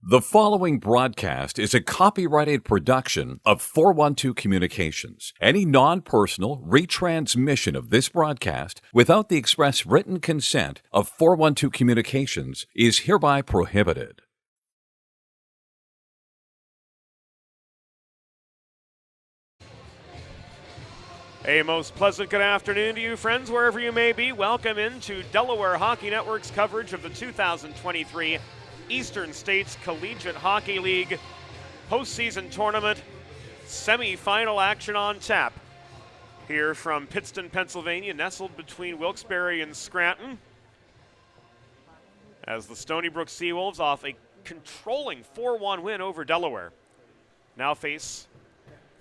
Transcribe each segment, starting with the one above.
The following broadcast is a copyrighted production of 412 Communications. Any non-personal retransmission of this broadcast without the express written consent of 412 Communications is hereby prohibited. A most pleasant good afternoon to you, friends, wherever you may be. Welcome into Delaware Hockey Network's coverage of the 2023 Eastern States Collegiate Hockey League postseason tournament semifinal action on tap. Here from Pittston, Pennsylvania, nestled between Wilkes-Barre and Scranton, as the Stony Brook Seawolves, off a controlling 4-1 win over Delaware, now face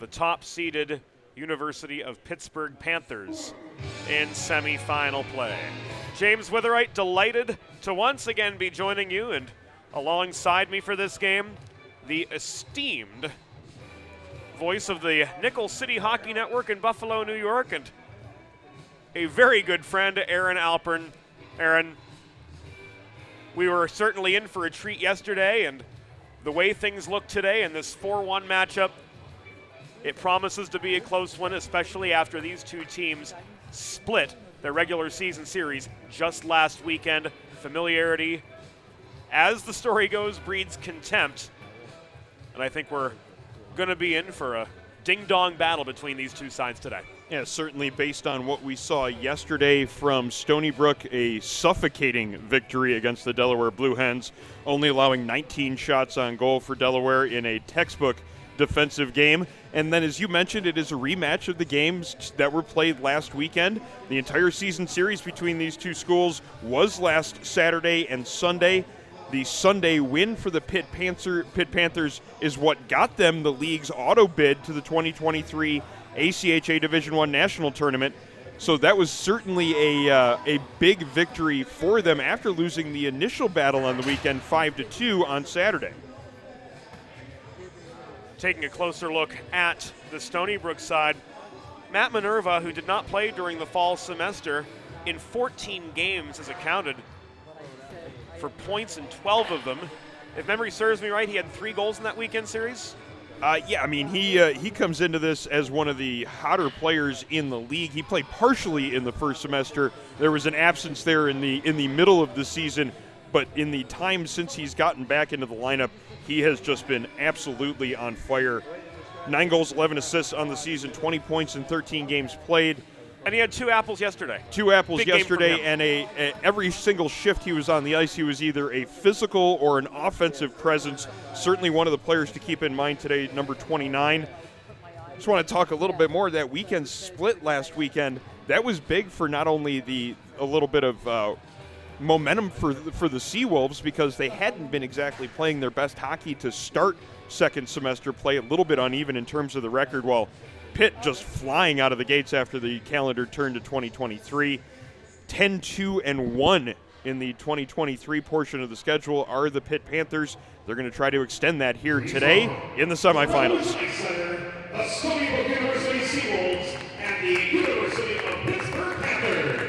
the top-seeded University of Pittsburgh Panthers in semifinal play. James Witherite, delighted to once again be joining you, and alongside me for this game, the esteemed voice of the Nickel City Hockey Network in Buffalo, New York, and a very good friend, Aaron Alpern. Aaron, we were certainly in for a treat yesterday, and the way things look today in this 4-1 matchup, it promises to be a close one, especially after these two teams split their regular season series just last weekend. Familiarity, as the story goes, breeds contempt. And I think we're going to be in for a ding-dong battle between these two sides today. Yeah, certainly based on what we saw yesterday from Stony Brook, a suffocating victory against the Delaware Blue Hens, only allowing 19 shots on goal for Delaware in a textbook defensive game. And then, as you mentioned, it is a rematch of the games that were played last weekend. The entire season series between these two schools was last Saturday and Sunday. The Sunday win for the Pitt Panthers is what got them the league's auto bid to the 2023 ACHA Division I National Tournament. So that was certainly a big victory for them after losing the initial battle on the weekend 5-2 on Saturday. Taking a closer look at the Stony Brook side, Matt Minerva, who did not play during the fall semester, in 14 games has accounted for points in 12 of them. If memory serves me right, he had 3 goals in that weekend series. Yeah, I mean, he comes into this as one of the hotter players in the league. He played partially in the first semester. There was an absence there in the middle of the season, but in the time since he's gotten back into the lineup, he has just been absolutely on fire. 9 goals, 11 assists on the season, 20 points in 13 games played. And he had 2 apples yesterday. 2 apples Big yesterday, and every single shift he was on the ice, he was either a physical or an offensive presence. Certainly one of the players to keep in mind today, number 29. Just want to talk a little bit more. That weekend split last weekend, that was big for not only a little bit of momentum for the Seawolves, because they hadn't been exactly playing their best hockey to start second semester play, a little bit uneven in terms of the record, while Pitt just flying out of the gates after the calendar turned to 2023. 10-2-1 in the 2023 portion of the schedule are the Pitt Panthers. They're going to try to extend that here today in the semifinals. The Stony Brook University Seawolves and the University of Pittsburgh Panthers.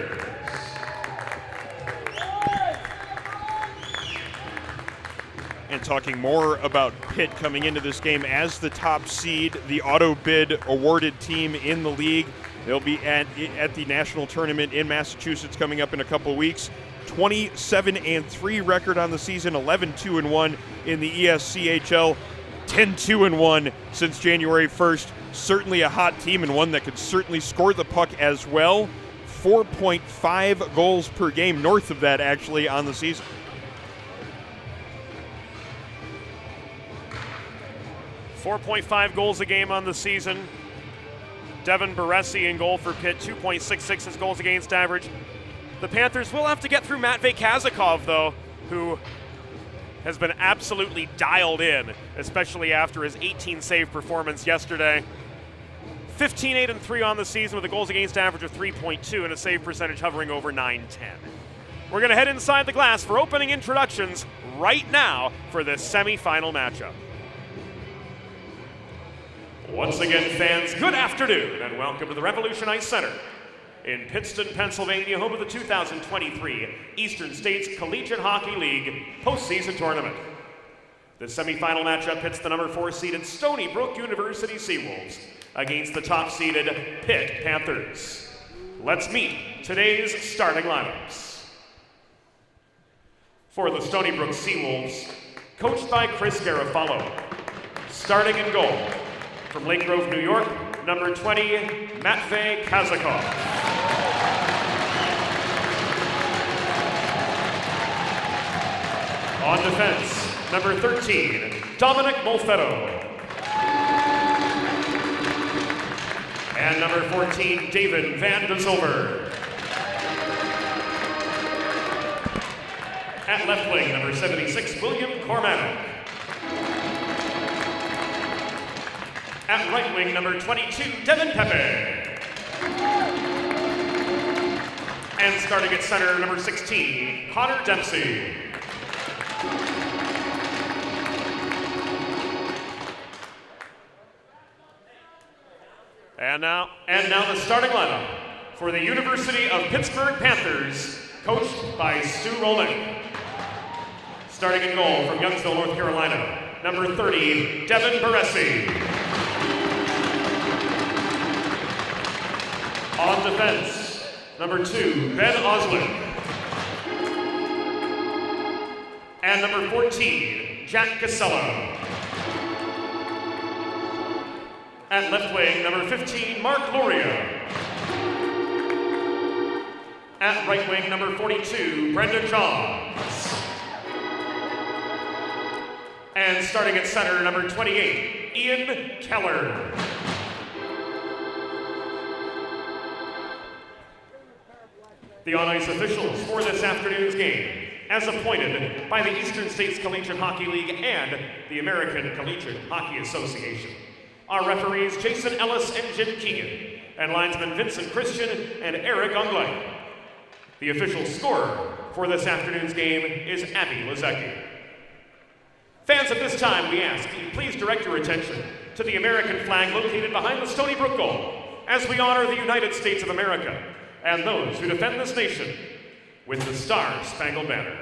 And talking more about Pitt coming into this game as the top seed, the auto bid awarded team in the league. They'll be at the national tournament in Massachusetts coming up in a couple weeks. 27-3 record on the season, 11-2-1 in the ESCHL, 10-2-1 since January 1st. Certainly a hot team, and one that could certainly score the puck as well. 4.5 goals per game, north of that actually on the season. 4.5 goals a game on the season. Devin Baresi in goal for Pitt, 2.66 his goals against average. The Panthers will have to get through Matvei Kazakov, though, who has been absolutely dialed in, especially after his 18-save performance yesterday. 15-8-3 on the season with a goals against average of 3.2 and a save percentage hovering over .910. We're going to head inside the glass for opening introductions right now for this semifinal matchup. Once again, fans, good afternoon and welcome to the Revolution Ice Center in Pittston, Pennsylvania, home of the 2023 Eastern States Collegiate Hockey League postseason tournament. The semifinal matchup pits the number 4 seeded Stony Brook University Seawolves against the top seeded Pitt Panthers. Let's meet today's starting lineups. For the Stony Brook Seawolves, coached by Chris Garofalo. Starting in goal, from Lake Grove, New York, number 20, Matvei Kazakov. On defense, number 13, Dominic Molfetto. And number 14, David Van de Zilver. At left wing, number 76, William Cormack. At right wing, number 22, Devin Pepe. And starting at center, number 16, Connor Dempsey. And now the starting lineup for the University of Pittsburgh Panthers, coached by Stu Rolnick. Starting in goal from Youngsville, North Carolina, number 30, Devin Baresi. On defense, number 2, Ben Osling. And number 14, Jack Casello. At left wing, number 15, Mark Loria. At right wing, number 42, Brendan Johns. And starting at center, number 28, Ian Keller. The on-ice officials for this afternoon's game, as appointed by the Eastern States Collegiate Hockey League and the American Collegiate Hockey Association, are referees Jason Ellis and Jim Keegan, and linesmen Vincent Christian and Eric Ungley. The official scorer for this afternoon's game is Abby Lazecki. Fans, at this time, we ask that you please direct your attention to the American flag located behind the Stony Brook goal, as we honor the United States of America and those who defend this nation with the Star-Spangled Banner.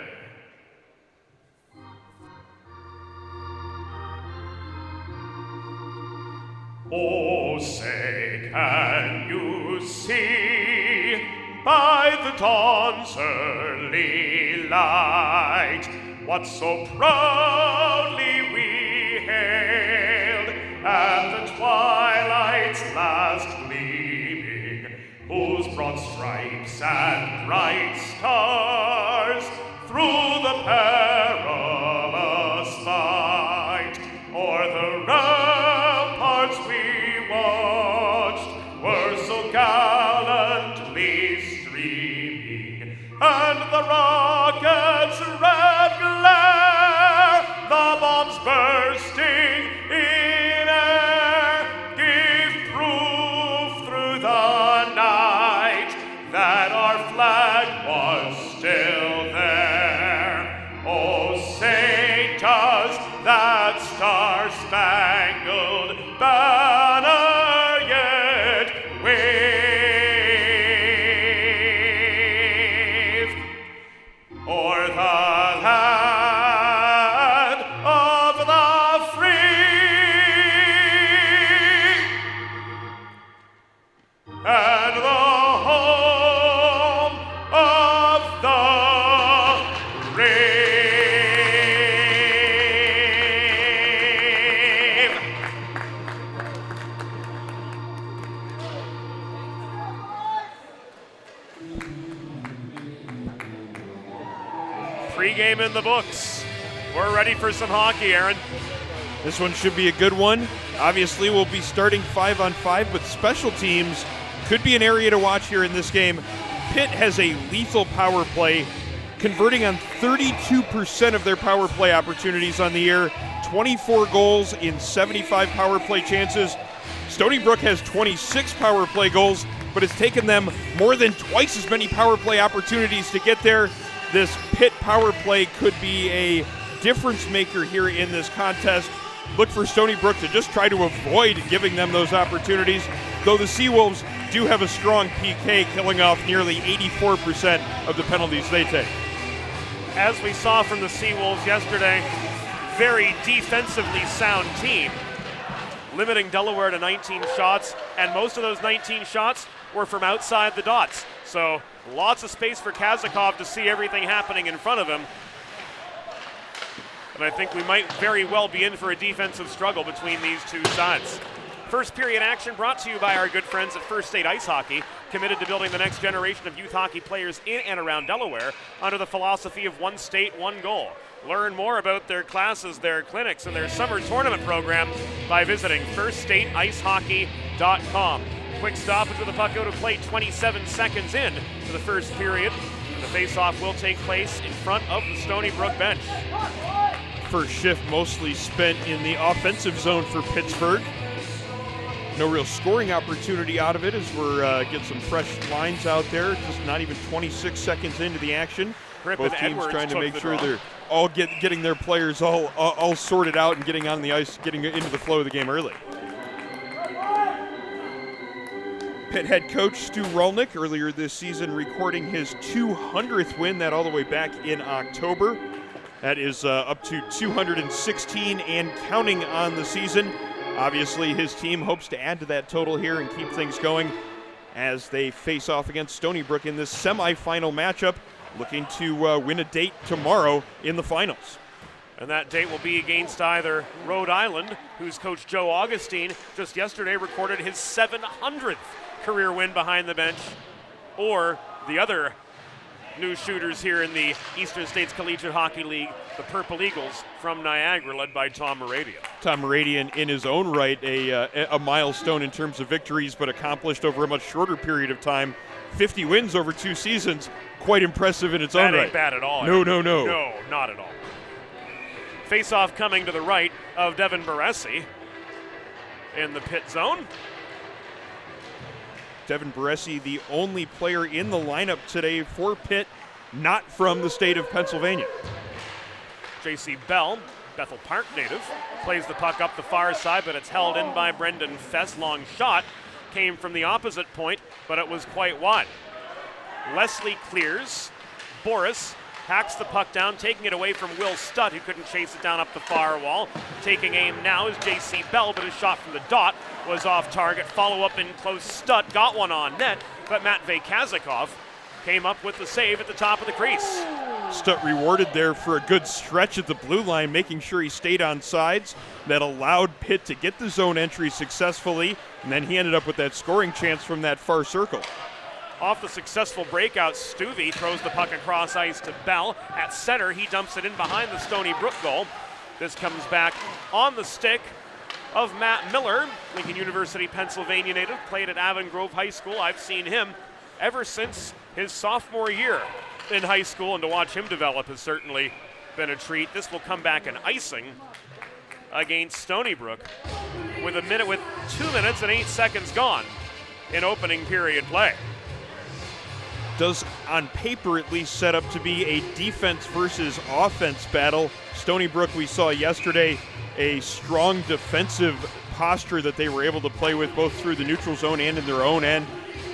Oh, say, can you see by the dawn's early light what so proudly we hailed at the twilight's last gleaming, whose broad stripes and bright stars through the perilous fight o'er the ramparts we watched were so gallantly streaming, and the rockets' red glare, the bombs bursting in air, gave proof through the night that our flag was still there. Oh, say does that star-spangled banner yet wave o'er the land of the free and the home of the brave. Pregame in the books. We're ready for some hockey, Aaron. This one should be a good one. Obviously, we'll be starting 5-on-5, but special teams could be an area to watch here in this game. Pitt has a lethal power play, converting on 32% of their power play opportunities on the year, 24 goals in 75 power play chances. Stony Brook has 26 power play goals, but it's taken them more than twice as many power play opportunities to get there. This Pitt power play could be a difference maker here in this contest. Look for Stony Brook to just try to avoid giving them those opportunities, though the Seawolves do have a strong PK, killing off nearly 84% of the penalties they take. As we saw from the Seawolves yesterday, very defensively sound team, limiting Delaware to 19 shots, and most of those 19 shots were from outside the dots. So lots of space for Kazakov to see everything happening in front of him. And I think we might very well be in for a defensive struggle between these two sides. First period action brought to you by our good friends at First State Ice Hockey, committed to building the next generation of youth hockey players in and around Delaware under the philosophy of one state, one goal. Learn more about their classes, their clinics, and their summer tournament program by visiting firststateIcehockey.com. Quick stoppage with the puck out of play 27 seconds in to the first period. And the face-off will take place in front of the Stony Brook bench. First shift mostly spent in the offensive zone for Pittsburgh. No real scoring opportunity out of it as we're get some fresh lines out there. Just not even 26 seconds into the action. Both teams Edwards trying to make sure draw. they're all getting their players all sorted out and getting on the ice, getting into the flow of the game early. Pitt head coach Stu Rolnick earlier this season recording his 200th win, that all the way back in October. That is up to 216 and counting on the season. Obviously, his team hopes to add to that total here and keep things going as they face off against Stony Brook in this semifinal matchup, looking to win a date tomorrow in the finals. And that date will be against either Rhode Island, whose coach Joe Augustine just yesterday recorded his 700th career win behind the bench, or the other new shooters here in the Eastern States Collegiate Hockey League, the Purple Eagles from Niagara, led by Tom Moradia. Tom Moradia, in his own right, a milestone in terms of victories, but accomplished over a much shorter period of time. 50 wins over 2 seasons, quite impressive in its own right. That ain't bad at all. No. No, not at all. Face-off coming to the right of Devin Baresi in the Pitt zone. Devin Baresi, the only player in the lineup today for Pitt, not from the state of Pennsylvania. J.C. Bell, Bethel Park native, plays the puck up the far side, but it's held in by Brendan Fess. Long shot came from the opposite point, but it was quite wide. Leslie clears. Boris hacks the puck down, taking it away from Will Stutt, who couldn't chase it down up the far wall. Taking aim now is J.C. Bell, but his shot from the dot was off target. Follow-up in close. Stutt got one on net, but Matvey Kazakov came up with the save at the top of the crease. Stutt rewarded there for a good stretch at the blue line, making sure he stayed on sides. That allowed Pitt to get the zone entry successfully, and then he ended up with that scoring chance from that far circle. Off the successful breakout, Stuvey throws the puck across ice to Bell. At center, he dumps it in behind the Stony Brook goal. This comes back on the stick of Matt Miller, Lincoln University, Pennsylvania native, played at Avon Grove High School. I've seen him ever since his sophomore year in high school, and to watch him develop has certainly been a treat. This will come back in icing against Stony Brook with 2 minutes and 8 seconds gone in opening period play. Does on paper at least set up to be a defense versus offense battle. Stony Brook, we saw yesterday, a strong defensive posture that they were able to play with both through the neutral zone and in their own end.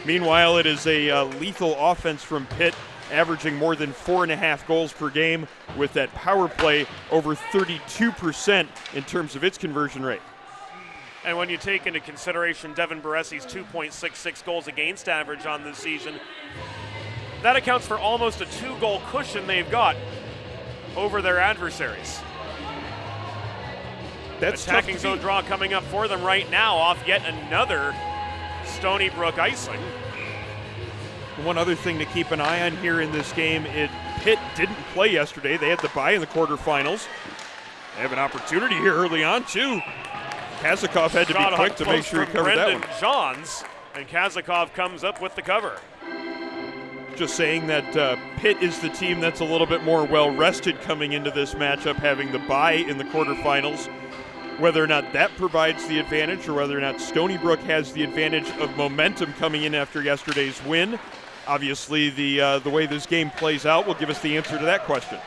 Meanwhile, it is a lethal offense from Pitt, averaging more than 4.5 goals per game, with that power play over 32% in terms of its conversion rate. And when you take into consideration Devin Baressi's 2.66 goals against average on this season, that accounts for almost a 2-goal cushion they've got over their adversaries. That's attacking zone draw coming up for them right now off yet another Stony Brook icing. One other thing to keep an eye on here in this game, Pitt didn't play yesterday. They had the bye in the quarterfinals. They have an opportunity here early on, too. Kazakov had to be quick to make sure he covered that one. Johns, and Kazakov comes up with the cover. Just saying that Pitt is the team that's a little bit more well-rested coming into this matchup, having the bye in the quarterfinals. Whether or not that provides the advantage or whether or not Stony Brook has the advantage of momentum coming in after yesterday's win, obviously the way this game plays out will give us the answer to that question.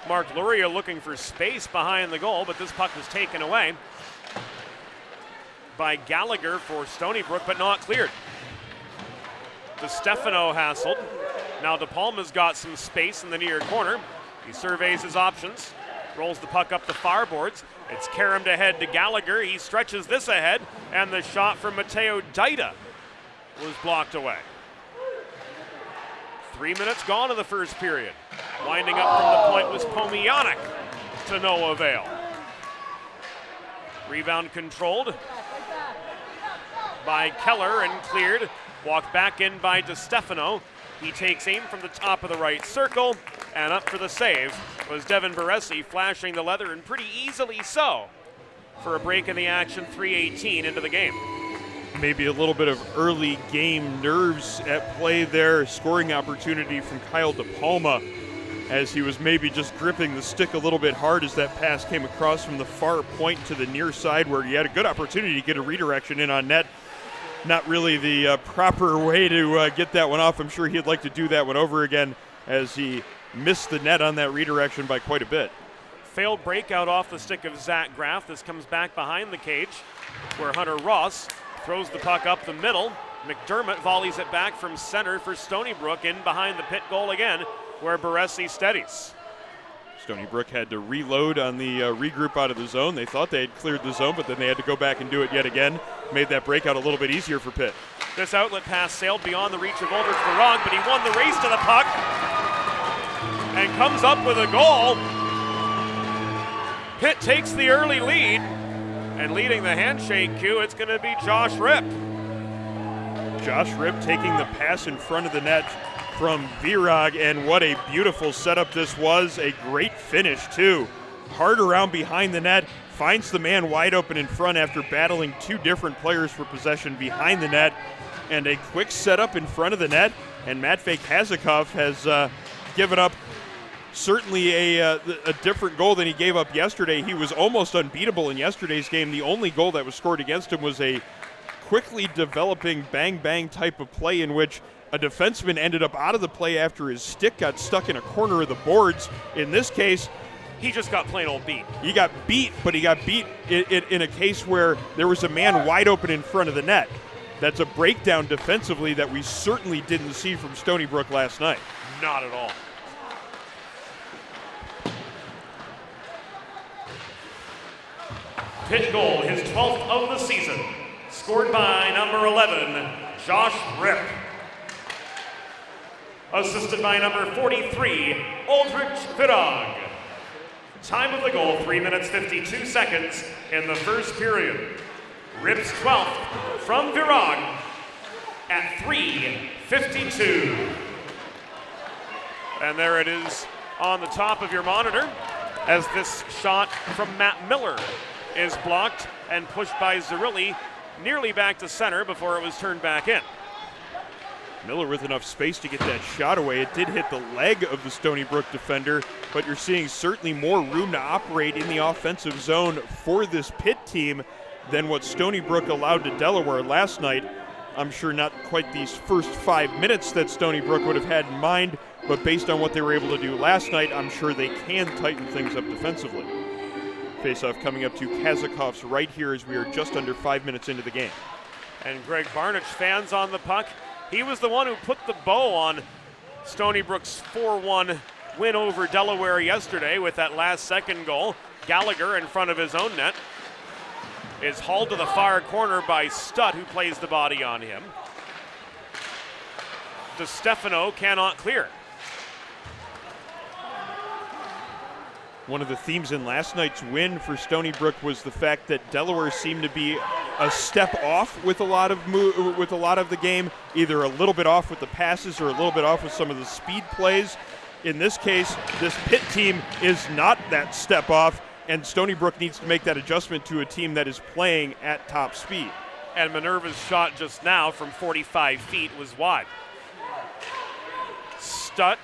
Mark Luria looking for space behind the goal, but this puck is taken away by Gallagher for Stony Brook, but not cleared. DeStefano hassled. Now DePalma's got some space in the near corner. He surveys his options, rolls the puck up the far boards. It's caromed ahead to Gallagher. He stretches this ahead, and the shot from Mateo Daida was blocked away. 3 minutes gone in the first period. Winding up from the point was Pomianic, to no avail. Rebound controlled by Keller and cleared. Walked back in by DeStefano. He takes aim from the top of the right circle, and up for the save was Devin Baresi, flashing the leather, and pretty easily so, for a break in the action, 3:18 into the game. Maybe a little bit of early game nerves at play there. Scoring opportunity from Kyle DePalma as he was maybe just gripping the stick a little bit hard as that pass came across from the far point to the near side, where he had a good opportunity to get a redirection in on net. Not really the proper way to get that one off. I'm sure he'd like to do that one over again as he missed the net on that redirection by quite a bit. Failed breakout off the stick of Zach Graff. This comes back behind the cage where Hunter Ross throws the puck up the middle. McDermott volleys it back from center for Stony Brook, in behind the Pitt goal again where Baresi steadies. Stony Brook had to reload on the regroup out of the zone. They thought they had cleared the zone, but then they had to go back and do it yet again. Made that breakout a little bit easier for Pitt. This outlet pass sailed beyond the reach of Ulrich Barag, but he won the race to the puck and comes up with a goal. Pitt takes the early lead, and leading the handshake cue, it's going to be Josh Ripp. Josh Ripp taking the pass in front of the net from Virag, and what a beautiful setup this was. A great finish, too. Hard around behind the net, finds the man wide open in front after battling two different players for possession behind the net, and a quick setup in front of the net, and Matvey Kazakov has given up certainly a different goal than he gave up yesterday. He was almost unbeatable in yesterday's game. The only goal that was scored against him was a quickly developing bang-bang type of play in which a defenseman ended up out of the play after his stick got stuck in a corner of the boards. In this case, He just got plain old beat. He got beat, but he got beat in a case where there was a man wide open in front of the net. That's a breakdown defensively that we certainly didn't see from Stony Brook last night. Not at all. Pitt goal, his 12th of the season, scored by number 11, Josh Rip. Assisted by number 43, Aldrich Virag. Time of the goal, 3 minutes 52 seconds in the first period. Rip's 12th from Virag at 3:52. And there it is on the top of your monitor as this shot from Matt Miller is blocked and pushed by Zerilli nearly back to center before it was turned back in. Miller with enough space to get that shot away. It did hit the leg of the Stony Brook defender, but you're seeing certainly more room to operate in the offensive zone for this Pitt team than what Stony Brook allowed to Delaware last night. I'm sure not quite these first 5 minutes that Stony Brook would have had in mind, but based on what they were able to do last night, I'm sure they can tighten things up defensively. Faceoff coming up to Kazakov's right here as we are just under 5 minutes into the game. And Greg Barnich fans on the puck. He was the one who put the bow on Stony Brook's 4-1 win over Delaware yesterday with that last second goal. Gallagher in front of his own net is hauled to the far corner by Stutt, who plays the body on him. DeStefano cannot clear. One of the themes in last night's win for Stony Brook was the fact that Delaware seemed to be a step off with a lot of the game, either a little bit off with the passes or a little bit off with some of the speed plays. In this case, this Pitt team is not that step off, and Stony Brook needs to make that adjustment to a team that is playing at top speed. And Minerva's shot just now from 45 feet was wide. Stutt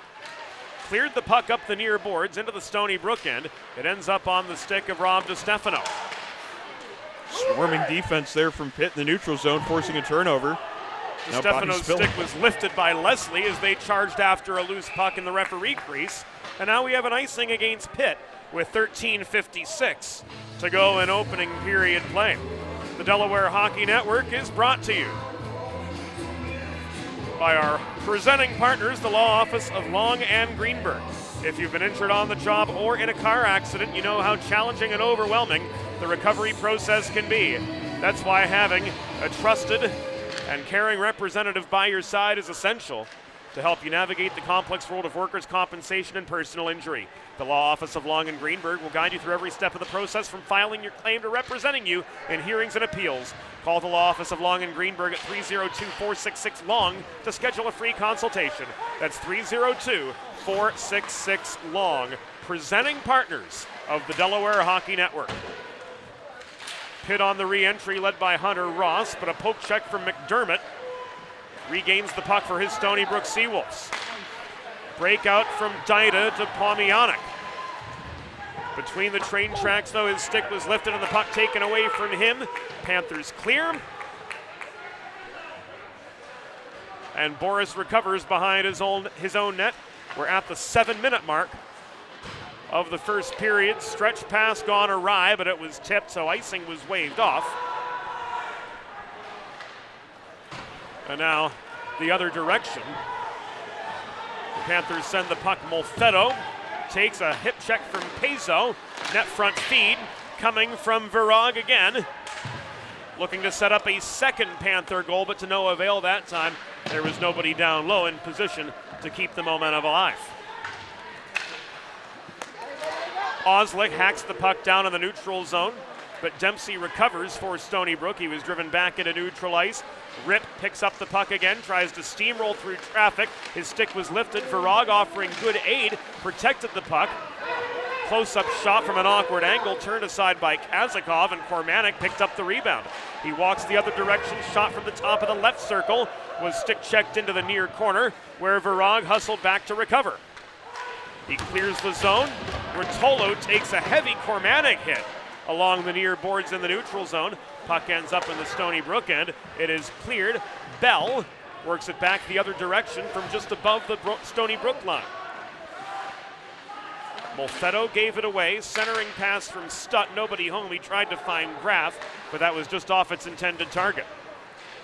cleared the puck up the near boards into the Stony Brook end. It ends up on the stick of Rob DeStefano. Swarming defense there from Pitt in the neutral zone, forcing a turnover. DeStefano's stick was lifted by Leslie as they charged after a loose puck in the referee crease. And now we have an icing against Pitt with 13:56 to go in opening period play. The Delaware Hockey Network is brought to you by our presenting partners, the law office of Long and Greenberg. If you've been injured on the job or in a car accident, you know how challenging and overwhelming the recovery process can be. That's why having a trusted and caring representative by your side is essential to help you navigate the complex world of workers' compensation and personal injury. The law office of Long and Greenberg will guide you through every step of the process, from filing your claim to representing you in hearings and appeals. Call the law office of Long and Greenberg at 302-466-LONG to schedule a free consultation. That's 302-466-LONG. Presenting partners of the Delaware Hockey Network. Pitt on the re-entry led by Hunter Ross, but a poke check from McDermott regains the puck for his Stony Brook Seawolves. Breakout from Daida to Pomianic. Between the train tracks, though, his stick was lifted and the puck taken away from him. Panthers clear. And Boris recovers behind his own net. We're at the 7-minute mark of the first period. Stretch pass gone awry, but it was tipped, so icing was waved off. And now the other direction. The Panthers send the puck. Molfetto takes a hip check from Pezo. Net front feed coming from Virag again. Looking to set up a second Panther goal, but to no avail that time. There was nobody down low in position to keep the momentum alive. Oslick hacks the puck down in the neutral zone, but Dempsey recovers for Stony Brook. He was driven back into neutral ice. Rip picks up the puck again, tries to steamroll through traffic. His stick was lifted. Virag offering good aid, protected the puck. Close-up shot from an awkward angle, turned aside by Kazakov, and Kormanek picked up the rebound. He walks the other direction, shot from the top of the left circle, was stick checked into the near corner, where Virag hustled back to recover. He clears the zone. Rotolo takes a heavy Kormanek hit along the near boards in the neutral zone. Puck ends up in the Stony Brook end. It is cleared. Bell works it back the other direction from just above the Stony Brook line. Molfetto gave it away. Centering pass from Stutt. Nobody home. He tried to find Graff, but that was just off its intended target.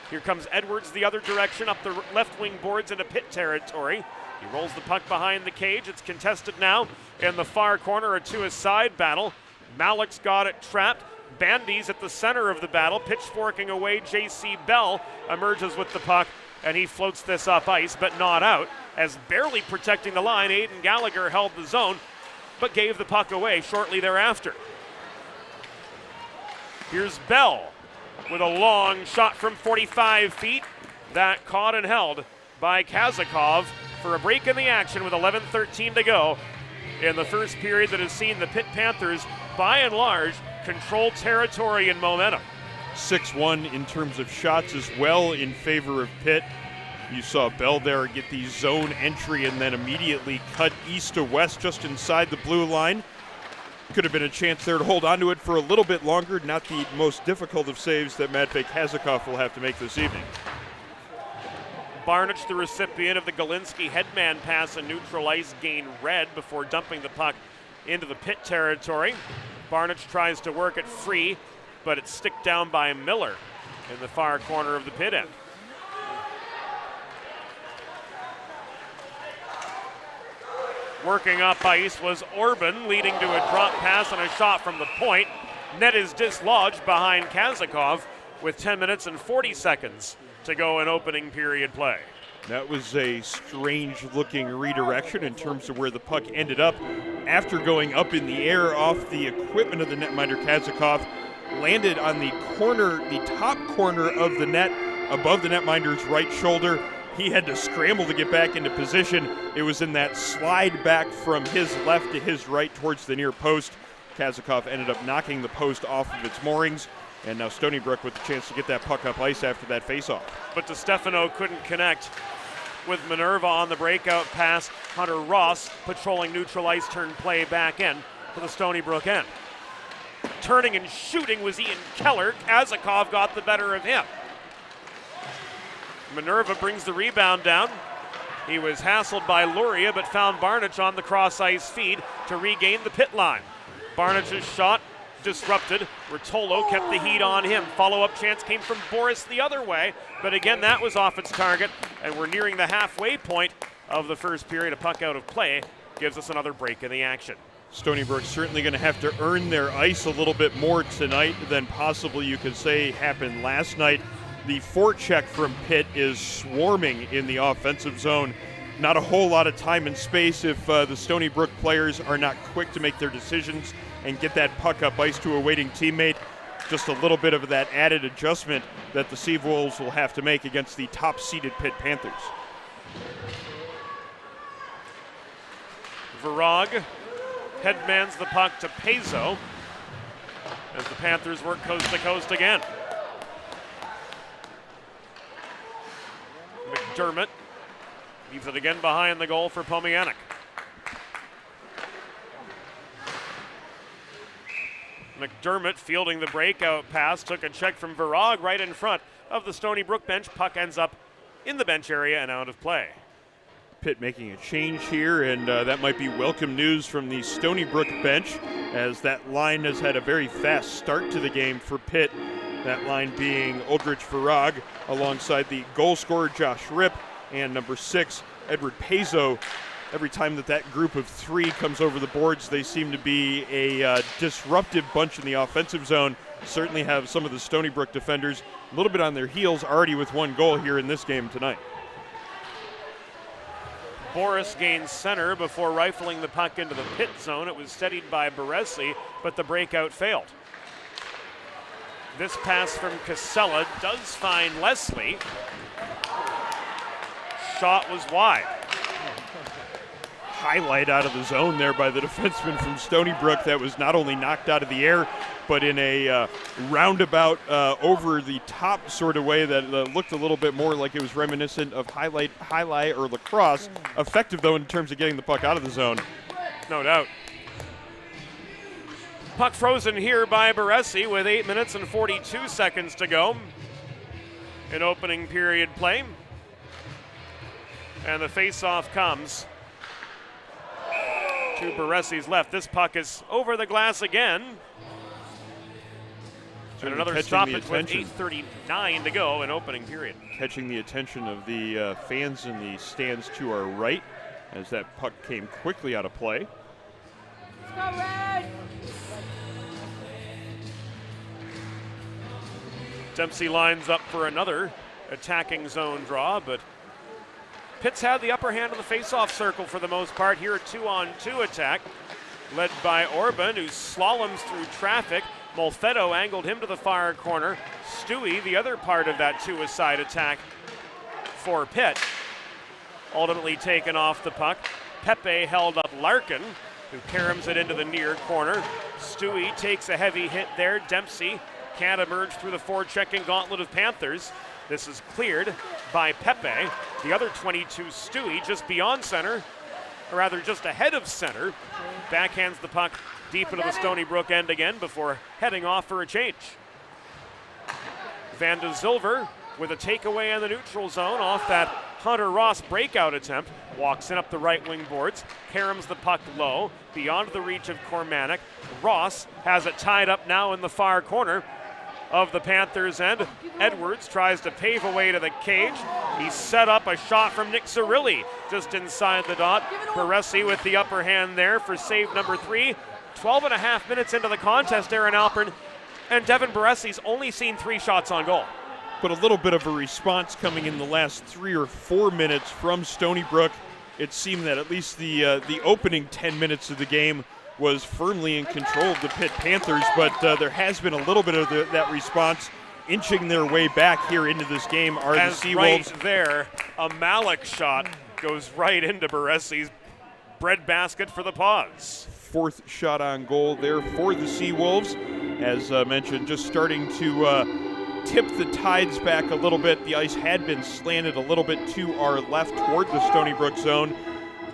Here comes Edwards the other direction, up the left wing boards into Pitt territory. He rolls the puck behind the cage. It's contested now in the far corner, a two-a-side battle. Malik's got it trapped. Bandy's at the center of the battle, pitchforking away. J.C. Bell emerges with the puck, and he floats this up ice, but not out, as barely protecting the line, Aiden Gallagher held the zone, but gave the puck away shortly thereafter. Here's Bell with a long shot from 45 feet. That caught and held by Kazakov for a break in the action with 11:13 to go in the first period that has seen the Pitt Panthers, by and large, control territory and momentum. 6-1 in terms of shots as well in favor of Pitt. You saw Bell there get the zone entry and then immediately cut east to west just inside the blue line. Could have been a chance there to hold on to it for a little bit longer. Not the most difficult of saves that Matvei Kazakov will have to make this evening. Barnich, the recipient of the Galinsky headman pass and neutral ice, gained red before dumping the puck into the Pitt territory. Barnich tries to work it free, but it's sticked down by Miller in the far corner of the Pitt end. Working up ice was Orban, leading to a drop pass and a shot from the point. Net is dislodged behind Kazakov with 10 minutes and 40 seconds to go in opening period play. That was a strange-looking redirection in terms of where the puck ended up. After going up in the air off the equipment of the netminder Kazakov, landed on the corner, the top corner of the net, above the netminder's right shoulder. He had to scramble to get back into position. It was in that slide back from his left to his right towards the near post. Kazakov ended up knocking the post off of its moorings, and now Stony Brook with the chance to get that puck up ice after that faceoff. But DiStefano couldn't connect with Minerva on the breakout pass. Hunter Ross patrolling neutral ice, turn play back in for the Stony Brook end. Turning and shooting was Ian Keller. Kazakov got the better of him. Minerva brings the rebound down. He was hassled by Luria, but found Barnich on the cross-ice feed to regain the pit line. Barnich's shot disrupted. Rotolo kept the heat on him. Follow-up chance came from Boris the other way, but again, that was off its target, and we're nearing the halfway point of the first period. A puck out of play gives us another break in the action. Stony Brook certainly going to have to earn their ice a little bit more tonight than possibly you could say happened last night. The forecheck from Pitt is swarming in the offensive zone. Not a whole lot of time and space if the Stony Brook players are not quick to make their decisions and get that puck up ice to a waiting teammate. Just a little bit of that added adjustment that the Sea Wolves will have to make against the top-seeded Pitt Panthers. Virag headmans the puck to Pezo as the Panthers work coast to coast again. McDermott leaves it again behind the goal for Pomianic. McDermott fielding the breakout pass, took a check from Virag right in front of the Stony Brook bench. Puck ends up in the bench area and out of play. Pitt making a change here, and that might be welcome news from the Stony Brook bench, as that line has had a very fast start to the game for Pitt. That line being Aldrich Virag alongside the goal scorer Josh Ripp and number 6, Edward Pezo. Every time that group of 3 comes over the boards, they seem to be a disruptive bunch in the offensive zone. Certainly have some of the Stony Brook defenders a little bit on their heels already with 1 goal here in this game tonight. Boris gains center before rifling the puck into the pit zone. It was steadied by Baresi, but the breakout failed. This pass from Casella does find Leslie. Shot was wide. Highlight out of the zone there by the defenseman from Stony Brook that was not only knocked out of the air, but in a roundabout, over the top sort of way that looked a little bit more like it was reminiscent of highlight or lacrosse. Effective, though, in terms of getting the puck out of the zone. No doubt. Puck frozen here by Baresi with 8 minutes and 42 seconds to go in opening period play. And the face-off comes to Baressi's left. This puck is over the glass again. And another stoppage with 8:39 to go in opening period. Catching the attention of the fans in the stands to our right as that puck came quickly out of play. Dempsey lines up for another attacking zone draw, but Pitt's had the upper hand in the face-off circle for the most part. Here a 2-on-2 attack led by Orban, who slaloms through traffic. Molfetto angled him to the far corner. Stewie, the other part of that two-a-side attack for Pitt, ultimately taken off the puck. Pepe held up Larkin, who caroms it into the near corner. Stewie takes a heavy hit there. Dempsey can't emerge through the forechecking gauntlet of Panthers. This is cleared by Pepe. The other 22, Stewie, just beyond center, or rather just ahead of center, backhands the puck deep into the Stony Brook end again before heading off for a change. Van de Zilver with a takeaway in the neutral zone off that Hunter Ross breakout attempt. Walks in up the right wing boards, caroms the puck low, beyond the reach of Kormanek. Ross has it tied up now in the far corner of the Panthers end. Edwards tries to pave a way to the cage. He set up a shot from Nick Cirilli just inside the dot. Baresi with the upper hand there for save number 3. 12.5 minutes into the contest, Aaron Alpern, and Devin Baresi's only seen 3 shots on goal. But a little bit of a response coming in the last 3 or 4 minutes from Stony Brook. It seemed that at least the opening 10 minutes of the game was firmly in control of the Pitt Panthers, but there has been a little bit of that response. Inching their way back here into this game are the Seawolves. Right there, a Malik shot goes right into Baresi's breadbasket for the Paws. 4th shot on goal there for the Seawolves. As mentioned, just starting to tip the tides back a little bit. The ice had been slanted a little bit to our left toward the Stony Brook zone.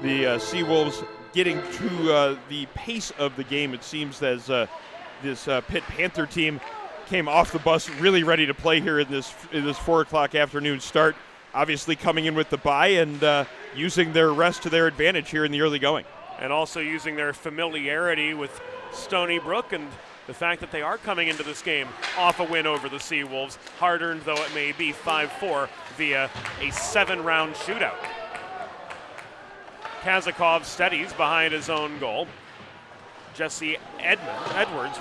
The Seawolves getting to the pace of the game, it seems, as this Pitt Panther team came off the bus really ready to play here in this 4 o'clock afternoon start. Obviously coming in with the bye and using their rest to their advantage here in the early going. And also using their familiarity with Stony Brook and the fact that they are coming into this game off a win over the Seawolves, hard-earned though it may be, 5-4 via a 7-round shootout. Kazakov steadies behind his own goal. Jesse Edwards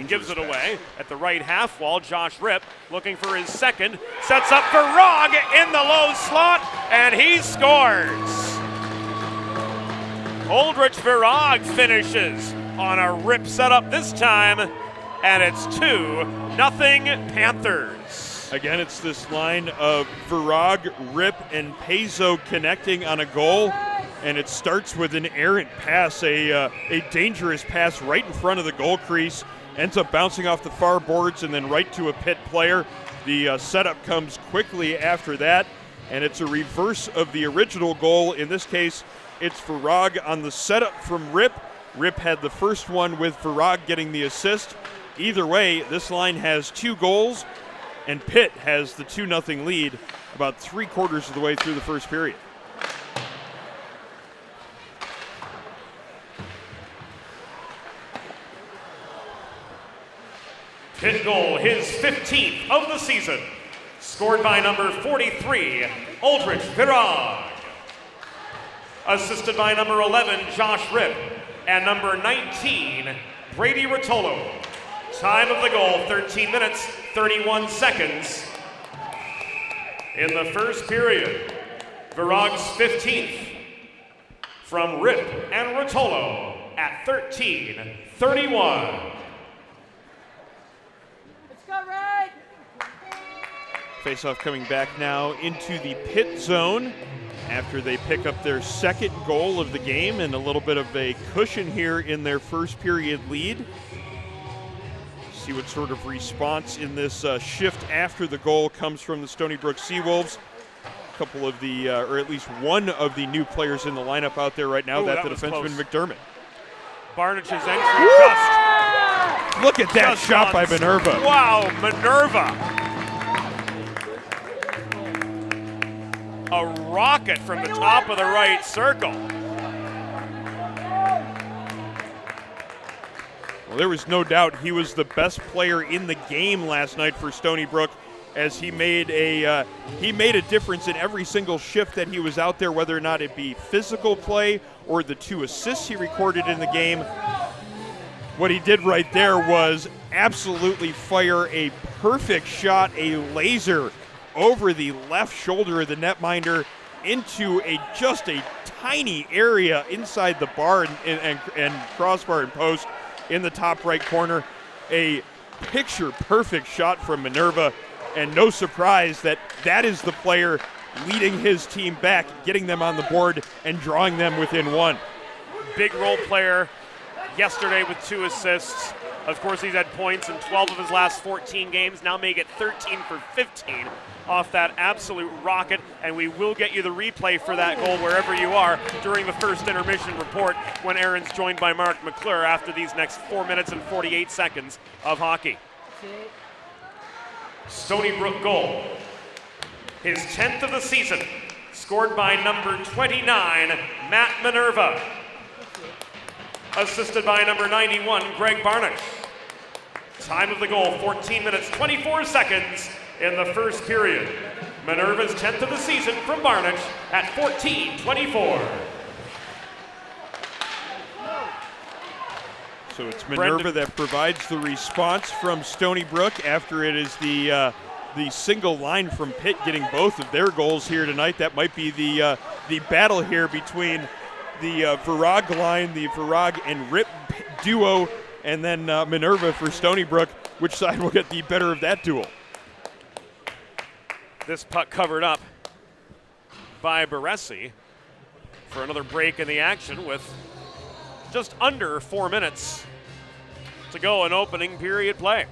gives it away at the right half wall. Josh Ripp looking for his second, sets up for Rog in the low slot, and he scores. Oldrich Virag finishes on a Rip setup this time, and it's 2-0 Panthers. Again, it's this line of Virag, Rip, and Pezo connecting on a goal, and it starts with an errant pass, a dangerous pass right in front of the goal crease, ends up bouncing off the far boards and then right to a Pitt player. The setup comes quickly after that, and it's a reverse of the original goal. In this case, it's Virag on the setup from Rip. Rip had the first one with Virag getting the assist. Either way, this line has 2 goals, and Pitt has the 2-0 lead about 3/4 of the way through the first period. Pitt goal, his 15th of the season, scored by number 43, Oldrich Virag. Assisted by number 11, Josh Ripp, and number 19, Brady Rotolo. Time of the goal, 13 minutes, 31 seconds. In the first period, Virag's 15th from Ripp and Rotolo at 13:31. Faceoff coming back now into the Pitt zone after they pick up their second goal of the game and a little bit of a cushion here in their first period lead. See what sort of response in this shift after the goal comes from the Stony Brook Seawolves. A couple of the, or at least one of the new players in the lineup out there right now, the defenseman McDermott. Barnage's entry just. Look at that shot by Minerva. Wow, Minerva. A rocket from the top of the right circle. Well, there was no doubt he was the best player in the game last night for Stony Brook, as he made a difference in every single shift that he was out there, whether or not it be physical play or the 2 assists he recorded in the game. What he did right there was absolutely fire a perfect shot, a laser over the left shoulder of the netminder into just a tiny area inside the bar and crossbar and post in the top right corner. A picture-perfect shot from Minerva, and no surprise that is the player leading his team back, getting them on the board and drawing them within 1. Big role player yesterday with 2 assists. Of course, he's had points in 12 of his last 14 games, now may get 13 for 15 off that absolute rocket, and we will get you the replay for that goal wherever you are during the first intermission report when Aaron's joined by Mark McClure after these next 4 minutes and 48 seconds of hockey. Stony Brook goal, his 10th of the season, scored by number 29, Matt Minerva. Assisted by number 91, Greg Barnish. Time of the goal, 14 minutes, 24 seconds in the first period. Minerva's 10th of the season from Barnish at 14:24. So it's Minerva that provides the response from Stony Brook after it is the single line from Pitt getting both of their goals here tonight. That might be the battle here between the Virag line, the Virag and Rip duo, and then Minerva for Stony Brook. Which side will get the better of that duel? This puck covered up by Baresi for another break in the action with just under 4 minutes to go in opening period play.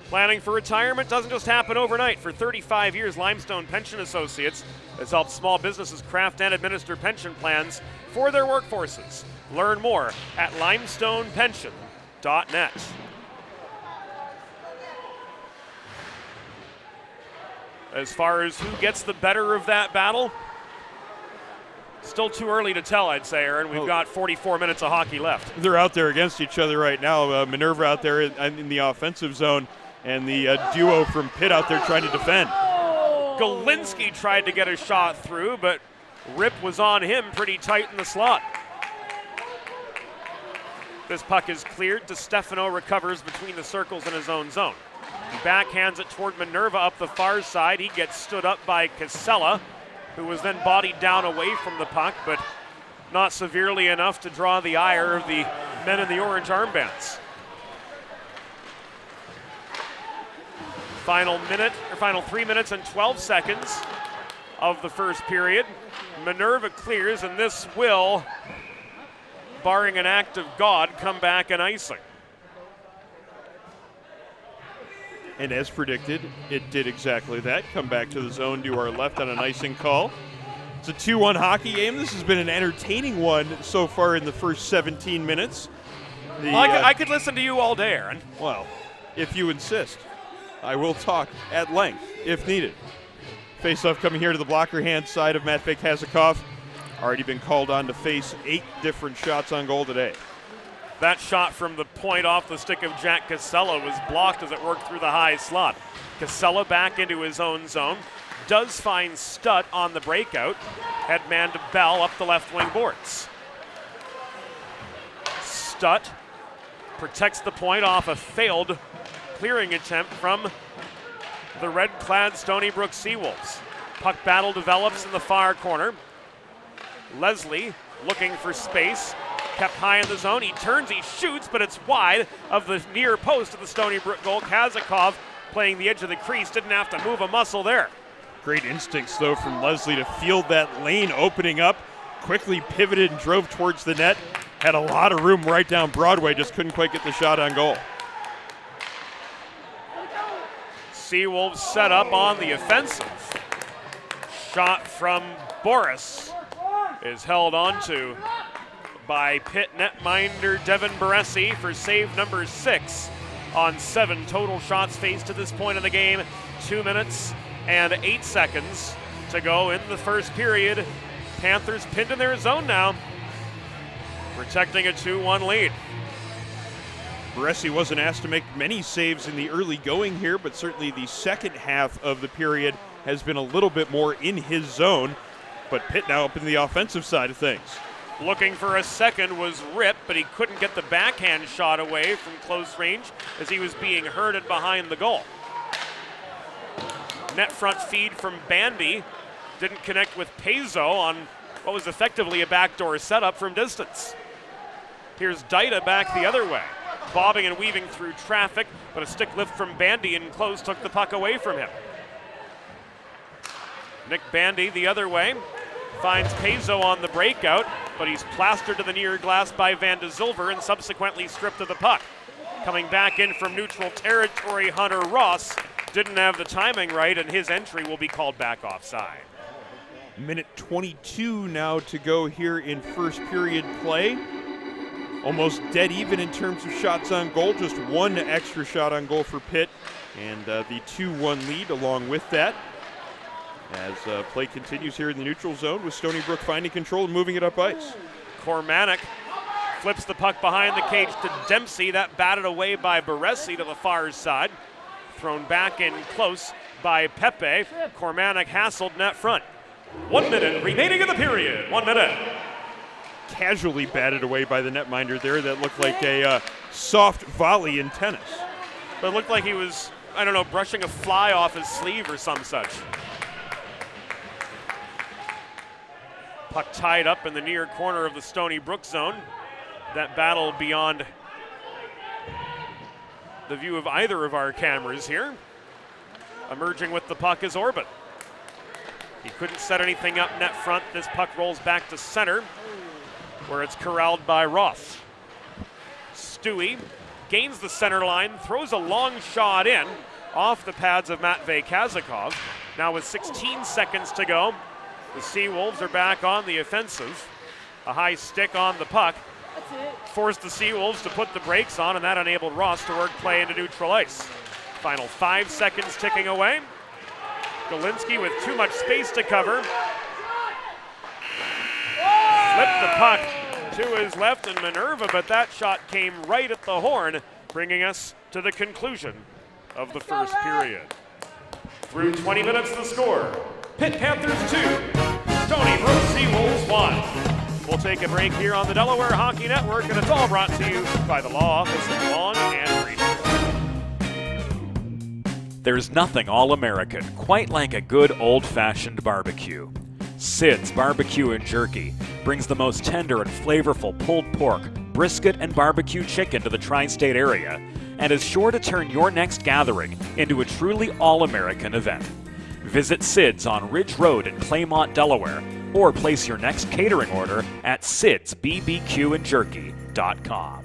Planning for retirement doesn't just happen overnight. For 35 years, Limestone Pension Associates has helped small businesses craft and administer pension plans for their workforces. Learn more at limestonepension.net. As far as who gets the better of that battle, still too early to tell, I'd say, Aaron. We've got 44 minutes of hockey left. They're out there against each other right now. Minerva out there in the offensive zone, and the duo from Pitt out there trying to defend. Galinsky tried to get a shot through, but Rip was on him pretty tight in the slot. This puck is cleared. DeStefano recovers between the circles in his own zone. He backhands it toward Minerva up the far side. He gets stood up by Casella, who was then bodied down away from the puck, but not severely enough to draw the ire of the men in the orange armbands. Final 3 minutes and 12 seconds of the first period. Minerva clears, and this will, barring an act of God, come back in icing. And as predicted, it did exactly that. Come back to the zone to our left on an icing call. It's a 2-1 hockey game. This has been an entertaining one so far in the first 17 minutes. I could listen to you all day, Aaron. Well, if you insist, I will talk at length if needed. Face-off coming here to the blocker hand side of Matvey Kazakov. Already been called on to face 8 different shots on goal today. That shot from the point off the stick of Jack Casella was blocked as it worked through the high slot. Casella back into his own zone. Does find Stutt on the breakout. Headman to Bell up the left wing boards. Stutt protects the point off a failed clearing attempt from the red-clad Stony Brook Seawolves. Puck battle develops in the far corner. Leslie looking for space. Kept high in the zone. He turns, he shoots, but it's wide of the near post of the Stony Brook goal. Kazakov playing the edge of the crease. Didn't have to move a muscle there. Great instincts, though, from Leslie to field that lane opening up. Quickly pivoted and drove towards the net. Had a lot of room right down Broadway. Just couldn't quite get the shot on goal. Seawolves set up on the offensive. Shot from Boris is held onto by Pitt netminder Devin Baresi for save number 6 on 7 total shots faced to this point in the game. 2 minutes and 8 seconds to go in the first period. Panthers pinned in their zone now, protecting a 2-1 lead. Baresi wasn't asked to make many saves in the early going here, but certainly the second half of the period has been a little bit more in his zone. But Pitt now up in the offensive side of things. Looking for a second was Rip, but he couldn't get the backhand shot away from close range as he was being herded behind the goal. Net front feed from Bandy. Didn't connect with Pezo on what was effectively a backdoor setup from distance. Here's Dida back the other way. Bobbing and weaving through traffic, but a stick lift from Bandy in close took the puck away from him. Nick Bandy the other way. Finds Pezo on the breakout, but he's plastered to the near glass by Van de Zilver and subsequently stripped of the puck. Coming back in from neutral territory, Hunter Ross didn't have the timing right, and his entry will be called back offside. Minute 22 now to go here in first period play. Almost dead even in terms of shots on goal, just one extra shot on goal for Pitt, and the 2-1 lead along with that. As play continues here in the neutral zone with Stony Brook finding control and moving it up ice. Cormanic flips the puck behind the cage to Dempsey. That batted away by Baresi to the far side. Thrown back in close by Pepe. Cormanic hassled net front. 1 minute remaining in the period. 1 minute. Casually batted away by the netminder there. That looked like a soft volley in tennis. But it looked like he was, I don't know, brushing a fly off his sleeve or some such. Puck tied up in the near corner of the Stony Brook zone. That battle beyond the view of either of our cameras here. Emerging with the puck is Orbit. He couldn't set anything up net front. This puck rolls back to center, where it's corralled by Ross. Stewie gains the center line, throws a long shot in off the pads of Matvey Kazakov. Now with 16 seconds to go, the Seawolves are back on the offensive. A high stick on the puck forced the Seawolves to put the brakes on, and that enabled Ross to work play into neutral ice. Final 5 seconds ticking away. Galinsky with too much space to cover. Flipped the puck to his left in Minerva, but that shot came right at the horn, bringing us to the conclusion of the first period. Through 20 minutes the score. Pitt Panthers 2, Stony Brook Seawolves 1. We'll take a break here on the Delaware Hockey Network, and it's all brought to you by the law office of Long and Reed. There's nothing all-American quite like a good old-fashioned barbecue. Sid's Barbecue and Jerky brings the most tender and flavorful pulled pork, brisket, and barbecue chicken to the tri-state area, and is sure to turn your next gathering into a truly all-American event. Visit Sid's on Ridge Road in Claymont, Delaware, or place your next catering order at sidsbbqandjerky.com.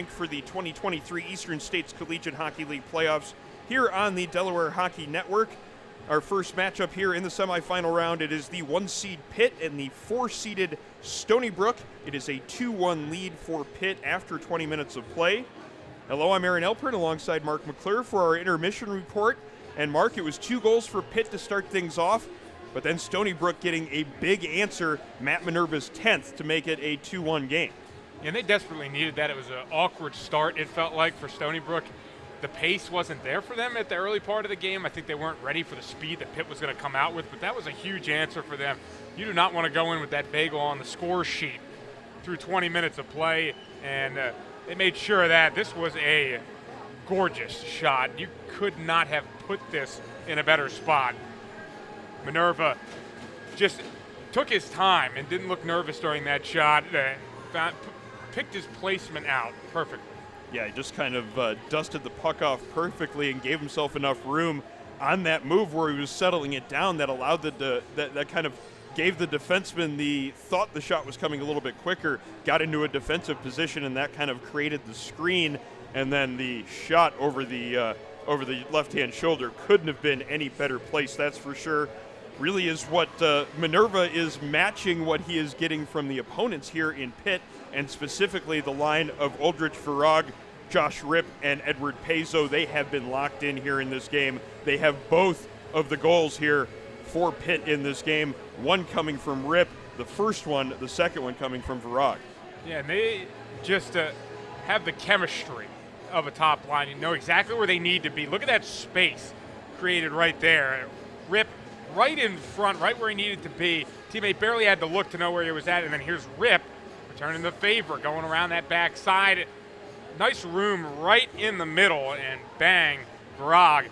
rink for the 2023 Eastern States Collegiate Hockey League playoffs here on the Delaware Hockey Network. Our first matchup here in the semifinal round, it is the 1-seed Pitt and the 4-seeded Stony Brook. It is a 2-1 lead for Pitt after 20 minutes of play. Hello, I'm Aaron Elpern alongside Mark McClure for our intermission report. And Mark, it was 2 goals for Pitt to start things off, but then Stony Brook getting a big answer, Matt Minerva's 10th, to make it a 2-1 game. And they desperately needed that. It was an awkward start, it felt like, for Stony Brook. The pace wasn't there for them at the early part of the game. I think they weren't ready for the speed that Pitt was going to come out with, but that was a huge answer for them. You do not want to go in with that bagel on the score sheet through 20 minutes of play, and they made sure of that. This was a gorgeous shot. You could not have put this in a better spot. Minerva just took his time and didn't look nervous during that shot. Picked his placement out perfectly. Yeah, he just kind of dusted the puck off perfectly and gave himself enough room on that move where he was settling it down that allowed that kind of gave the defenseman the thought the shot was coming a little bit quicker, got into a defensive position, and that kind of created the screen. And then the shot over the left-hand shoulder couldn't have been any better placed, that's for sure. Really is what Minerva is matching what he is getting from the opponents here in Pitt, and specifically the line of Aldrich Farag, Josh Ripp, and Edward Pezzo. They have been locked in here in this game. They have both of the goals here for Pitt in this game, one coming from Ripp, the second one coming from Farag. Yeah, and they just have the chemistry of a top line. You know exactly where they need to be. Look at that space created right there. Ripp right in front, right where he needed to be. Teammate barely had to look to know where he was at, and then here's Ripp returning the favor, going around that backside. Nice room right in the middle, and bang, Farag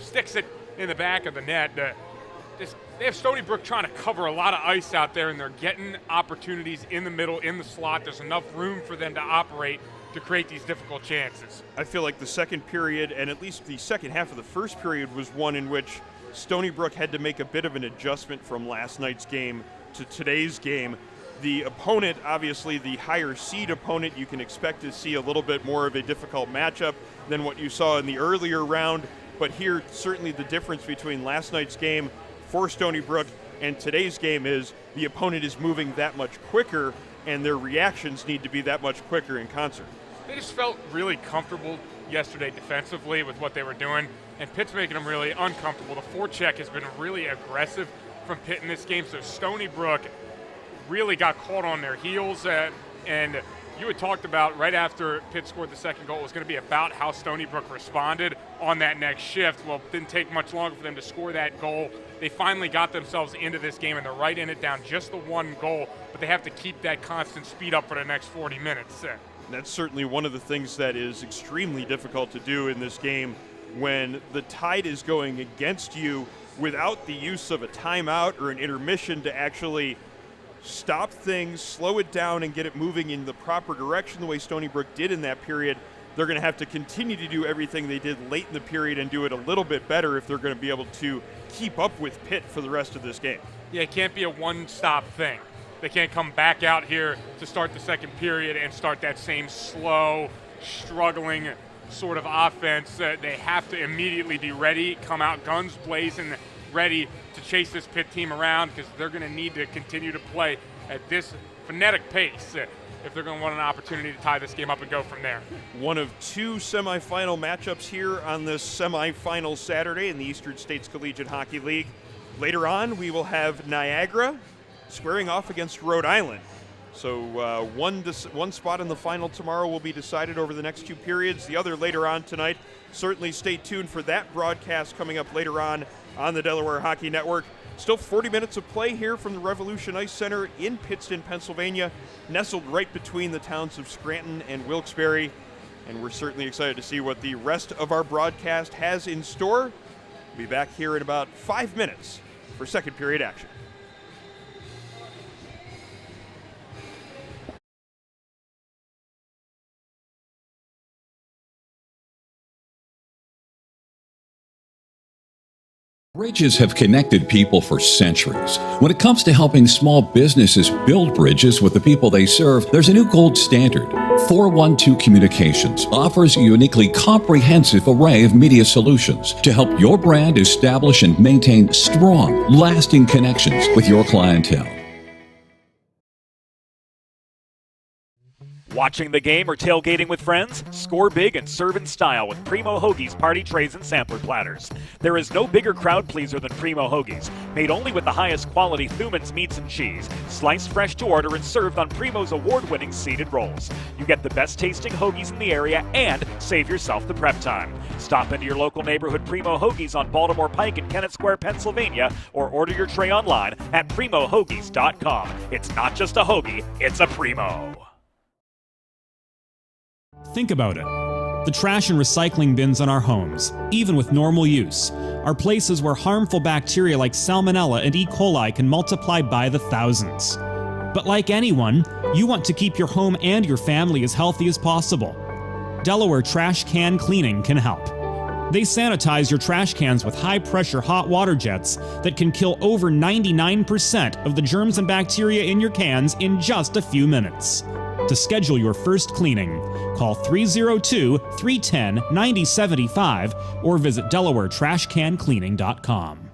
sticks it in the back of the net. They have Stony Brook trying to cover a lot of ice out there, and they're getting opportunities in the middle, in the slot. There's enough room for them to operate to create these difficult chances. I feel like the second period, and at least the second half of the first period, was one in which Stony Brook had to make a bit of an adjustment from last night's game to today's game. The opponent, obviously the higher seed opponent, you can expect to see a little bit more of a difficult matchup than what you saw in the earlier round. But here, certainly the difference between last night's game for Stony Brook and today's game is the opponent is moving that much quicker, and their reactions need to be that much quicker in concert. They just felt really comfortable yesterday defensively with what they were doing, and Pitt's making them really uncomfortable. The forecheck has been really aggressive from Pitt in this game, so Stony Brook really got caught on their heels, and you had talked about right after Pitt scored the second goal, it was going to be about how Stony Brook responded on that next shift. Well, it didn't take much longer for them to score that goal. They finally got themselves into this game, and they're right in it, down just the one goal, but they have to keep that constant speed up for the next 40 minutes. That's certainly one of the things that is extremely difficult to do in this game when the tide is going against you without the use of a timeout or an intermission to actually stop things, slow it down, and get it moving in the proper direction the way Stony Brook did in that period. They're going to have to continue to do everything they did late in the period and do it a little bit better if they're going to be able to keep up with Pitt for the rest of this game. Yeah, it can't be a one-stop thing. They can't come back out here to start the second period and start that same slow, struggling sort of offense. They have to immediately be ready, come out guns blazing, ready to chase this Pitt team around, because they're going to need to continue to play at this frenetic pace if they're going to want an opportunity to tie this game up and go from there. One of 2 semifinal matchups here on this semifinal Saturday in the Eastern States Collegiate Hockey League. Later on, we will have Niagara squaring off against Rhode Island. So one spot in the final tomorrow will be decided over the next 2 periods. The other later on tonight. Certainly stay tuned for that broadcast coming up later on the Delaware Hockey Network. Still 40 minutes of play here from the Revolution Ice Center in Pittston, Pennsylvania, nestled right between the towns of Scranton and Wilkes-Barre. And we're certainly excited to see what the rest of our broadcast has in store. We'll be back here in about 5 minutes for second period action. Bridges have connected people for centuries. When it comes to helping small businesses build bridges with the people they serve, there's a new gold standard. 412 Communications offers a uniquely comprehensive array of media solutions to help your brand establish and maintain strong, lasting connections with your clientele. Watching the game or tailgating with friends? Score big and serve in style with Primo Hoagie's party trays and sampler platters. There is no bigger crowd pleaser than Primo Hoagie's, made only with the highest quality Thuman's meats and cheese, sliced fresh to order and served on Primo's award-winning seeded rolls. You get the best tasting hoagies in the area and save yourself the prep time. Stop into your local neighborhood Primo Hoagie's on Baltimore Pike in Kennett Square, Pennsylvania, or order your tray online at PrimoHoagies.com. It's not just a hoagie, it's a Primo. Think about it. The trash and recycling bins in our homes, even with normal use, are places where harmful bacteria like Salmonella and E. coli can multiply by the thousands. But like anyone, you want to keep your home and your family as healthy as possible. Delaware Trash Can Cleaning can help. They sanitize your trash cans with high-pressure hot water jets that can kill over 99% of the germs and bacteria in your cans in just a few minutes. To schedule your first cleaning, call 302-310-9075 or visit DelawareTrashCanCleaning.com.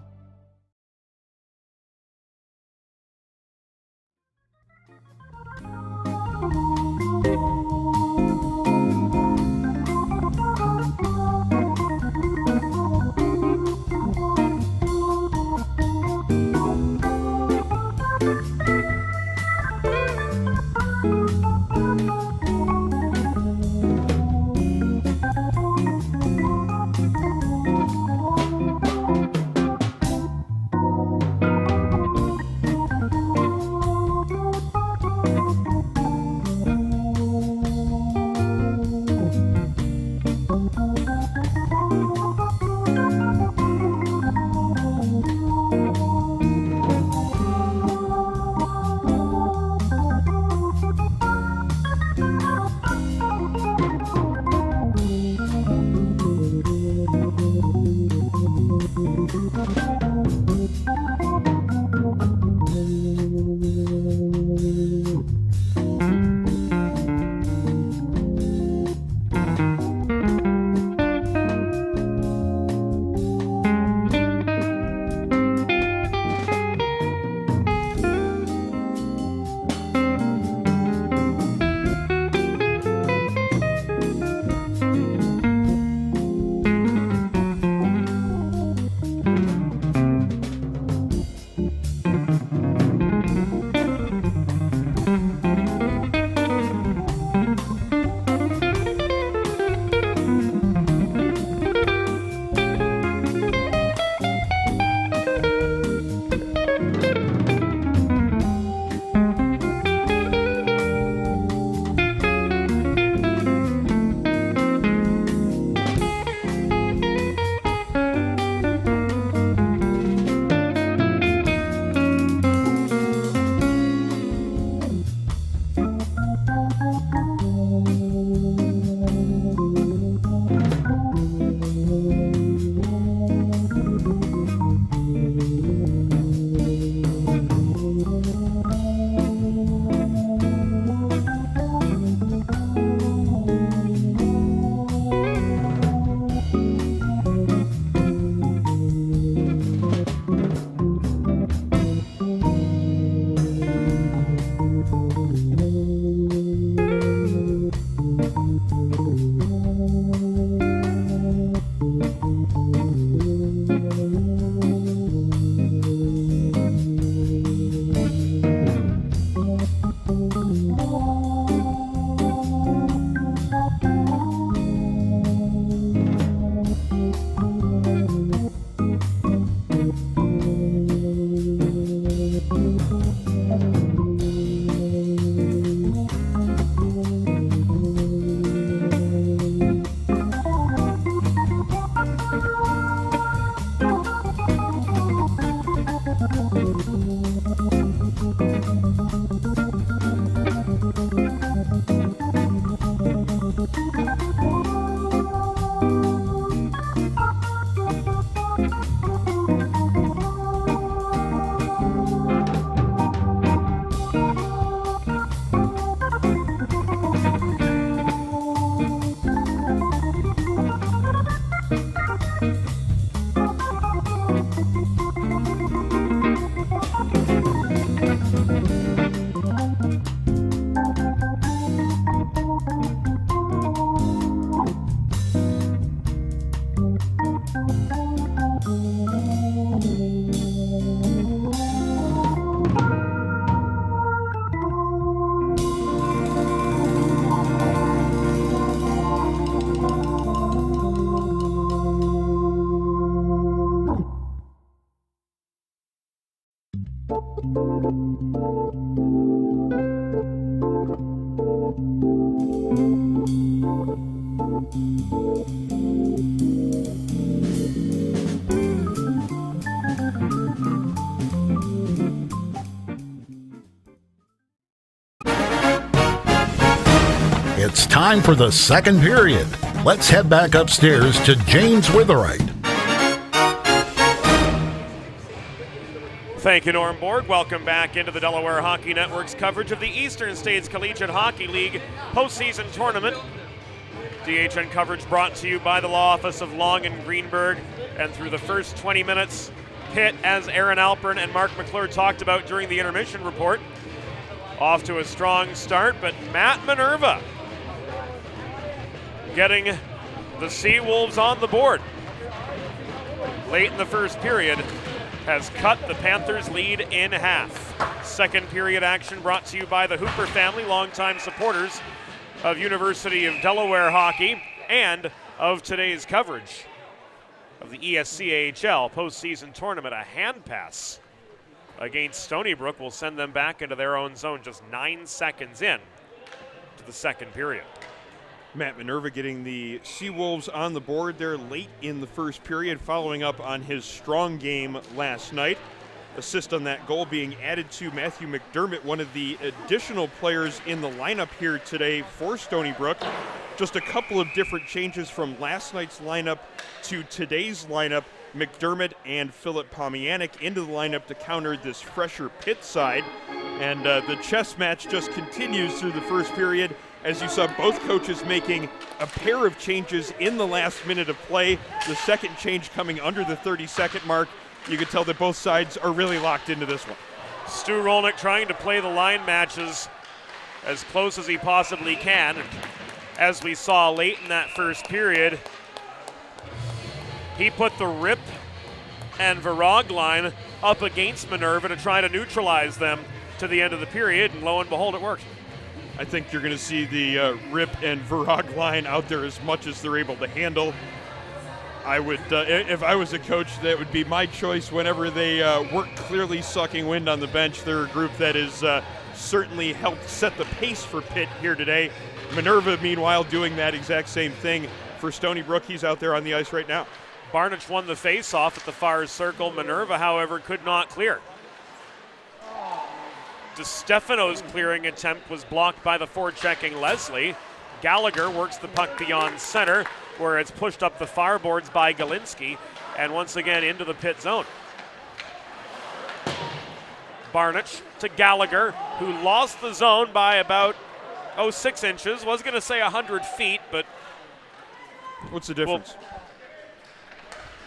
It's time for the second period. Let's head back upstairs to James Witherite. Thank you, Norm Borg. Welcome back into the Delaware Hockey Network's coverage of the Eastern States Collegiate Hockey League postseason tournament. DHN coverage brought to you by the Law Office of Long and Greenberg. And through the first 20 minutes, Pitt, as Aaron Alpern and Mark McClure talked about during the intermission report, off to a strong start, but Matt Minerva getting the Seawolves on the board late in the first period has cut the Panthers' lead in half. Second period action brought to you by the Hooper family, longtime supporters of University of Delaware hockey and of today's coverage of the ESCHL postseason tournament. A hand pass against Stony Brook will send them back into their own zone just 9 seconds in to the second period. Matt Minerva getting the Seawolves on the board there late in the first period, following up on his strong game last night. Assist on that goal being added to Matthew McDermott, one of the additional players in the lineup here today for Stony Brook. Just a couple of different changes from last night's lineup to today's lineup. McDermott and Philip Pomianic into the lineup to counter this fresher Pitt side. And the chess match just continues through the first period, as you saw both coaches making a pair of changes in the last minute of play. The second change coming under the 30-second mark. You can tell that both sides are really locked into this one. Stu Rolnick trying to play the line matches as close as he possibly can. As we saw late in that first period, he put the Rip and Virag line up against Minerva to try to neutralize them to the end of the period, and lo and behold, it worked. I think you're going to see the Rip and Virag line out there as much as they're able to handle. I would, if I was a coach, that would be my choice whenever they weren't clearly sucking wind on the bench. They're a group that has certainly helped set the pace for Pitt here today. Minerva, meanwhile, doing that exact same thing for Stony Brook. He's out there on the ice right now. Barnich won the face-off at the far circle. Minerva, however, could not clear. DeStefano's clearing attempt was blocked by the forechecking Leslie. Gallagher works the puck beyond center, where it's pushed up the far boards by Galinsky, and once again into the Pitt zone. Barnich to Gallagher, who lost the zone by about 6 inches. Was going to say 100 feet, but what's the difference?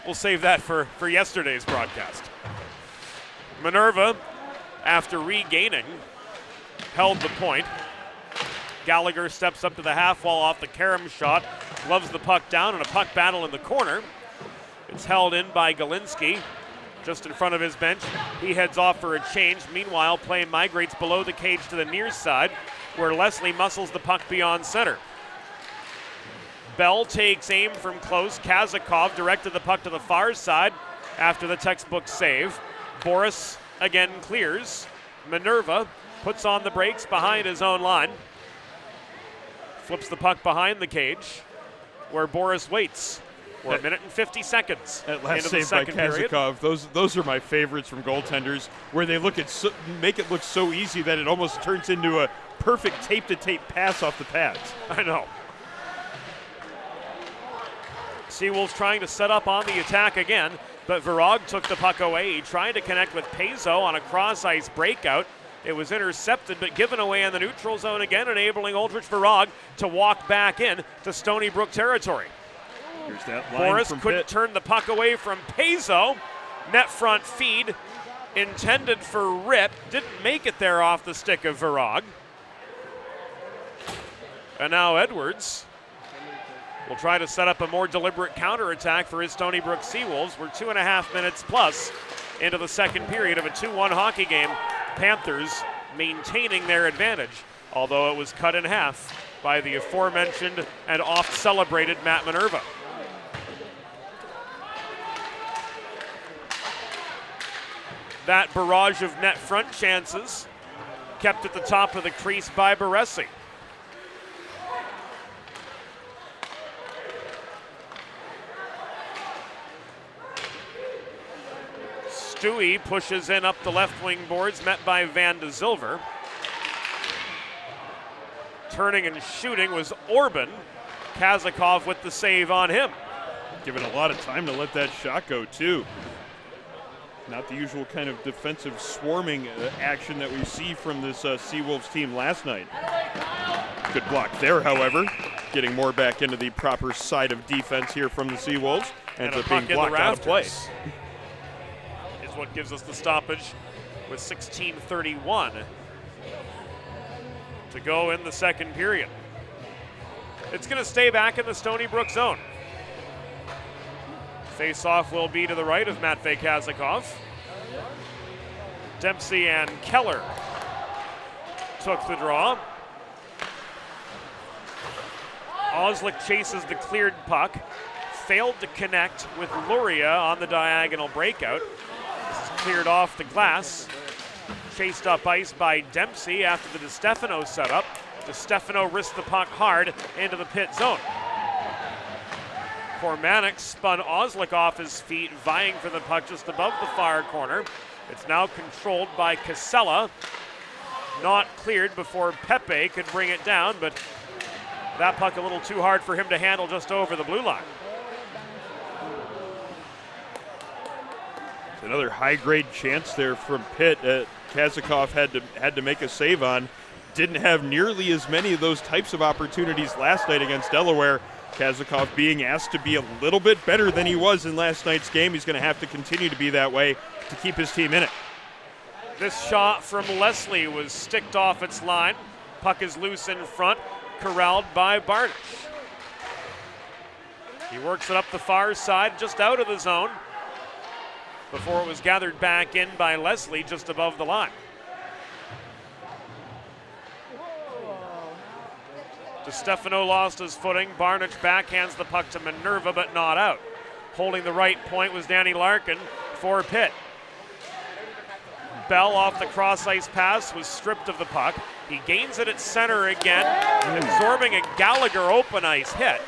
We'll save that for yesterday's broadcast. Minerva, after regaining, held the point. Gallagher steps up to the half wall off the Karam shot, gloves the puck down in a puck battle in the corner. It's held in by Galinsky, just in front of his bench. He heads off for a change. Meanwhile, play migrates below the cage to the near side, where Leslie muscles the puck beyond center. Bell takes aim from close. Kazakov directed the puck to the far side after the textbook save. Boris again clears. Minerva puts on the brakes behind his own line. Flips the puck behind the cage, where Boris waits for a minute and 50 seconds. That last into the save by second period. Kazakov, those are my favorites from goaltenders, where they make it look so easy that it almost turns into a perfect tape-to-tape pass off the pads. I know. Seawolves trying to set up on the attack again, but Virag took the puck away. He tried to connect with Pezo on a cross-ice breakout. It was intercepted, but given away in the neutral zone again, enabling Aldrich Virag to walk back in to Stony Brook territory. Here's that line Boris from couldn't Pitt. turn the puck away from Pezo. net front feed intended for Rip. Didn't make it there off the stick of Virag. And now Edwards will try to set up a more deliberate counterattack for his Stony Brook Seawolves. We're 2.5 minutes plus into the second period of a 2-1 hockey game. Panthers maintaining their advantage, although it was cut in half by the aforementioned and oft-celebrated Matt Minerva. That barrage of net front chances kept at the top of the crease by Baresi. Stewie pushes in up the left wing boards, met by Van de Zilver. Turning and shooting was Orban. Kazakov with the save on him. Given a lot of time to let that shot go, too. Not the usual kind of defensive swarming action that we see from this Seawolves team last night. Good block there, however. Getting more back into the proper side of defense here from the Seawolves. Ends up being blocked out of play. Is what gives us the stoppage with 16:31 to go in the second period. It's going to stay back in the Stony Brook zone. Face-off will be to the right of Matvei Kazakov. Dempsey and Keller took the draw. Oslick chases the cleared puck. Failed to connect with Luria on the diagonal breakout. This is cleared off the glass. Chased up ice by Dempsey after the DiStefano setup. DiStefano risked the puck hard into the Pitt zone. Kormanek spun Oslick off his feet, vying for the puck just above the far corner. It's now controlled by Casella. Not cleared before Pepe could bring it down, but that puck a little too hard for him to handle just over the blue line. Another high-grade chance there from Pitt. Kazakov had to make a save on. Didn't have nearly as many of those types of opportunities last night against Delaware. Kazakov being asked to be a little bit better than he was in last night's game. He's going to have to continue to be that way to keep his team in it. This shot from Leslie was sticked off its line. Puck is loose in front, corralled by Barnish. He works it up the far side, just out of the zone, before it was gathered back in by Leslie just above the line. DiStefano lost his footing. Barnich backhands the puck to Minerva, but not out. Holding the right point was Danny Larkin for Pitt. Bell off the cross-ice pass was stripped of the puck. He gains it at center again, absorbing a Gallagher open ice hit.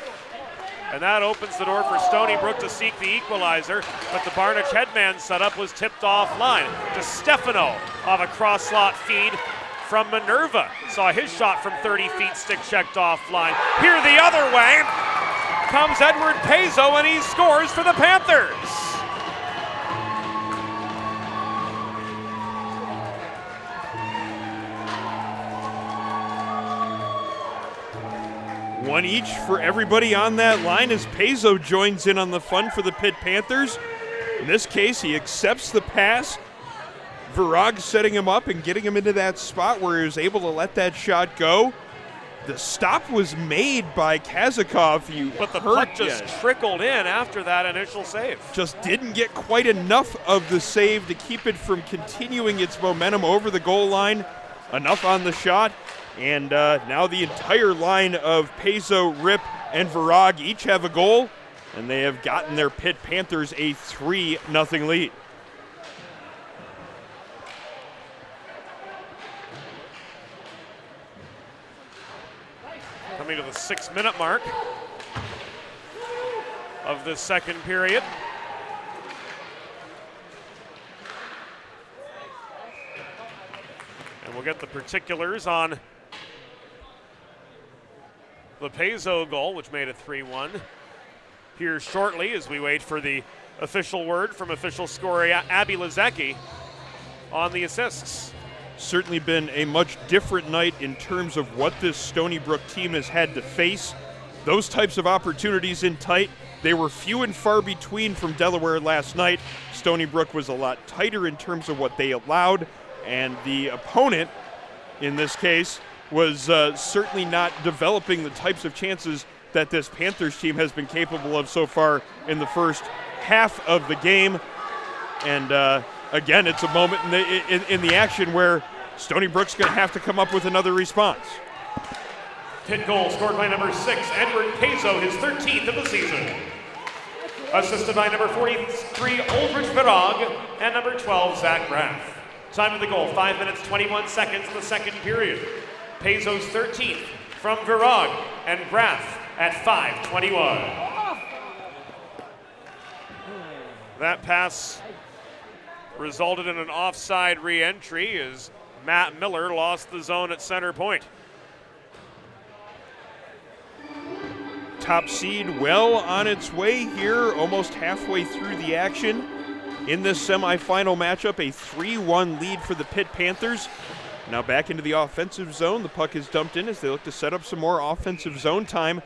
And that opens the door for Stony Brook to seek the equalizer, but the Barnich headman setup was tipped offline. DiStefano off a cross-slot feed from Minerva. Saw his shot from 30 feet stick checked offline. Here the other way comes Edward Pezzo, and he scores for the Panthers. One each for everybody on that line as Pezzo joins in on the fun for the Pitt Panthers. In this case, he accepts the pass. Virag setting him up and getting him into that spot where he was able to let that shot go. The stop was made by Kazakov. But the puck just trickled in after that initial save. Just didn't get quite enough of the save to keep it from continuing its momentum over the goal line. Enough on the shot. And now the entire line of Pezzo, Rip, and Virag each have a goal. And they have gotten their Pitt Panthers a 3-0 lead. Coming to the 6-minute mark of this second period. And we'll get the particulars on the Pezzo goal, which made it 3-1, here shortly as we wait for the official word from official scorer Abby Lazecki on the assists. Certainly been a much different night in terms of what this Stony Brook team has had to face. Those types of opportunities in tight They were few and far between from Delaware last night. Stony Brook was a lot tighter in terms of what they allowed, and the opponent, in this case, was certainly not developing the types of chances that this Panthers team has been capable of so far in the first half of the game. And again, it's a moment in the action where Stony Brook's going to have to come up with another response. Pitt goal scored by number 6, Edward Paiso, his 13th of the season. Assisted by number 43, Aldrich Virag, and number 12, Zach Graff. Time of the goal, 5 minutes, 21 seconds in the second period. Paiso's 13th from Virag and Graff at 5:21. That pass resulted in an offside re-entry as Matt Miller lost the zone at center point. Top seed well on its way here, almost halfway through the action. In this semifinal matchup, a 3-1 lead for the Pitt Panthers. Now back into the offensive zone. The puck is dumped in as they look to set up some more offensive zone time.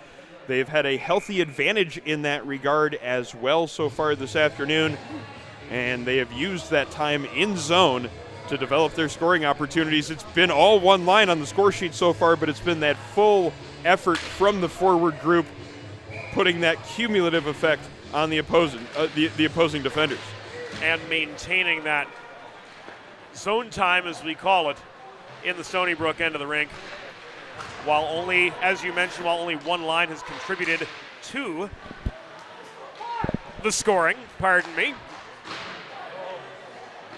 They've had a healthy advantage in that regard as well so far this afternoon, and they have used that time in zone to develop their scoring opportunities. It's been all one line on the score sheet so far, but it's been that full effort from the forward group, putting that cumulative effect on the opposing defenders. And maintaining that zone time, as we call it, in the Stony Brook end of the rink, while only, as you mentioned, while only one line has contributed to the scoring, pardon me.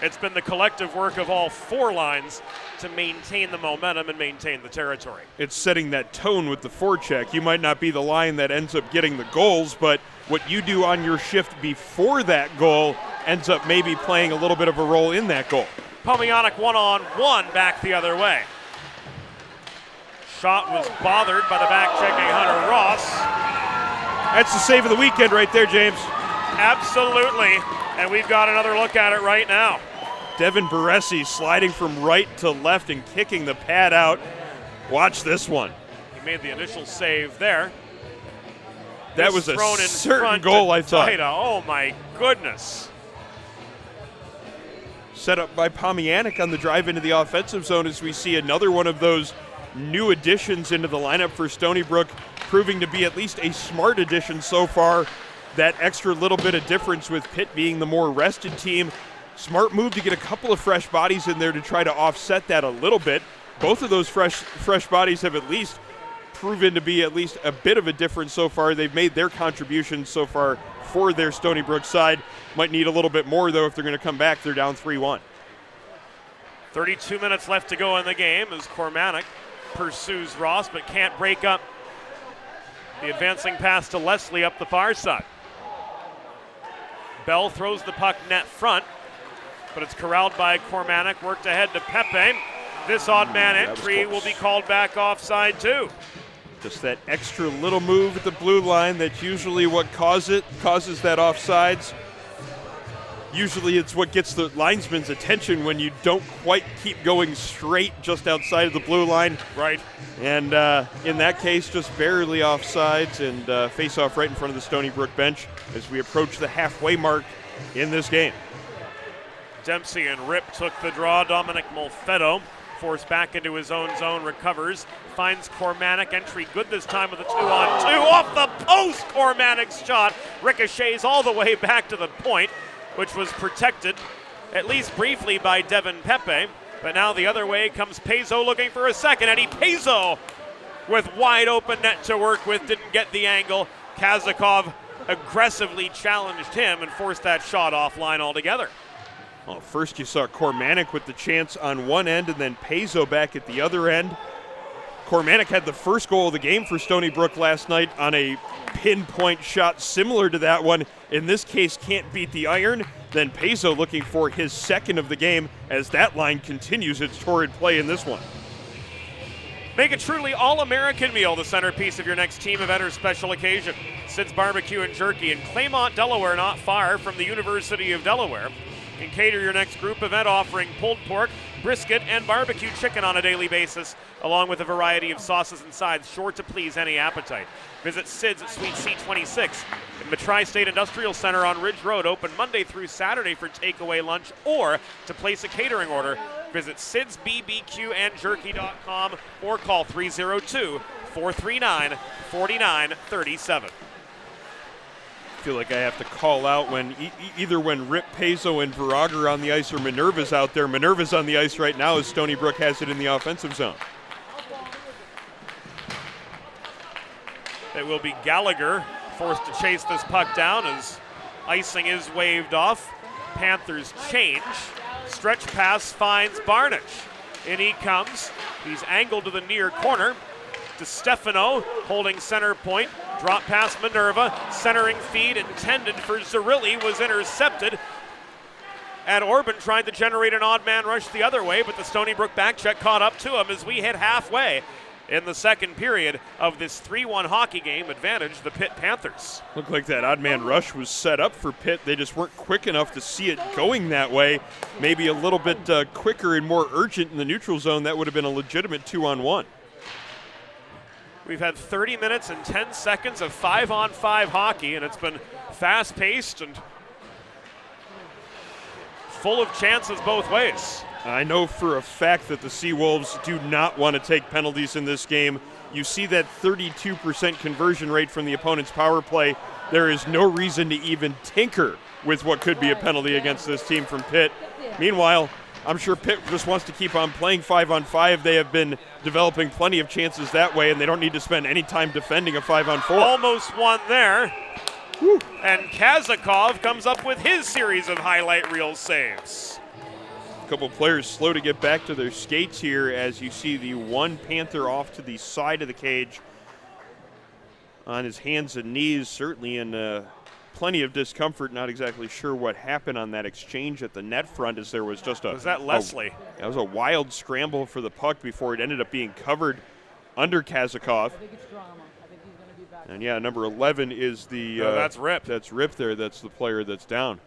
It's been the collective work of all four lines to maintain the momentum and maintain the territory. It's setting that tone with the forecheck. You might not be the line that ends up getting the goals, but what you do on your shift before that goal ends up maybe playing a little bit of a role in that goal. Pomianic one-on-one back the other way. Shot was bothered by the back-checking Hunter Ross. That's the save of the weekend right there, James. Absolutely, and we've got another look at it right now. Devin Baresi sliding from right to left and kicking the pad out. Watch this one. He made the initial save there. That was a certain goal, I thought. Oh, my goodness. Set up by Pomianic on the drive into the offensive zone as we see another one of those new additions into the lineup for Stony Brook, proving to be at least a smart addition so far. That extra little bit of difference with Pitt being the more rested team. Smart move to get a couple of fresh bodies in there to try to offset that a little bit. Both of those fresh bodies have at least proven to be at least a bit of a difference so far. They've made their contributions so far for their Stony Brook side. Might need a little bit more, though, if they're going to come back. They're down 3-1. 32 minutes left to go in the game as Cormanic pursues Ross but can't break up the advancing pass to Leslie up the far side. Bell throws the puck net front, but it's corralled by Cormanic, worked ahead to Pepe. This odd man entry will be called back offside too. Just that extra little move at the blue line that's usually what causes that offsides. Usually it's what gets the linesman's attention when you don't quite keep going straight just outside of the blue line. Right. And in that case, just barely offsides and face off right in front of the Stony Brook bench as we approach the halfway mark in this game. Dempsey and Rip took the draw. Dominic Molfetto forced back into his own zone, recovers, finds Cormanic, entry good this time with a 2-on-2 off the post. Cormanic's shot ricochets all the way back to the point, which was protected at least briefly by Devin Pepe. But now the other way comes Paiso looking for a second. Eddie Paiso with wide open net to work with, didn't get the angle. Kazakov aggressively challenged him and forced that shot offline altogether. Well, first you saw Cormanic with the chance on one end and then Paiso back at the other end. Cormanic had the first goal of the game for Stony Brook last night on a pinpoint shot similar to that one. In this case, can't beat the iron. Then Paiso looking for his second of the game as that line continues its torrid play in this one. Make a truly all-American meal the centerpiece of your next team event or special occasion. Sid's Barbecue and Jerky in Claymont, Delaware, not far from the University of Delaware. can cater your next group event offering pulled pork, brisket, and barbecue chicken on a daily basis, along with a variety of sauces and sides sure to please any appetite. Visit Sid's at Suite C26 in the Tri-State Industrial Center on Ridge Road, open Monday through Saturday for takeaway lunch, or to place a catering order, visit sidsbbqandjerky.com or call 302-439-4937. I feel like I have to call out when either when Rip Paiso and Virag are on the ice or Minerva's out there. Minerva's on the ice right now as Stony Brook has it in the offensive zone. It will be Gallagher forced to chase this puck down as icing is waved off. Panthers change. Stretch pass finds Barnich. In he comes. He's angled to the near corner. DeStefano holding center point. Drop pass Minerva. Centering feed intended for Zerilli was intercepted. And Orban tried to generate an odd man rush the other way, but the Stony Brook back check caught up to him as we hit halfway in the second period of this 3-1 hockey game. Advantage the Pitt Panthers. Looked like that odd man rush was set up for Pitt. They just weren't quick enough to see it going that way. Maybe a little bit quicker and more urgent in the neutral zone. That would have been a legitimate 2-on-1. We've had 30 minutes and 10 seconds of 5-on-5 hockey, and it's been fast-paced and full of chances both ways. I know for a fact that the Seawolves do not want to take penalties in this game. You see that 32% conversion rate from the opponent's power play. There is no reason to even tinker with what could be a penalty against this team from Pitt. Meanwhile, I'm sure Pitt just wants to keep on playing 5-on-5. They have been developing plenty of chances that way, and they don't need to spend any time defending a 5-on-4. Almost one there. Whew. And Kazakov comes up with his series of highlight reel saves. A couple players slow to get back to their skates here as you see the one Panther off to the side of the cage on his hands and knees, certainly in plenty of discomfort. Not exactly sure what happened on that exchange at the net front, as there was just was that Leslie? That was a wild scramble for the puck before it ended up being covered under Kazakov. And yeah, number 11 is the that's Rip. That's Rip there. That's the player that's down.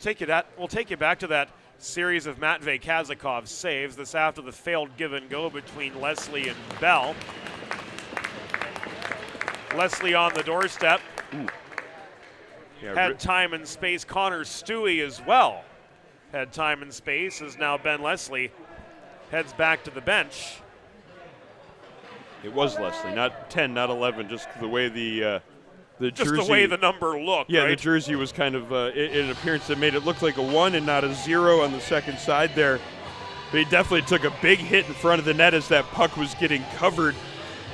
We'll take you back to that series of Matvey Kazakov's saves. This after the failed give and go between Leslie and Bell. Leslie on the doorstep. Ooh. Yeah, had time and space. Connor Stewie as well had time and space, as now Ben Leslie heads back to the bench. It was Leslie, not 10, not 11, just the way the just jersey. the way the number looked. Yeah, right? The jersey was kind of in an appearance that made it look like a 1 and not a 0 on the second side there. But he definitely took a big hit in front of the net as that puck was getting covered.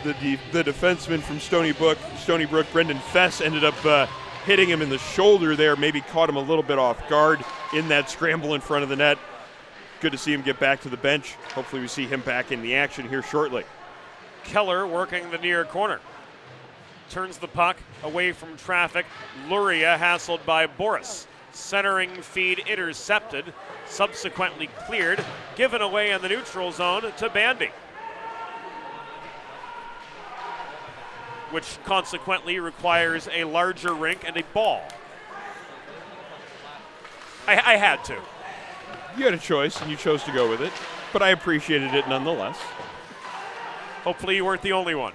The defenseman from Stony Brook, Brendan Fess, ended up hitting him in the shoulder there, maybe caught him a little bit off guard in that scramble in front of the net. Good to see him get back to the bench. Hopefully we see him back in the action here shortly. Keller working the near corner. Turns the puck away from traffic. Luria hassled by Boris. Centering feed intercepted, subsequently cleared, given away in the neutral zone to Bandy, which consequently requires a larger rink and a ball. I had to. You had a choice, and you chose to go with it, but I appreciated it nonetheless. Hopefully you weren't the only one.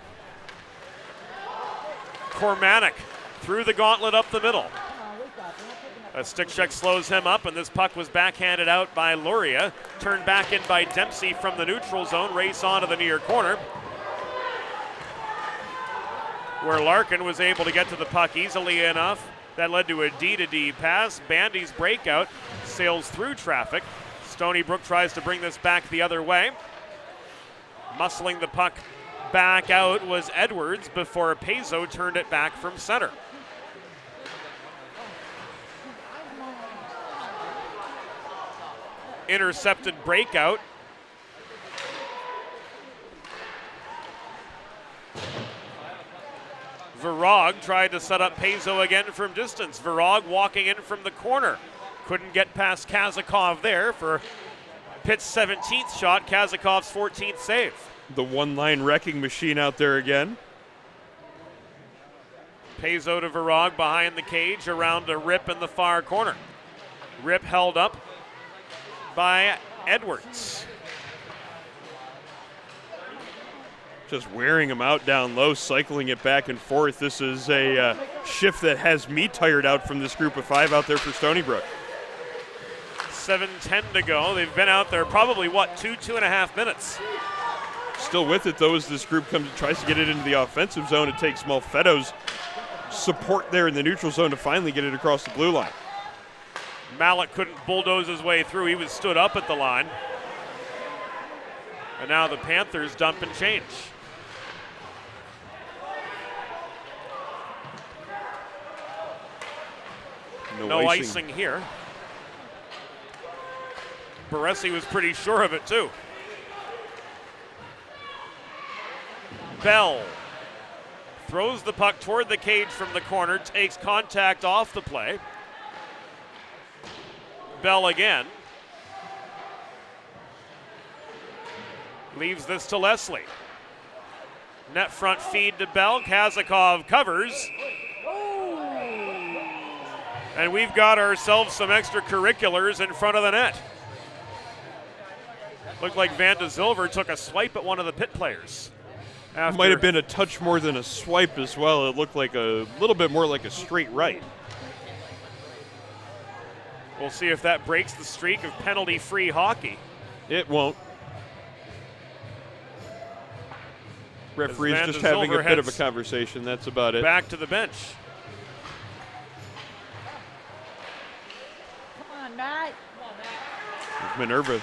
Kormanek through the gauntlet up the middle. A stick check slows him up, and this puck was backhanded out by Luria. Turned back in by Dempsey from the neutral zone. Race on to the near corner, where Larkin was able to get to the puck easily enough. That led to a D-to-D pass. Bandy's breakout sails through traffic. Stony Brook tries to bring this back the other way. Muscling the puck back out was Edwards before Paiso turned it back from center. Intercepted breakout. Virag tried to set up Paiso again from distance. Virag walking in from the corner. Couldn't get past Kazakov there for Pitt's 17th shot, Kazakov's 14th save. The one-line wrecking machine out there again. Paiso to Virag behind the cage, around a Rip in the far corner. Rip held up by Edwards. Just wearing him out down low, cycling it back and forth. This is a shift that has me tired out from this group of 5 out there for Stony Brook. 7:10 to go. They've been out there probably, 2.5 minutes. Still with it, though, as this group tries to get it into the offensive zone. It takes Malfetto's support there in the neutral zone to finally get it across the blue line. Malik couldn't bulldoze his way through. He was stood up at the line. And now the Panthers dump and change. No icing here. Baresi was pretty sure of it, too. Bell throws the puck toward the cage from the corner, takes contact off the play. Bell again. Leaves this to Leslie. Net front feed to Bell. Kazakov covers. And we've got ourselves some extracurriculars in front of the net. Looked like Van de Zilver took a swipe at one of the Pitt players. Might have been a touch more than a swipe as well. It looked like a little bit more like a straight right. We'll see if that breaks the streak of penalty-free hockey. It won't. Referee's just having a bit of a conversation. That's about it. Back to the bench. Come on, Matt. Minerva.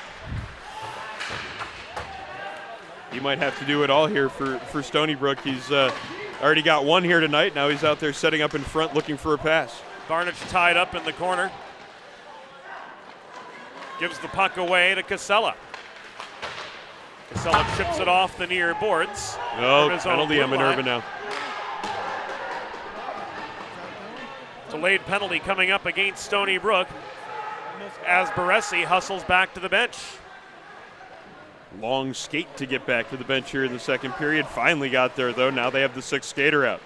He might have to do it all here for Stony Brook. He's already got one here tonight. Now he's out there setting up in front looking for a pass. Barnage tied up in the corner. Gives the puck away to Casella. Casella chips it off the near boards. Oh, penalty on Minerva now. Delayed penalty coming up against Stony Brook as Baresi hustles back to the bench. Long skate to get back to the bench here in the second period. Finally got there, though. Now they have the 6th skater out.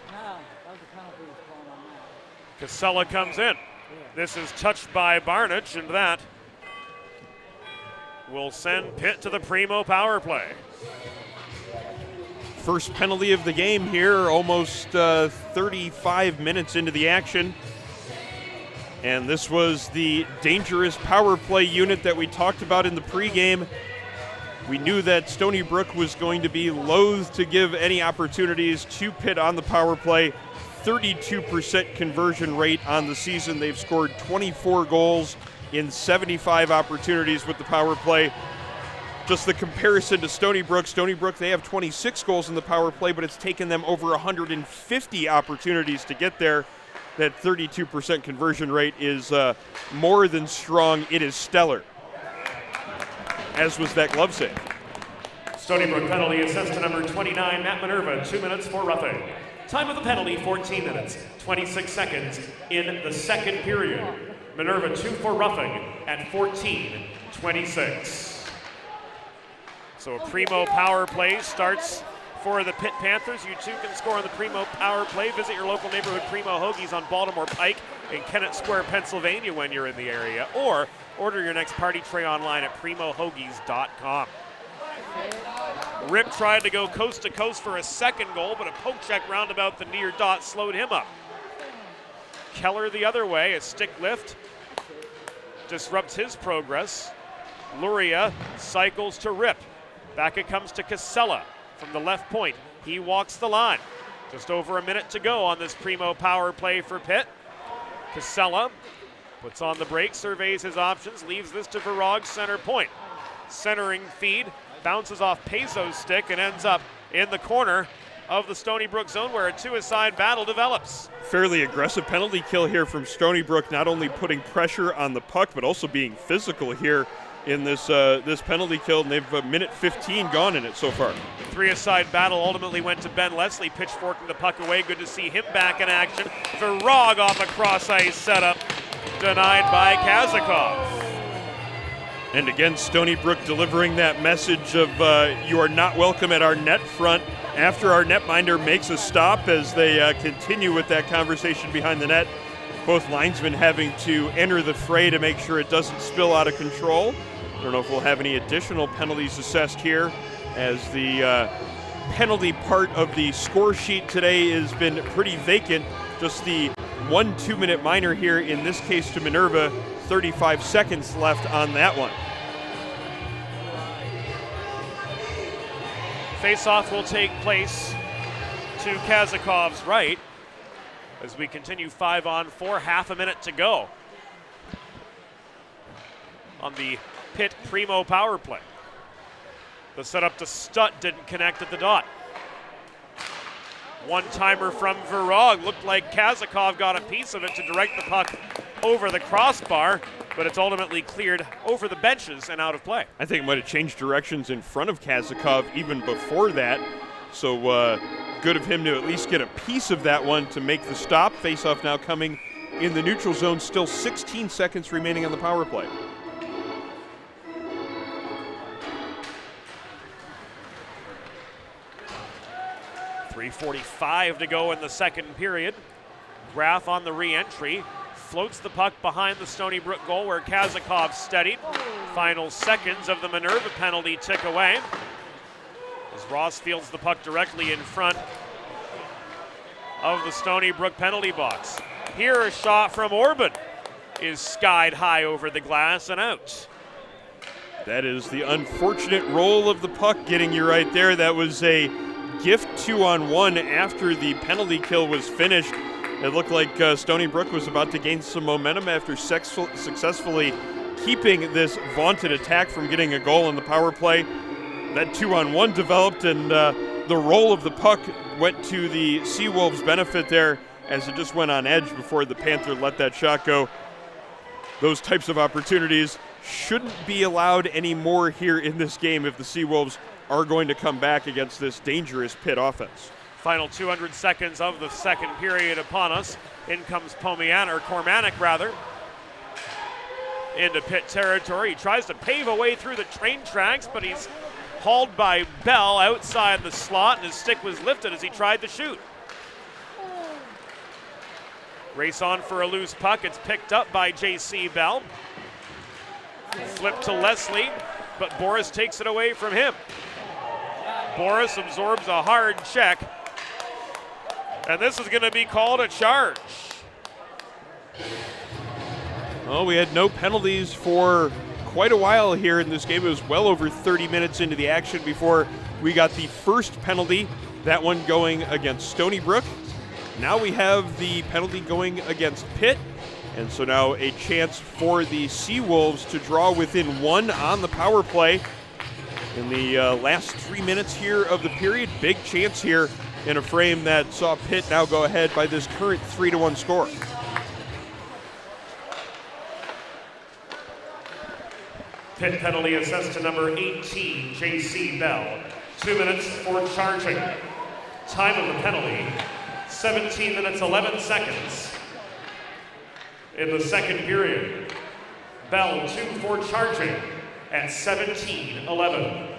Casella comes in. This is touched by Barnage, and that will send Pitt to the Primo power play. First penalty of the game here, almost 35 minutes into the action. And this was the dangerous power play unit that we talked about in the pregame. We knew that Stony Brook was going to be loath to give any opportunities to Pitt on the power play. 32% conversion rate on the season. They've scored 24 goals in 75 opportunities with the power play. Just the comparison to Stony Brook. Stony Brook, they have 26 goals in the power play, but it's taken them over 150 opportunities to get there. That 32% conversion rate is more than strong. It is stellar, as was that glove save. Stony Brook penalty assist to number 29, Matt Minerva, 2 minutes for roughing. Time of the penalty, 14 minutes, 26 seconds in the second period. Minerva 2 for roughing at 14:26. So a Primo power play starts for the Pitt Panthers. You too can score on the Primo power play. Visit your local neighborhood Primo Hoagies on Baltimore Pike in Kennett Square, Pennsylvania when you're in the area, or order your next party tray online at primohoagies.com. Rip tried to go coast to coast for a second goal, but a poke check roundabout the near dot slowed him up. Keller the other way, a stick lift disrupts his progress. Luria cycles to Rip. Back it comes to Casella from the left point. He walks the line. Just over a minute to go on this Primo power play for Pitt. Casella puts on the brake, surveys his options, leaves this to Virag center point. Centering feed, bounces off Pezo's stick and ends up in the corner of the Stony Brook zone where a two-a-side battle develops. Fairly aggressive penalty kill here from Stony Brook, not only putting pressure on the puck, but also being physical here in this this penalty kill, and they've a minute 15 gone in it so far. Three-a-side battle ultimately went to Ben Leslie, pitchforking the puck away. Good to see him back in action. Virag off a cross-ice setup, denied by Kazakov. And again, Stony Brook delivering that message of you are not welcome at our net front after our netminder makes a stop as they continue with that conversation behind the net. both linesmen having to enter the fray to make sure it doesn't spill out of control. I don't know if we'll have any additional penalties assessed here, as the penalty part of the score sheet today has been pretty vacant. Just the 1 2-minute minor here, in this case to Minerva, 35 seconds left on that one. Face-off will take place to Kazakov's right as we continue 5-on-4, half a minute to go on the Pitt Primo power play. The setup to Stutt didn't connect at the dot. One-timer from Virag. Looked like Kazakov got a piece of it to direct the puck over the crossbar, but it's ultimately cleared over the benches and out of play. I think it might have changed directions in front of Kazakov even before that. So good of him to at least get a piece of that one to make the stop. Face-off now coming in the neutral zone. Still 16 seconds remaining on the power play. .345 to go in the second period. Graf on the re-entry. Floats the puck behind the Stony Brook goal where Kazakov steadied. Final seconds of the Minerva penalty tick away as Ross fields the puck directly in front of the Stony Brook penalty box. Here a shot from Orban is skied high over the glass and out. That is the unfortunate roll of the puck getting you right there. That was a gift 2-on-1 after the penalty kill was finished. It looked like Stony Brook was about to gain some momentum after successfully keeping this vaunted attack from getting a goal on the power play. That 2-on-1 developed, and the roll of the puck went to the Seawolves' benefit there as it just went on edge before the Panther let that shot go. Those types of opportunities shouldn't be allowed anymore here in this game if the Seawolves are going to come back against this dangerous Pitt offense. Final 200 seconds of the second period upon us. In comes Cormanic rather, into Pitt territory. He tries to pave a way through the train tracks, but he's hauled by Bell outside the slot, and his stick was lifted as he tried to shoot. Race on for a loose puck. It's picked up by J.C. Bell. Flip to Leslie, but Boris takes it away from him. Boris absorbs a hard check, and this is going to be called a charge. Well, we had no penalties for quite a while here in this game. It was well over 30 minutes into the action before we got the first penalty, that one going against Stony Brook. Now we have the penalty going against Pitt, and so now a chance for the Seawolves to draw within one on the power play. In the last 3 minutes here of the period, big chance here in a frame that saw Pitt now go ahead by this current 3-1 score. Pitt penalty assessed to number 18, J.C. Bell. 2 minutes for charging. Time of the penalty, 17 minutes, 11 seconds. In the second period, Bell 2 for charging at 17-11.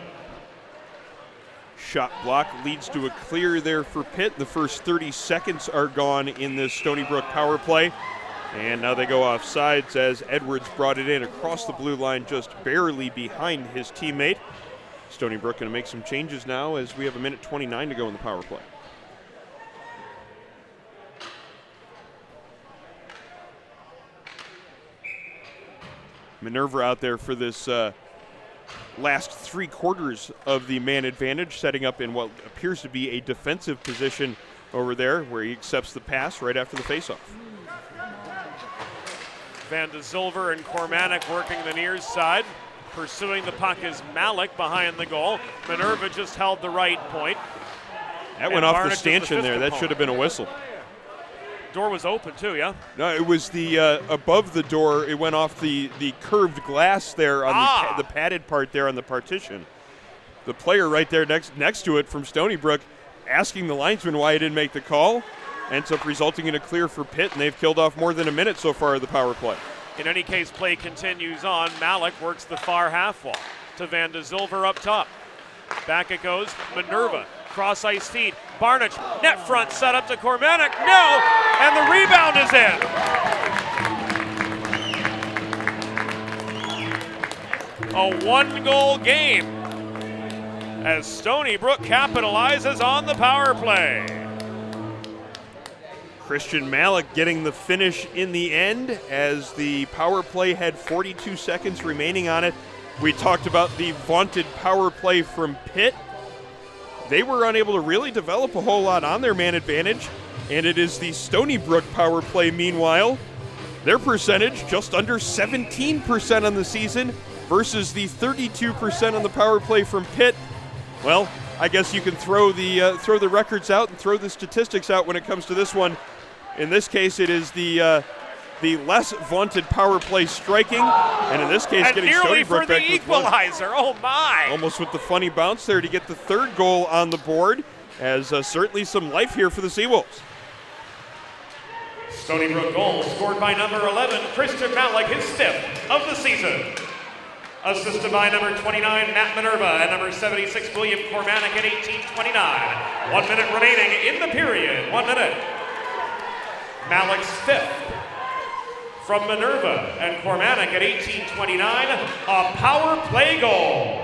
Shot block leads to a clear there for Pitt. The first 30 seconds are gone in this Stony Brook power play. And now they go off sides as Edwards brought it in across the blue line, just barely behind his teammate. Stony Brook going to make some changes now as we have 1:29 to go in the power play. Minerva out there for this last 3 quarters of the man advantage, setting up in what appears to be a defensive position over there where he accepts the pass right after the faceoff. Van de Zilver and Cormanic working the near side. Pursuing the puck is Malik behind the goal. Minerva just held the right point. That went off the stanchion there. That should have been a whistle. Door was open too, yeah? No, it was the above the door. It went off the curved glass there on the padded part there on the partition. The player right there next to it from Stony Brook asking the linesman why he didn't make the call. Ends up resulting in a clear for Pitt, and they've killed off more than a minute so far of the power play. In any case, play continues on. Malik works the far half wall to Van de Zilver up top. Back it goes. Minerva, cross ice feed. Barnich, net front set up to Cormanic. No! And the rebound is in. A one-goal game as Stony Brook capitalizes on the power play. Christian Malik getting the finish in the end as the power play had 42 seconds remaining on it. We talked about the vaunted power play from Pitt. They were unable to really develop a whole lot on their man advantage, and it is the Stony Brook power play meanwhile. Their percentage just under 17% on the season versus the 32% on the power play from Pitt. Well, I guess you can throw the records out and throw the statistics out when it comes to this one. In this case, it is the less vaunted power play striking, and in this case, and getting nearly Stony Brook for the back with one. equalizer. Oh my! Almost with the funny bounce there to get the third goal on the board, as certainly some life here for the Seawolves. Stony Brook goal scored by number 11, Christian Malik, his 5th of the season. Assisted by number 29, Matt Minerva, and number 76, William Cormanic at 18:29. 1 minute remaining in the period. 1 minute. Malik's 5th from Minerva and Cormanic at 18:29. A power play goal.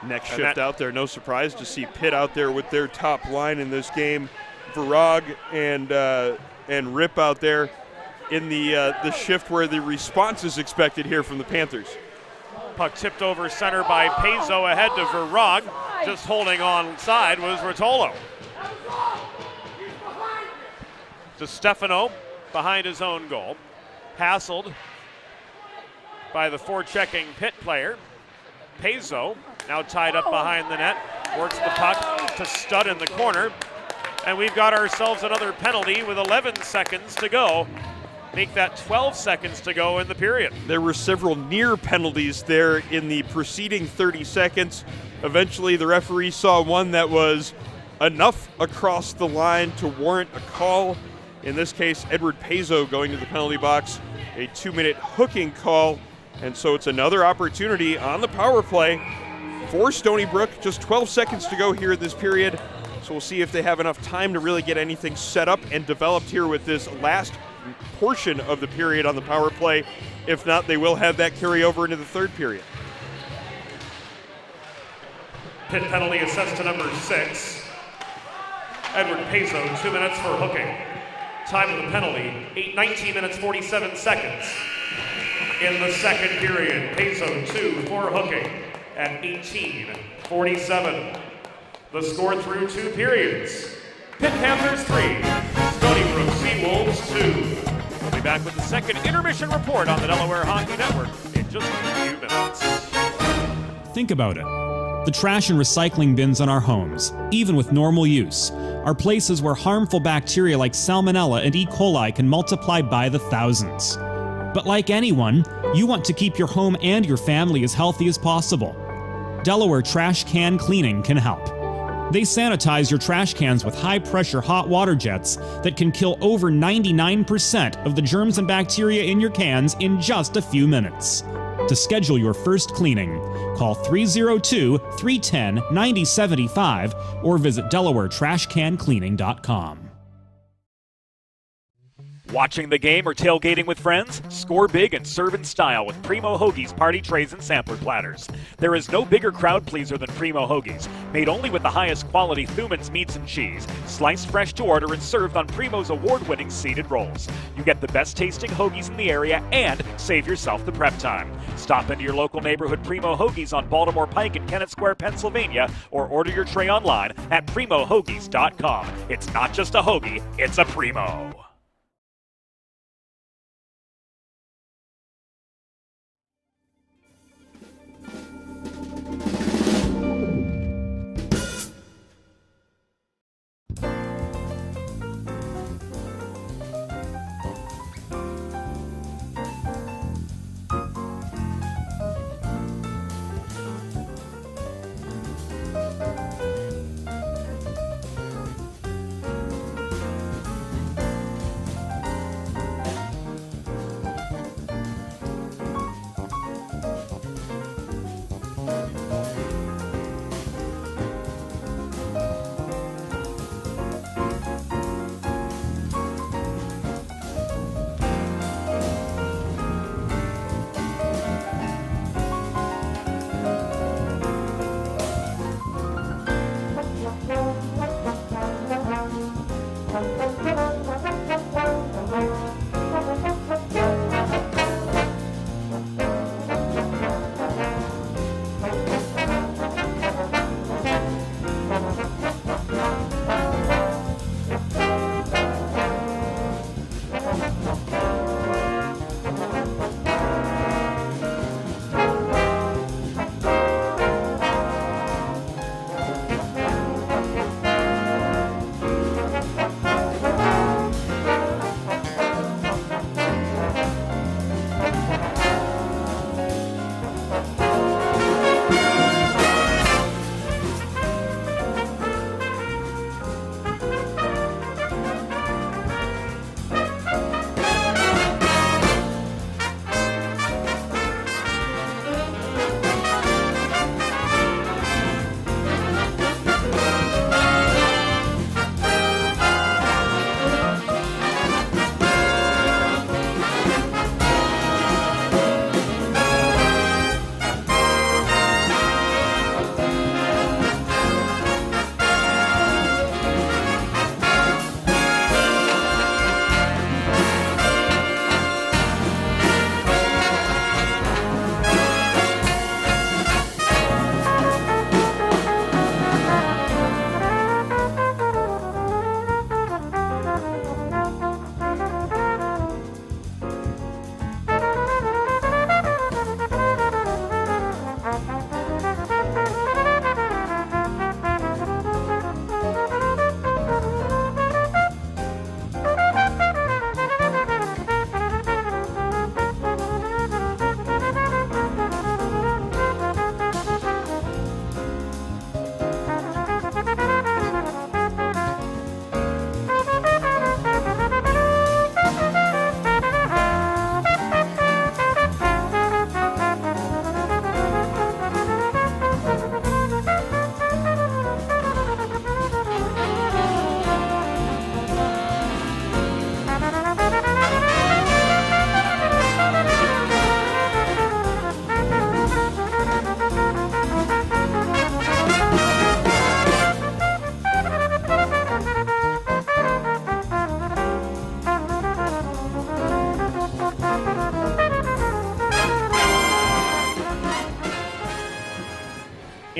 Next shift out there, no surprise to see Pitt out there with their top line in this game. Virag and Rip out there in the shift where the response is expected here from the Panthers. Puck tipped over center by Pezo ahead to Virag. Just holding on side was Rotolo. To Stefano behind his own goal. Hassled by the forechecking Pitt player. Pezo now tied up behind the net. Works the puck to Stud in the corner. And we've got ourselves another penalty with 11 seconds to go. Make that 12 seconds to go in the period. There were several near penalties there in the preceding 30 seconds. Eventually, the referee saw one that was enough across the line to warrant a call. In this case, Edward Pezo going to the penalty box, a 2-minute hooking call. And so it's another opportunity on the power play for Stony Brook. Just 12 seconds to go here in this period. So we'll see if they have enough time to really get anything set up and developed here with this last portion of the period on the power play. If not, they will have that carry over into the third period. Pitt penalty assessed to number 6. Edward Pezo, 2 minutes for hooking. Time of the penalty, 19 minutes 47 seconds. In the second period, Pezo 2 for hooking at 18:47. The score through 2 periods. Pitt Panthers 3, Stony Brook Seawolves 2. We'll be back with the second intermission report on the Delaware Hockey Network in just a few minutes. Think about it. The trash and recycling bins in our homes, even with normal use, are places where harmful bacteria like Salmonella and E. coli can multiply by the thousands. But like anyone, you want to keep your home and your family as healthy as possible. Delaware Trash Can Cleaning can help. They sanitize your trash cans with high-pressure hot water jets that can kill over 99% of the germs and bacteria in your cans in just a few minutes. To schedule your first cleaning, call 302-310-9075 or visit DelawareTrashCanCleaning.com. Watching the game or tailgating with friends? Score big and serve in style with Primo Hoagie's party trays and sampler platters. There is no bigger crowd pleaser than Primo Hoagie's, made only with the highest quality Thuman's meats and cheese, sliced fresh to order and served on Primo's award-winning seeded rolls. You get the best tasting hoagies in the area and save yourself the prep time. Stop into your local neighborhood Primo Hoagie's on Baltimore Pike in Kennett Square, Pennsylvania, or order your tray online at PrimoHoagies.com. It's not just a hoagie, it's a Primo.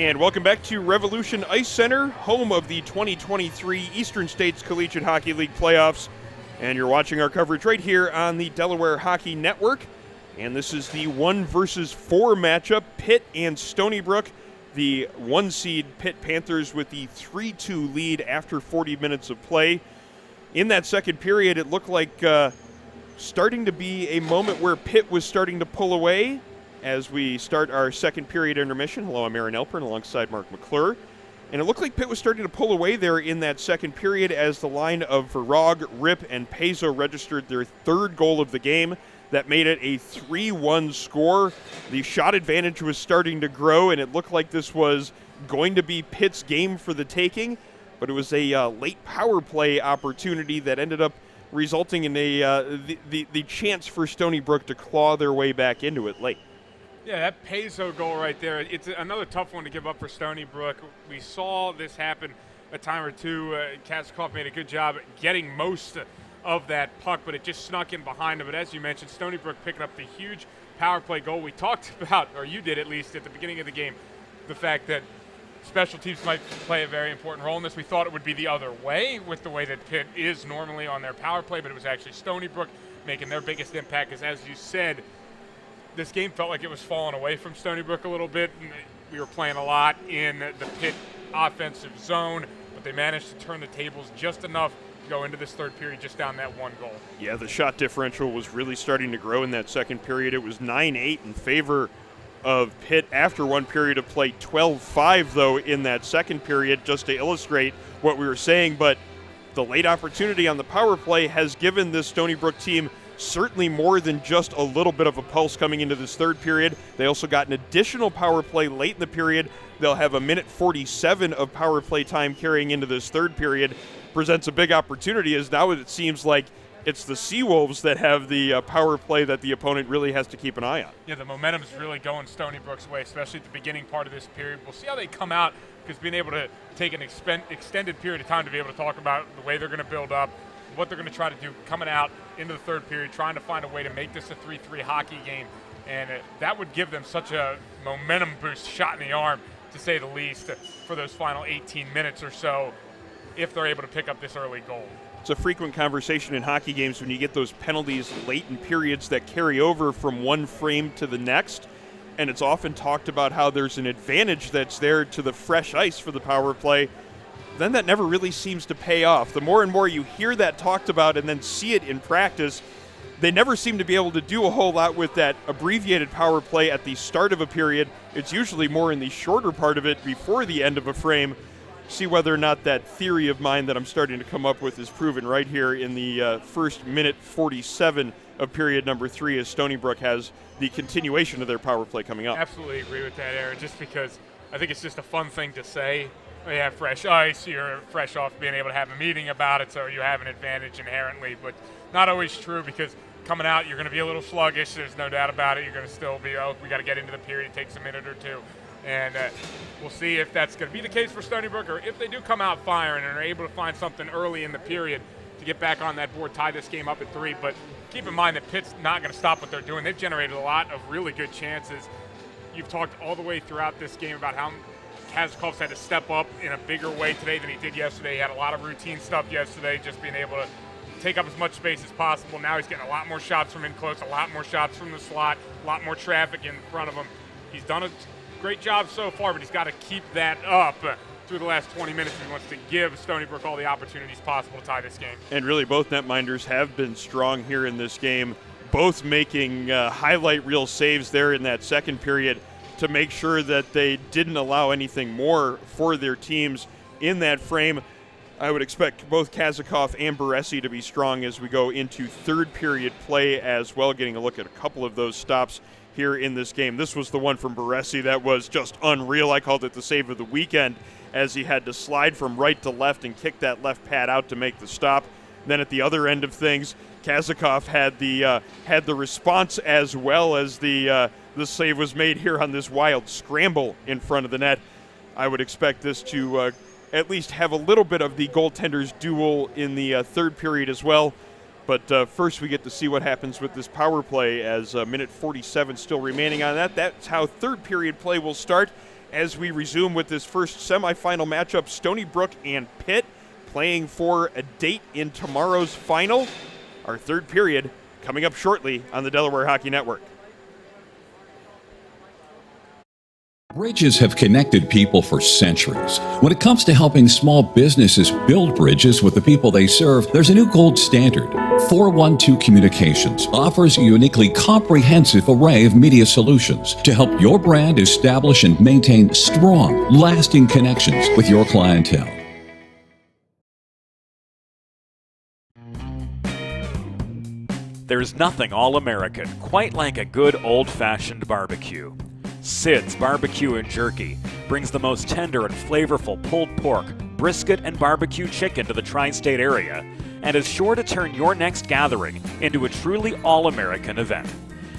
And welcome back to Revolution Ice Center, home of the 2023 Eastern States Collegiate Hockey League playoffs. And you're watching our coverage right here on the Delaware Hockey Network. And this is the 1 versus 4 matchup, Pitt and Stony Brook. The 1 seed Pitt Panthers with the 3-2 lead after 40 minutes of play. In that second period, it looked like starting to be a moment where Pitt was starting to pull away. As we start our second period intermission. Hello, I'm Aaron Elpern alongside Mark McClure. And it looked like Pitt was starting to pull away there in that second period as the line of Virag, Rip, and Peso registered their 3rd goal of the game. That made it a 3-1 score. The shot advantage was starting to grow, and it looked like this was going to be Pitt's game for the taking. But it was a late power play opportunity that ended up resulting in the chance for Stony Brook to claw their way back into it late. Yeah, that Peso goal right there, it's another tough one to give up for Stony Brook. We saw this happen a time or two. Kazakov made a good job at getting most of that puck, but it just snuck in behind him. But as you mentioned, Stony Brook picking up the huge power play goal. We talked about, or you did at least at the beginning of the game, the fact that special teams might play a very important role in this. We thought it would be the other way with the way that Pitt is normally on their power play, but it was actually Stony Brook making their biggest impact, because as you said, this game felt like it was falling away from Stony Brook a little bit. We were playing a lot in the Pitt offensive zone, but they managed to turn the tables just enough to go into this third period just down that 1 goal. Yeah, the shot differential was really starting to grow in that second period. It was 9-8 in favor of Pitt after 1 period of play, 12-5 though in that second period, just to illustrate what we were saying. But the late opportunity on the power play has given this Stony Brook team certainly more than just a little bit of a pulse coming into this third period. They also got an additional power play late in the period. They'll have a 1:47 of power play time carrying into this third period. Presents a big opportunity, as now it seems like it's the Seawolves that have the power play that the opponent really has to keep an eye on. Yeah, the momentum's really going Stony Brook's way, especially at the beginning part of this period. We'll see how they come out, because being able to take an extended period of time to be able to talk about the way they're going to build up, what they're going to try to do coming out into the third period, trying to find a way to make this a 3-3 hockey game. And that would give them such a momentum boost, shot in the arm, to say the least, for those final 18 minutes or so, if they're able to pick up this early goal. It's a frequent conversation in hockey games when you get those penalties late in periods that carry over from one frame to the next. And it's often talked about how there's an advantage that's there to the fresh ice for the power play. Then that never really seems to pay off. The more and more you hear that talked about and then see it in practice, they never seem to be able to do a whole lot with that abbreviated power play at the start of a period. It's usually more in the shorter part of it before the end of a frame. See whether or not that theory of mine that I'm starting to come up with is proven right here in the first 1:47 of period number 3, as Stony Brook has the continuation of their power play coming up. Absolutely agree with that, Aaron, just because I think it's just a fun thing to say. You have fresh ice, you're fresh off being able to have a meeting about it, so you have an advantage inherently, but not always true, because coming out you're going to be a little sluggish, there's no doubt about it. You're going to still be, we got to get into the period, it takes a minute or two, and we'll see if that's going to be the case for Stony Brook, or if they do come out firing and are able to find something early in the period to get back on that board, tie this game up at 3. But keep in mind that Pitt's not going to stop what they're doing. They've generated a lot of really good chances. You've talked all the way throughout this game about how Kazakov's had to step up in a bigger way today than he did yesterday. He had a lot of routine stuff yesterday, just being able to take up as much space as possible. Now he's getting a lot more shots from in close, a lot more shots from the slot, a lot more traffic in front of him. He's done a great job so far, but he's got to keep that up through the last 20 minutes if he wants to give Stony Brook all the opportunities possible to tie this game. And really both netminders have been strong here in this game, both making highlight reel saves there in that second period to make sure that they didn't allow anything more for their teams in that frame. I would expect both Kazakov and Baresi to be strong as we go into third period play as well, getting a look at a couple of those stops here in this game. This was the one from Baresi that was just unreal. I called it the save of the weekend, as he had to slide from right to left and kick that left pad out to make the stop. Then at the other end of things, Kazakov had the response as well as the save was made here on this wild scramble in front of the net. I would expect this to at least have a little bit of the goaltenders duel in the third period as well. But first we get to see what happens with this power play as minute 47 still remaining on that. That's how third period play will start. as we resume with this first semifinal matchup, Stony Brook and Pitt playing for a date in tomorrow's final. Our third period coming up shortly on the Delaware Hockey Network. Bridges have connected people for centuries. When it comes to helping small businesses build bridges with the people they serve, there's a new gold standard. 412 Communications offers a uniquely comprehensive array of media solutions to help your brand establish and maintain strong, lasting connections with your clientele. There's nothing all-American quite like a good old-fashioned barbecue. Sid's Barbecue and Jerky brings the most tender and flavorful pulled pork, brisket, and barbecue chicken to the tri-state area and is sure to turn your next gathering into a truly all-American event.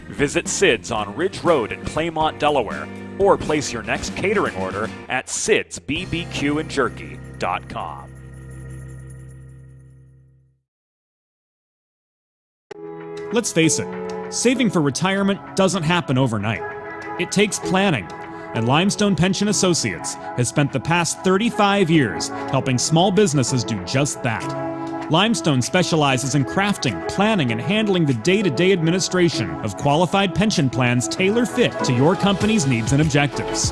Visit Sid's on Ridge Road in Claymont, Delaware, or place your next catering order at sidsbbqandjerky.com. Let's face it, saving for retirement doesn't happen overnight. It takes planning, and Limestone Pension Associates has spent the past 35 years helping small businesses do just that. Limestone specializes in crafting, planning, and handling the day-to-day administration of qualified pension plans tailor-fit to your company's needs and objectives.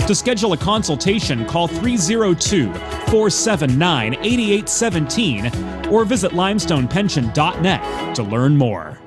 To schedule a consultation, call 302-479-8817 or visit limestonepension.net to learn more.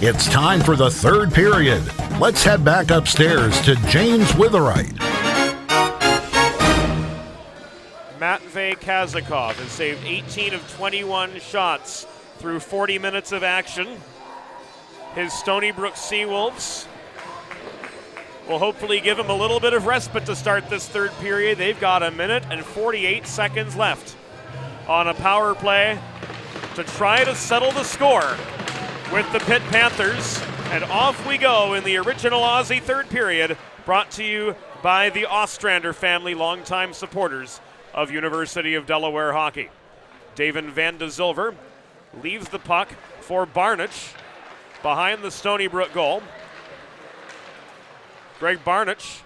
It's time for the third period. Let's head back upstairs to James Witherite. Matvey Kazakov has saved 18 of 21 shots through 40 minutes of action. His Stony Brook Seawolves will hopefully give him a little bit of respite to start this third period. They've got 1 minute and 48 seconds left on a power play to try to settle the score with the Pitt Panthers. And off we go in the original Aussie third period, brought to you by the Ostrander family, longtime supporters of University of Delaware hockey. David Van de Zilver leaves the puck for Barnich behind the Stony Brook goal. Greg Barnich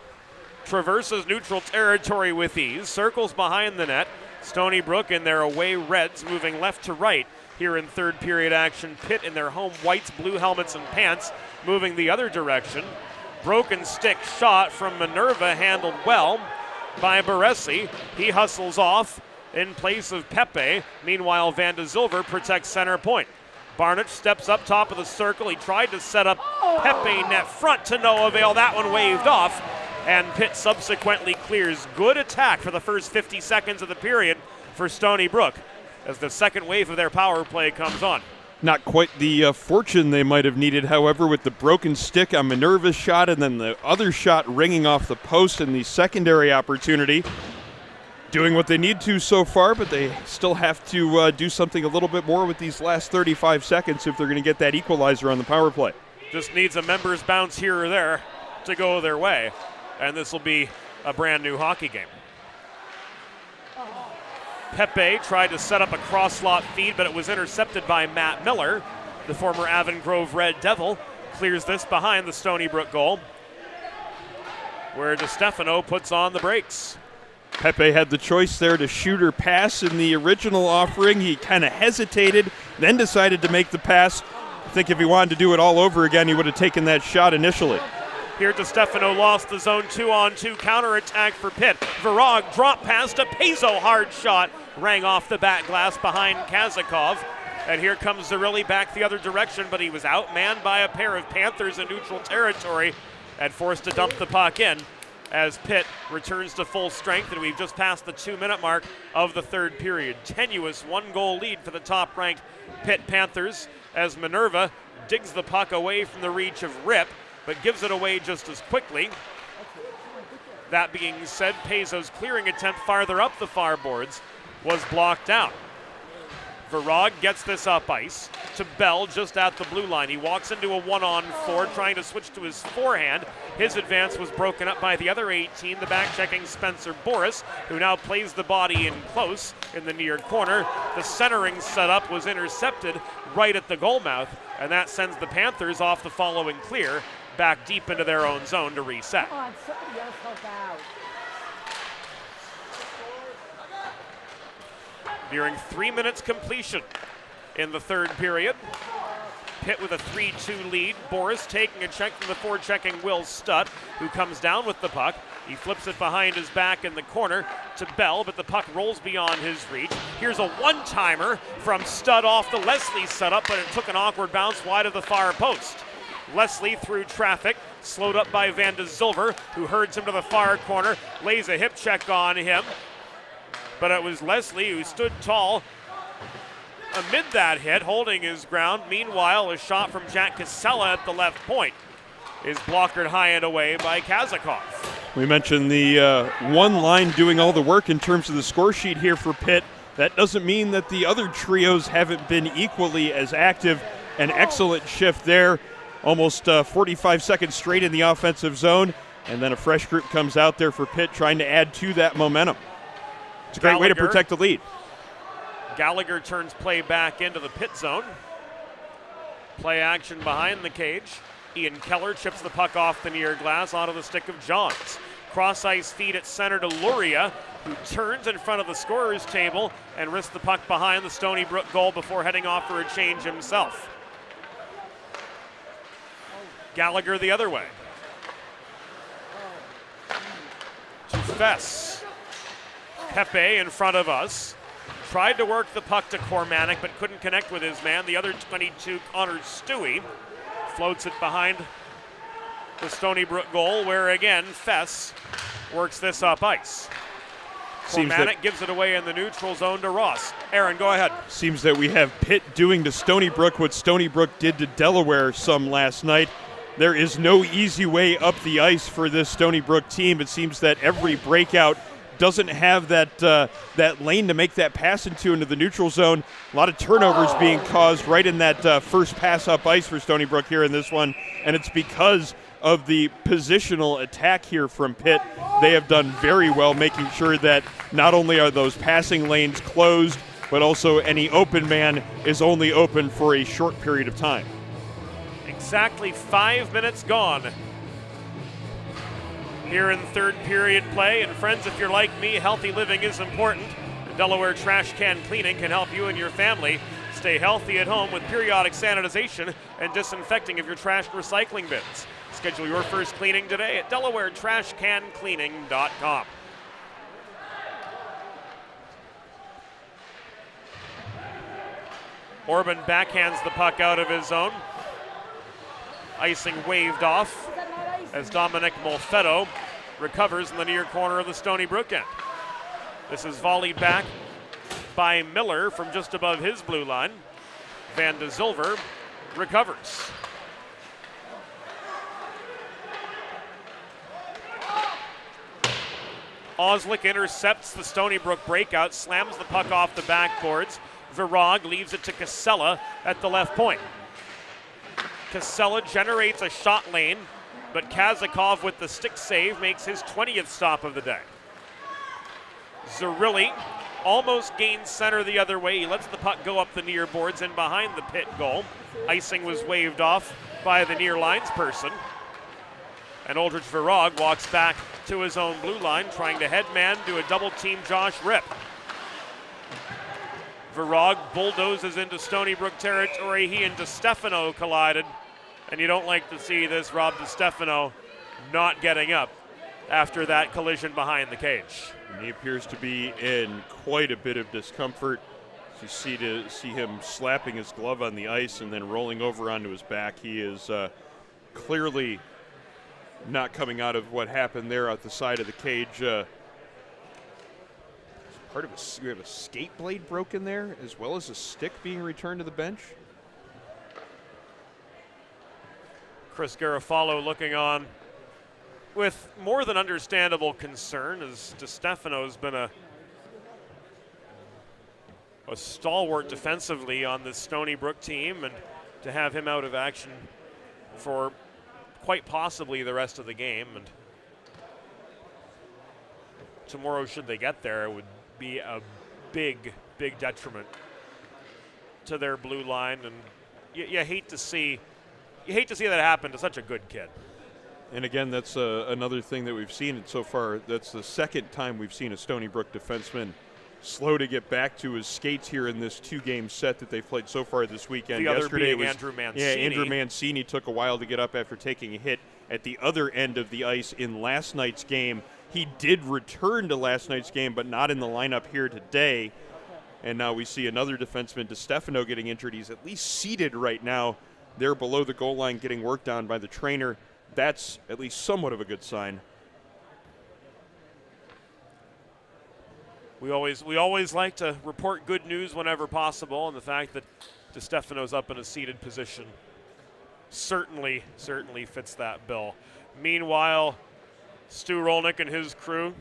traverses neutral territory with ease, circles behind the net. Stony Brook in their away Reds moving left to right here in third period action. Pitt in their home whites, blue helmets and pants moving the other direction. Broken stick shot from Minerva, handled well by Baresi. He hustles off in place of Pepe. Meanwhile, Van de Zilver protects center point. Barnich steps up top of the circle. He tried to set up Pepe net front to no avail. That one waved off, and Pitt subsequently clears. Good attack for the first 50 seconds of the period for Stony Brook as the second wave of their power play comes on. Not quite the fortune they might have needed, however, with the broken stick on Minerva's shot and then the other shot ringing off the post in the secondary opportunity. Doing what they need to so far, but they still have to do something a little bit more with these last 35 seconds if they're going to get that equalizer on the power play. Just needs a member's bounce here or there to go their way, and this will be a brand new hockey game. Pepe tried to set up a cross-slot feed, but it was intercepted by Matt Miller. The former Avon Grove Red Devil clears this behind the Stony Brook goal, where DiStefano puts on the brakes. Pepe had the choice there to shoot or pass in the original offering. He kind of hesitated, then decided to make the pass. I think if he wanted to do it all over again, he would have taken that shot initially. Here DiStefano lost the zone 2-on-2 counterattack for Pitt. Virag drop pass to Pezo, hard shot, rang off the back glass behind Kazakov. And here comes Zerilli back the other direction, but he was outmanned by a pair of Panthers in neutral territory and forced to dump the puck in as Pitt returns to full strength, and we've just passed the 2-minute mark of the third period. Tenuous one-goal lead for the top-ranked Pitt Panthers as Minerva digs the puck away from the reach of Rip, but gives it away just as quickly. That being said, Pezo's clearing attempt farther up the far boards was blocked out. Virag gets this up ice to Bell just at the blue line. He walks into a 1-on-4 trying to switch to his forehand. His advance was broken up by the other 18, the back-checking Spencer Boris, who now plays the body in close in the near corner. The centering setup was intercepted right at the goal mouth, and that sends the Panthers off the following clear back deep into their own zone to reset. Come on, somebody else help out. Nearing 3 minutes completion in the third period. Pitt with a 3-2 lead. Boris taking a check from the forechecking Will Stutt, who comes down with the puck. He flips it behind his back in the corner to Bell, but the puck rolls beyond his reach. Here's a one-timer from Stutt off the Leslie setup, but it took an awkward bounce wide of the far post. Leslie through traffic, slowed up by Van de Zilver, who herds him to the far corner, lays a hip check on him. But it was Leslie who stood tall amid that hit, holding his ground. Meanwhile, a shot from Jack Casella at the left point is blockered high and away by Kazakov. We mentioned the one line doing all the work in terms of the score sheet here for Pitt. That doesn't mean that the other trios haven't been equally as active. An excellent shift there almost 45 seconds straight in the offensive zone, and then a fresh group comes out there for Pitt trying to add to that momentum. It's a great way to protect the lead. Gallagher turns play back into the Pitt zone. Play action behind the cage. Ian Keller chips the puck off the near glass onto the stick of Johns. Cross ice feed at center to Luria, who turns in front of the scorer's table and risks the puck behind the Stony Brook goal before heading off for a change himself. Gallagher the other way. To Fess. Pepe in front of us. Tried to work the puck to Cormanic, but couldn't connect with his man. The other 22, Connor Stewie, floats it behind the Stony Brook goal, where again, Fess works this up ice. Cormanic gives it away in the neutral zone to Ross. Aaron, go ahead. Seems that we have Pitt doing to Stony Brook what Stony Brook did to Delaware some last night. There is no easy way up the ice for this Stony Brook team. It seems that every breakout doesn't have that lane to make that pass into the neutral zone. A lot of turnovers being caused right in that first pass up ice for Stony Brook here in this one, and it's because of the positional attack here from Pitt. They have done very well making sure that not only are those passing lanes closed, but also any open man is only open for a short period of time. Exactly 5 minutes gone here in third period play. And friends, if you're like me, healthy living is important. The Delaware Trash Can Cleaning can help you and your family stay healthy at home with periodic sanitization and disinfecting of your trash and recycling bins. Schedule your first cleaning today at DelawareTrashCanCleaning.com. Orban backhands the puck out of his zone. Icing waved off as Dominic Molfetto recovers in the near corner of the Stony Brook end. This is volleyed back by Miller from just above his blue line. Van de Zilver recovers. Oslick intercepts the Stony Brook breakout, slams the puck off the backboards. Virag leaves it to Casella at the left point. Casella generates a shot lane, but Kazakov with the stick save makes his 20th stop of the day. Zerilli almost gains center the other way. He lets the puck go up the near boards and behind the Pitt goal. Icing was waved off by the near lines person. And Aldrich Virag walks back to his own blue line, trying to headman to a double team Josh Ripp. Virag bulldozes into Stony Brook territory. He and DeStefano collided. And you don't like to see this Rob DeStefano not getting up after that collision behind the cage. And he appears to be in quite a bit of discomfort. You see him slapping his glove on the ice and then rolling over onto his back. He is clearly not coming out of what happened there at the side of the cage. Part of we have a skate blade broken there, as well as a stick being returned to the bench. Chris Garofalo looking on with more than understandable concern, as DeStefano's been a stalwart defensively on this Stony Brook team, and to have him out of action for quite possibly the rest of the game. And tomorrow, should they get there, it would be a big detriment to their blue line, and you hate to see that happen to such a good kid. And again, that's another thing that we've seen so far. That's the second time we've seen a Stony Brook defenseman slow to get back to his skates here in this two-game set that they've played so far this weekend. The other Yesterday being Andrew Mancini. Yeah, Andrew Mancini took a while to get up after taking a hit at the other end of the ice in last night's game. He did return to last night's game, but not in the lineup here today. And now we see another defenseman, DeStefano, getting injured. He's at least seated right now there below the goal line, getting worked on by the trainer. That's at least somewhat of a good sign. We always like to report good news whenever possible, and the fact that DeStefano's up in a seated position certainly fits that bill. Meanwhile, Stu Rolnick and his crew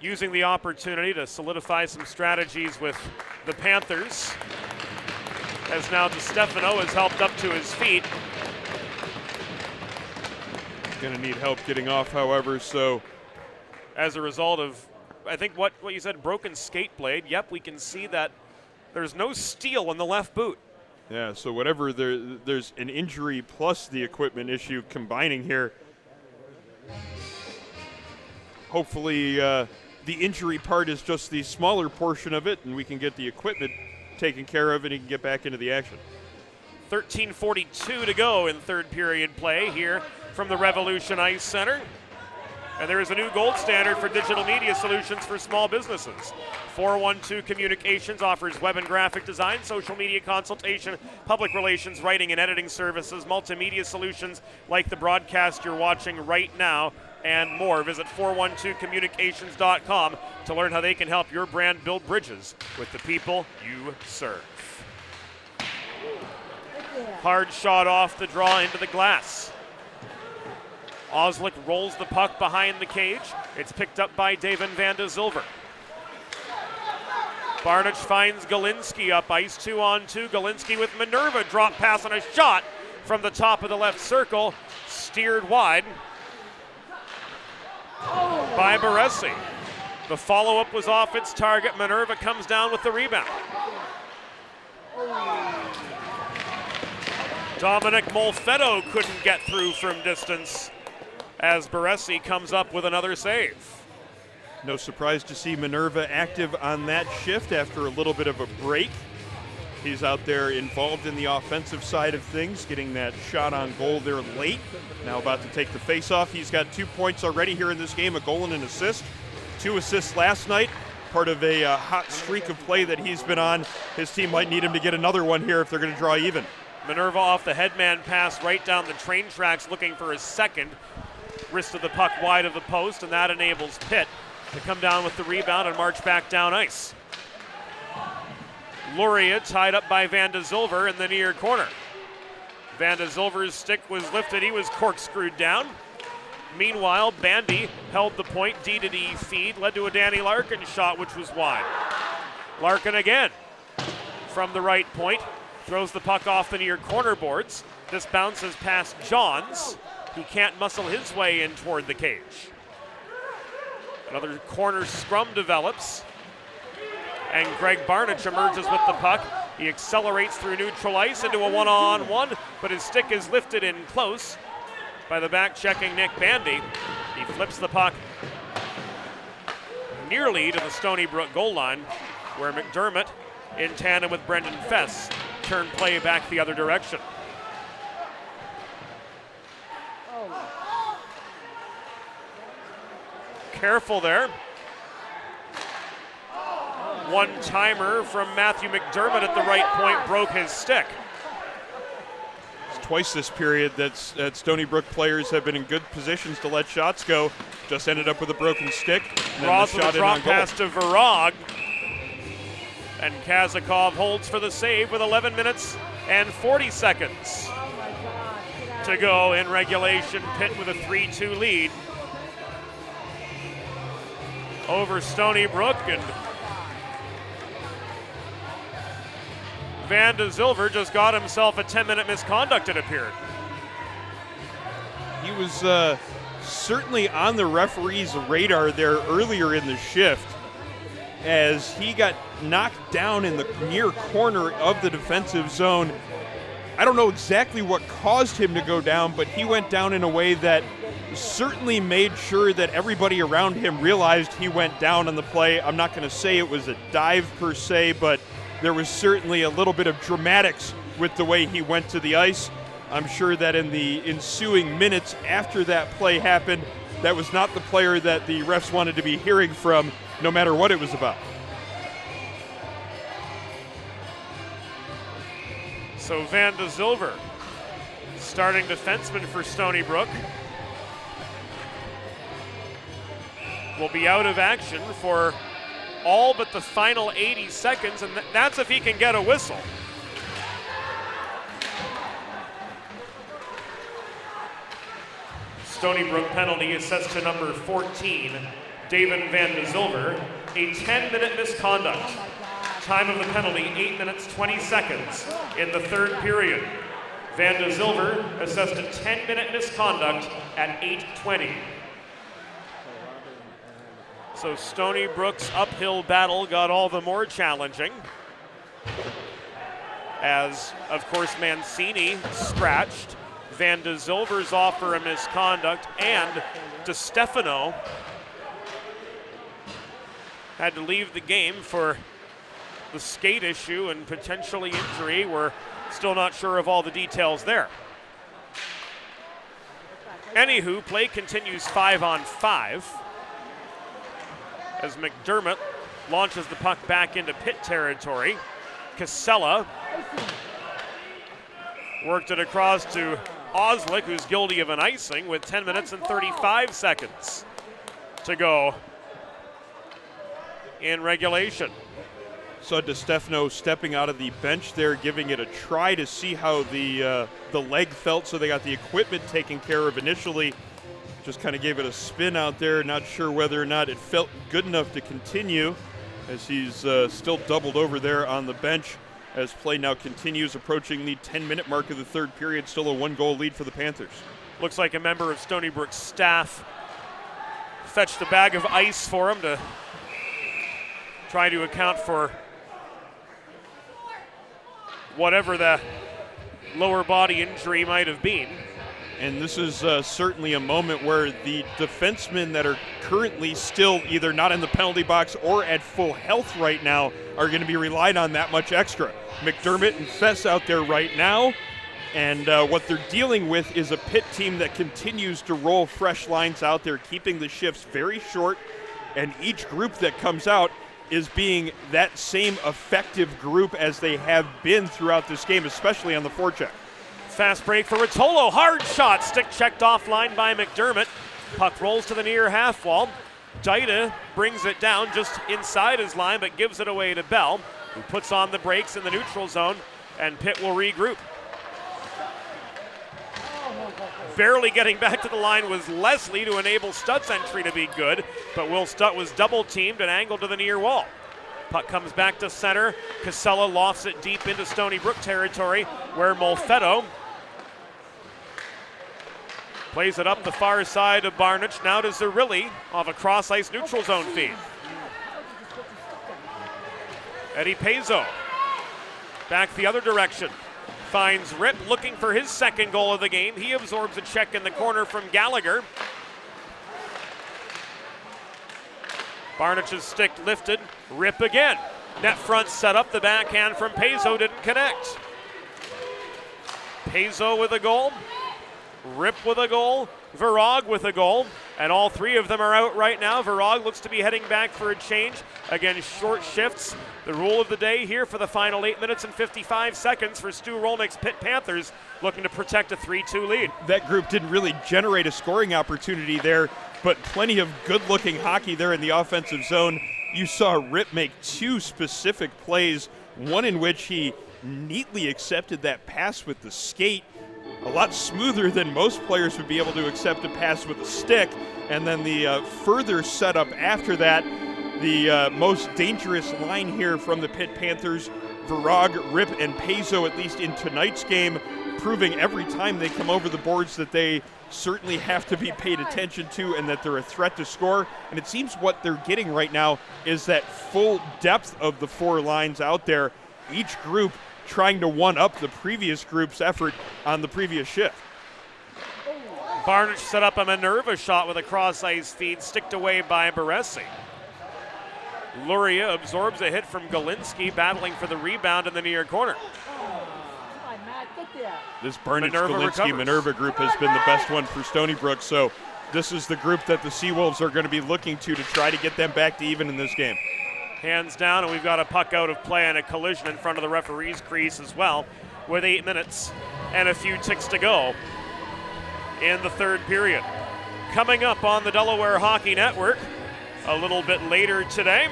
using the opportunity to solidify some strategies with the Panthers as now DiStefano is helped up to his feet. Going to need help getting off, however, so As a result of, I think what you said, broken skate blade. Yep, we can see that there's no steel in the left boot. yeah, so whatever there's an injury plus the equipment issue combining here. Hopefully the injury part is just the smaller portion of it, and we can get the equipment taken care of and he can get back into the action. 13:42 to go in third period play here from the Revolution Ice Center. And there is a new gold standard for digital media solutions for small businesses. 412 Communications offers web and graphic design, social media consultation, public relations, writing and editing services, multimedia solutions like the broadcast you're watching right now, and more. Visit 412communications.com to learn how they can help your brand build bridges with the people you serve. Hard shot off the draw into the glass. Oslick rolls the puck behind the cage. It's picked up by David Van de Zilver. Barnich finds Galinski up ice, 2-on-2. Galinski with Minerva, drop pass and a shot from the top of the left circle, steered wide by Baresi. The follow-up was off its target. Minerva comes down with the rebound. Dominic Molfetto couldn't get through from distance as Baresi comes up with another save. No surprise to see Minerva active on that shift after a little bit of a break. He's out there involved in the offensive side of things, getting that shot on goal there late. Now about to take the faceoff. He's got 2 points already here in this game, a goal and an assist. 2 assists last night, part of a hot streak of play that he's been on. His team might need him to get another one here if they're going to draw even. Minerva off the headman pass right down the train tracks looking for his second. Wrist of the puck wide of the post, and that enables Pitt to come down with the rebound and march back down ice. Luria tied up by Van de Zilver in the near corner. Van de Zilver's stick was lifted. He was corkscrewed down. Meanwhile, Bandy held the point. D-to-D feed led to a Danny Larkin shot, which was wide. Larkin again from the right point. Throws the puck off the near corner boards. This bounces past Johns. He can't muscle his way in toward the cage. Another corner scrum develops. And Greg Barnich emerges with the puck. He accelerates through neutral ice into a one-on-one, but his stick is lifted in close by the back-checking Nick Bandy. He flips the puck nearly to the Stony Brook goal line, where McDermott, in tandem with Brendan Fess, turn play back the other direction. Careful there. One-timer from Matthew McDermott at the right point broke his stick. It's twice this period that Stony Brook players have been in good positions to let shots go. Just ended up with a broken stick. Ross with a drop pass to Virag. And Kazakov holds for the save with 11 minutes and 40 seconds to go in regulation. Pitt with a 3-2 lead over Stony Brook, and Van de Zilver just got himself a 10-minute misconduct, it appeared. He was certainly on the referee's radar there earlier in the shift as he got knocked down in the near corner of the defensive zone. I don't know exactly what caused him to go down, but he went down in a way that certainly made sure that everybody around him realized he went down on the play. I'm not going to say it was a dive per se, but there was certainly a little bit of dramatics with the way he went to the ice. I'm sure that in the ensuing minutes after that play happened, that was not the player that the refs wanted to be hearing from, no matter what it was about. So Van de Zilver, starting defenseman for Stony Brook, will be out of action for all but the final 80 seconds, and that's if he can get a whistle. Stony Brook penalty assessed to number 14, David Van de Zilver, a 10-minute misconduct. Time of the penalty, 8 minutes, 20 seconds in the third period. Van de Zilver assessed a 10-minute misconduct at 8:20. So Stony Brook's uphill battle got all the more challenging, as, of course, Mancini scratched, Van de Zilver's off for a misconduct, and DeStefano had to leave the game for the skate issue and potentially injury. We're still not sure of all the details there. Anywho, play continues 5-on-5 as McDermott launches the puck back into Pitt territory. Casella worked it across to Oslick, who's guilty of an icing, with 10 minutes and 35 seconds to go in regulation. Saw DeStefano stepping out of the bench there, giving it a try to see how the leg felt, so they got the equipment taken care of initially. Just kind of gave it a spin out there, not sure whether or not it felt good enough to continue, as he's still doubled over there on the bench as play now continues, approaching the 10-minute mark of the third period. Still a 1-goal lead for the Panthers. Looks like a member of Stony Brook's staff fetched a bag of ice for him to try to account for whatever the lower body injury might have been. And this is certainly a moment where the defensemen that are currently still either not in the penalty box or at full health right now are going to be relied on that much extra. McDermott and Fess out there right now, and what they're dealing with is a Pitt team that continues to roll fresh lines out there, keeping the shifts very short, and each group that comes out is being that same effective group as they have been throughout this game, especially on the forecheck. Fast break for Rotolo, hard shot, stick checked offline by McDermott. Puck rolls to the near half wall. Dida brings it down just inside his line, but gives it away to Bell, who puts on the brakes in the neutral zone, and Pitt will regroup. Barely getting back to the line was Leslie to enable Stutt's entry to be good, but Will Stutt was double teamed and angled to the near wall. Puck comes back to center. Casella lofts it deep into Stony Brook territory, where Molfetto plays it up the far side of Barnich, now to Zerilli off a cross-ice neutral zone feed. Eddie Pezzo back the other direction. Finds Rip looking for his second goal of the game. He absorbs a check in the corner from Gallagher. Barnich's stick lifted. Rip again. Net front set up. The backhand from Pezzo didn't connect. Pezzo with a goal. Rip with a goal. Virag with a goal. And all three of them are out right now. Virag looks to be heading back for a change. Again, short shifts. The rule of the day here for the final 8 minutes and 55 seconds for Stu Rolnick's Pitt Panthers, looking to protect a 3-2 lead. That group didn't really generate a scoring opportunity there, but plenty of good-looking hockey there in the offensive zone. You saw Rip make two specific plays, one in which he neatly accepted that pass with the skate, a lot smoother than most players would be able to accept a pass with a stick, and then the further setup after that, the most dangerous line here from the Pitt Panthers, Virag, Rip, and Pezzo, at least in tonight's game, proving every time they come over the boards that they certainly have to be paid attention to and that they're a threat to score. And it seems what they're getting right now is that full depth of the four lines out there, each group trying to one-up the previous group's effort on the previous shift. Barnich set up a Minerva shot with a cross-ice feed, sticked away by Baresi. Luria absorbs a hit from Galinsky, battling for the rebound in the near corner. This Barnich-Galinsky-Minerva group has been the best one for Stony Brook, so this is the group that the Seawolves are going to be looking to try to get them back to even in this game. Hands down, and we've got a puck out of play and a collision in front of the referee's crease as well, with 8 minutes and a few ticks to go in the third period. Coming up on the Delaware Hockey Network a little bit later today,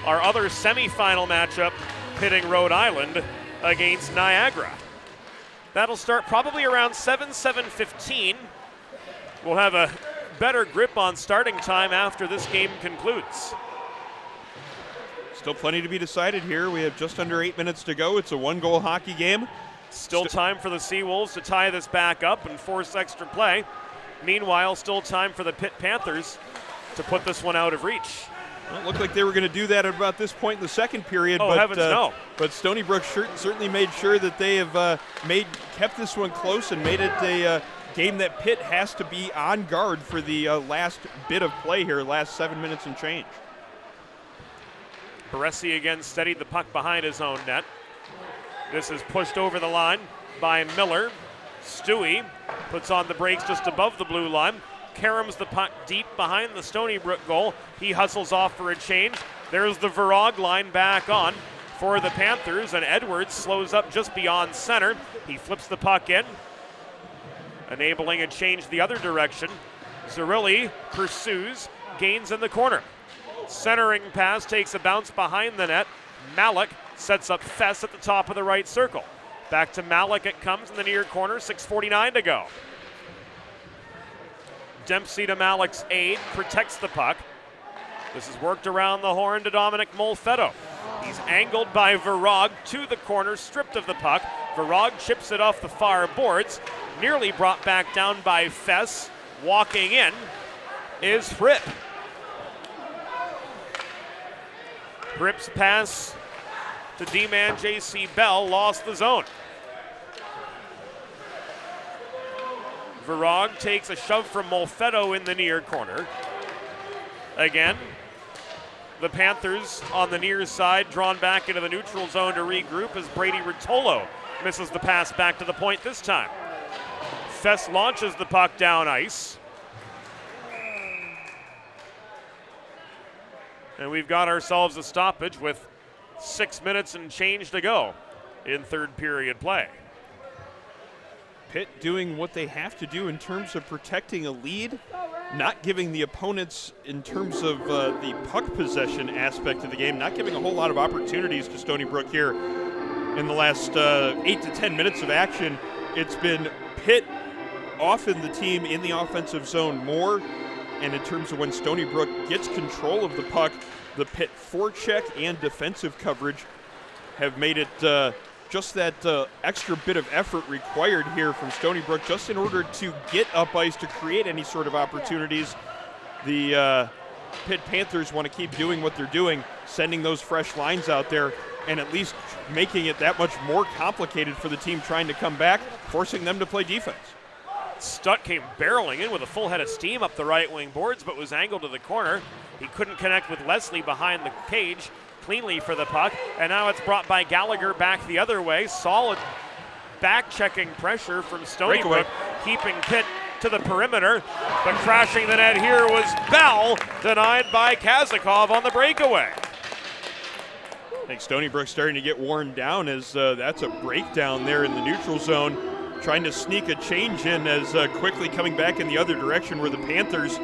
our other semifinal matchup pitting Rhode Island against Niagara. That'll start probably around 7:15. We'll have a better grip on starting time after this game concludes. Still plenty to be decided here. We have just under 8 minutes to go. It's a one-goal hockey game. Still time for the Seawolves to tie this back up and force extra play. Meanwhile, still time for the Pitt Panthers to put this one out of reach. Well, it looked like they were going to do that at about this point in the second period. Oh, but, heavens no. But Stony Brook certainly made sure that they have kept this one close and made it a game that Pitt has to be on guard for the last bit of play here, last 7 minutes and change. Baresi again steadied the puck behind his own net. This is pushed over the line by Miller. Stewie puts on the brakes just above the blue line. Caroms the puck deep behind the Stony Brook goal. He hustles off for a change. There's the Virag line back on for the Panthers, and Edwards slows up just beyond center. He flips the puck in, enabling a change the other direction. Zerilli pursues, gains in the corner. Centering pass takes a bounce behind the net. Malik sets up Fess at the top of the right circle. Back to Malik it comes in the near corner, 6:49 to go. Dempsey to Malik's aid, protects the puck. This is worked around the horn to Dominic Molfetto. He's angled by Virag to the corner, stripped of the puck. Virag chips it off the far boards, nearly brought back down by Fess. Walking in is Fripp. Fripp's pass to D-man J.C. Bell lost the zone. Virag takes a shove from Molfetto in the near corner. Again, the Panthers on the near side drawn back into the neutral zone to regroup as Brady Rotolo misses the pass back to the point this time. Fess launches the puck down ice. And we've got ourselves a stoppage with 6 minutes and change to go in third period play. Pitt doing what they have to do in terms of protecting a lead, not giving the opponents in terms of the puck possession aspect of the game, not giving a whole lot of opportunities to Stony Brook here in the last 8 to 10 minutes of action. It's been Pitt often the team in the offensive zone more, and in terms of when Stony Brook gets control of the puck, the Pitt forecheck and defensive coverage have made it just that extra bit of effort required here from Stony Brook just in order to get up ice to create any sort of opportunities. The Pitt Panthers want to keep doing what they're doing, sending those fresh lines out there and at least making it that much more complicated for the team trying to come back, forcing them to play defense. Stutt came barreling in with a full head of steam up the right wing boards, but was angled to the corner. He couldn't connect with Leslie behind the cage cleanly for the puck, and now it's brought by Gallagher back the other way. Solid back-checking pressure from Stony Brook, keeping Pitt to the perimeter, but crashing the net here was Bell, denied by Kazakov on the breakaway. I think Stony Brook starting to get worn down as that's a breakdown there in the neutral zone, trying to sneak a change in as quickly coming back in the other direction where the Panthers,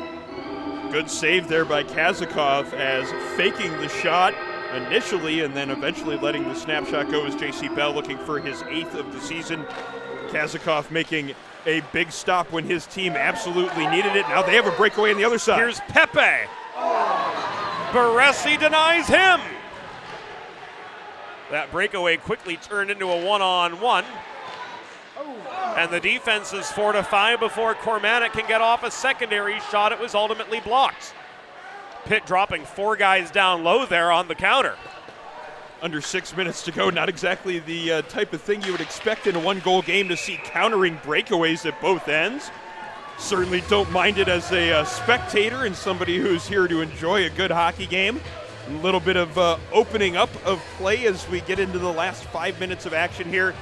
good save there by Kazakov as faking the shot initially and then eventually letting the snapshot go as J.C. Bell looking for his 8th of the season. Kazakov making a big stop when his team absolutely needed it. Now they have a breakaway on the other side. Here's Pepe. Baresi denies him. That breakaway quickly turned into a one-on-one. And the defense is fortified before Cormanic can get off a secondary shot. It was ultimately blocked. Pitt dropping 4 guys down low there on the counter. Under 6 minutes to go, not exactly the type of thing you would expect in a one-goal game to see countering breakaways at both ends. Certainly don't mind it as a spectator and somebody who's here to enjoy a good hockey game. A little bit of opening up of play as we get into the last 5 minutes of action here.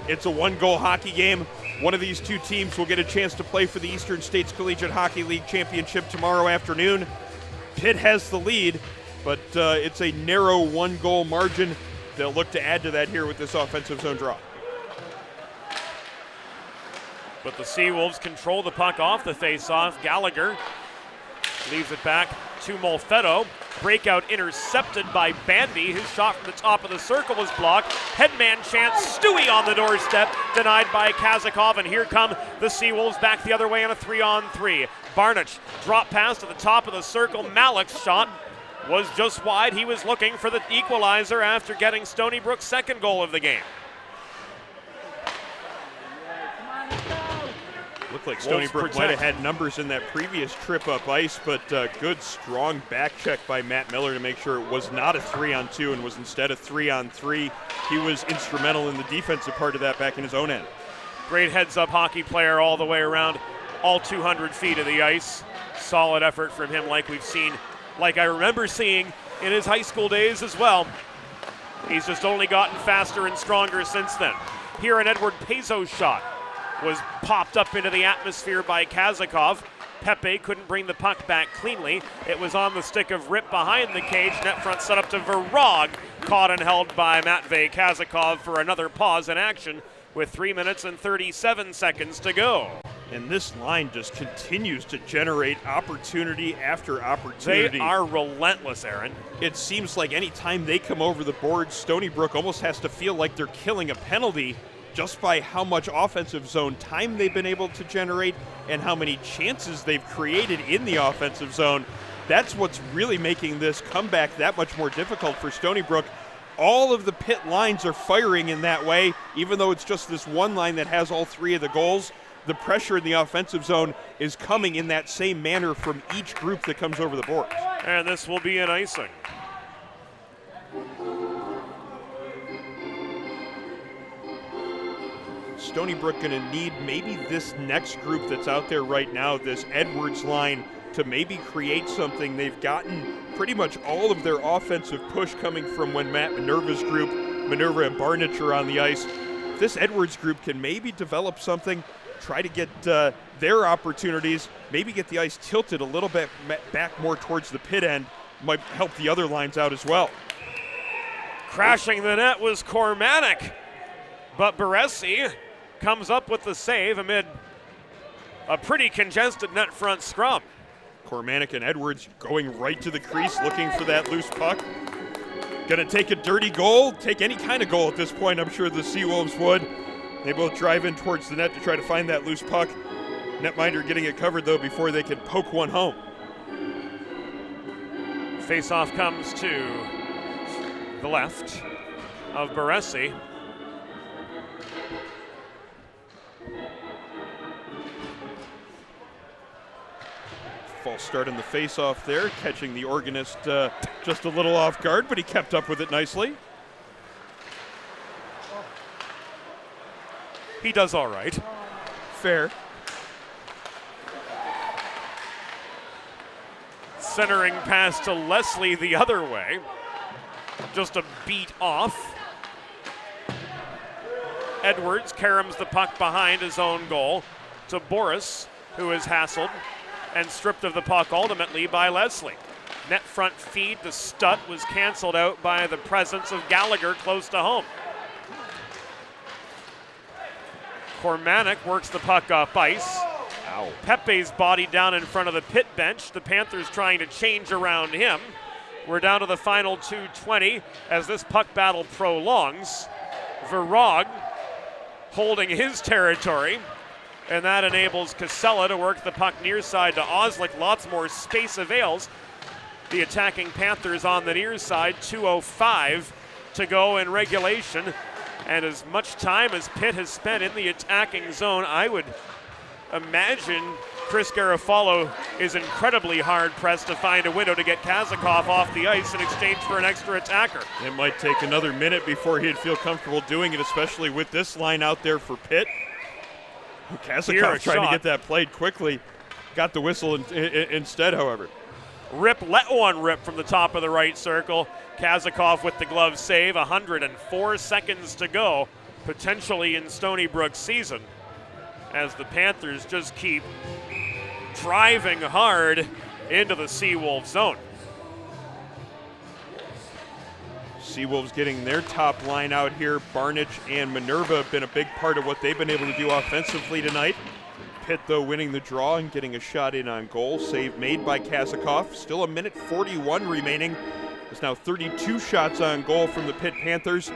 It's a one-goal hockey game. One of these two teams will get a chance to play for the Eastern States Collegiate Hockey League Championship tomorrow afternoon. Pitt has the lead, but it's a narrow one-goal margin. They'll look to add to that here with this offensive zone draw. But the Seawolves control the puck off the face-off. Gallagher leaves it back to Molfetto. Breakout intercepted by Bandy. His shot from the top of the circle was blocked. Headman chance, Stewie on the doorstep, denied by Kazakov, and here come the Seawolves back the other way on a 3-on-3. Barnich drop pass to the top of the circle. Malik's shot was just wide. He was looking for the equalizer after getting Stony Brook's second goal of the game. Looked like Stony Brook might have had numbers in that previous trip up ice, but good, strong back check by Matt Miller to make sure it was not a 3-on-2 and was instead a 3-on-3. He was instrumental in the defensive part of that back in his own end. Great heads-up hockey player all the way around, all 200 feet of the ice. Solid effort from him like we've seen, like I remember seeing in his high school days as well. He's just only gotten faster and stronger since then. Here an Edward Pezos shot was popped up into the atmosphere by Kazakov. Pepe couldn't bring the puck back cleanly. It was on the stick of Rip behind the cage. Net front set up to Virag, caught and held by Matvey Kazakov for another pause in action with 3 minutes and 37 seconds to go. And this line just continues to generate opportunity after opportunity. They are relentless, Aaron. It seems like any time they come over the board, Stony Brook almost has to feel like they're killing a penalty just by how much offensive zone time they've been able to generate and how many chances they've created in the offensive zone. That's what's really making this comeback that much more difficult for Stony Brook. All of the Pitt lines are firing in that way, even though it's just this one line that has all three of the goals. The pressure in the offensive zone is coming in that same manner from each group that comes over the board. And this will be an icing. Stony Brook going to need maybe this next group that's out there right now, this Edwards line, to maybe create something. They've gotten pretty much all of their offensive push coming from when Matt Minerva's group, Minerva and Barnich, are on the ice. If this Edwards group can maybe develop something, try to get their opportunities, maybe get the ice tilted a little bit back more towards the Pitt end, might help the other lines out as well. Crashing the net was Cormanek, but Baresi comes up with the save amid a pretty congested net front scrum. Cormanek and Edwards going right to the crease looking for that loose puck. Gonna take a dirty goal, take any kind of goal at this point, I'm sure the Seawolves would. They both drive in towards the net to try to find that loose puck. Netminder getting it covered though before they can poke one home. Face-off comes to the left of Baresi. False start in the face-off there, catching the organist just a little off guard, but he kept up with it nicely. He does all right. Fair. Centering pass to Leslie the other way. Just a beat off. Edwards caroms the puck behind his own goal to Boris, who is hassled and stripped of the puck ultimately by Leslie. Net front feed to Stutt was canceled out by the presence of Gallagher close to home. Cormanek works the puck up ice. Ow. Pepe's body down in front of the Pitt bench. The Panthers trying to change around him. We're down to the final 2:20 as this puck battle prolongs. Virag holding his territory, and that enables Casella to work the puck near side to Oslick. Lots more space avails. The attacking Panthers on the near side, 2:05 to go in regulation. And as much time as Pitt has spent in the attacking zone, I would imagine Chris Garofalo is incredibly hard-pressed to find a window to get Kazakov off the ice in exchange for an extra attacker. It might take another minute before he'd feel comfortable doing it, especially with this line out there for Pitt. Kazakov trying to get that played quickly. Got the whistle instead, however. Rip let one rip from the top of the right circle. Kazakov with the glove save. 104 seconds to go, potentially in Stony Brook's season, as the Panthers just keep driving hard into the Seawolves zone. Seawolves getting their top line out here. Barnich and Minerva have been a big part of what they've been able to do offensively tonight. Pitt, though, winning the draw and getting a shot in on goal. Save made by Kazakov. Still a minute 41 remaining. There's now 32 shots on goal from the Pitt Panthers.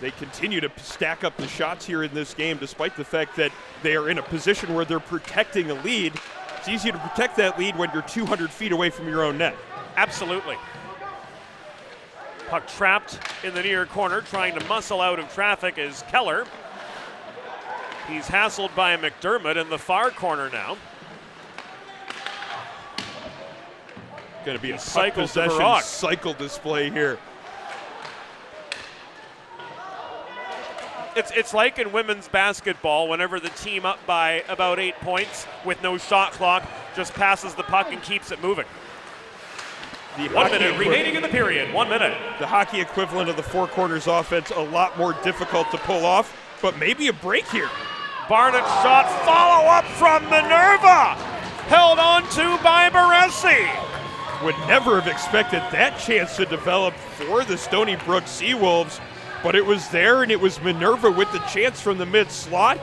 They continue to stack up the shots here in this game, despite the fact that they are in a position where they're protecting a lead. It's easier to protect that lead when you're 200 feet away from your own net. Absolutely. Puck trapped in the near corner, trying to muscle out of traffic is Keller. He's hassled by McDermott in the far corner now. Going to be a puck possession cycle display here. It's like in women's basketball, whenever the team up by about 8 points with no shot clock just passes the puck and keeps it moving. 1 minute remaining in the period. 1 minute. The hockey equivalent of the four corners offense, a lot more difficult to pull off, but maybe a break here. Barnett shot, follow up from Minerva. Held on to by Baresi. Would never have expected that chance to develop for the Stony Brook Seawolves, but it was there, and it was Minerva with the chance from the mid-slot.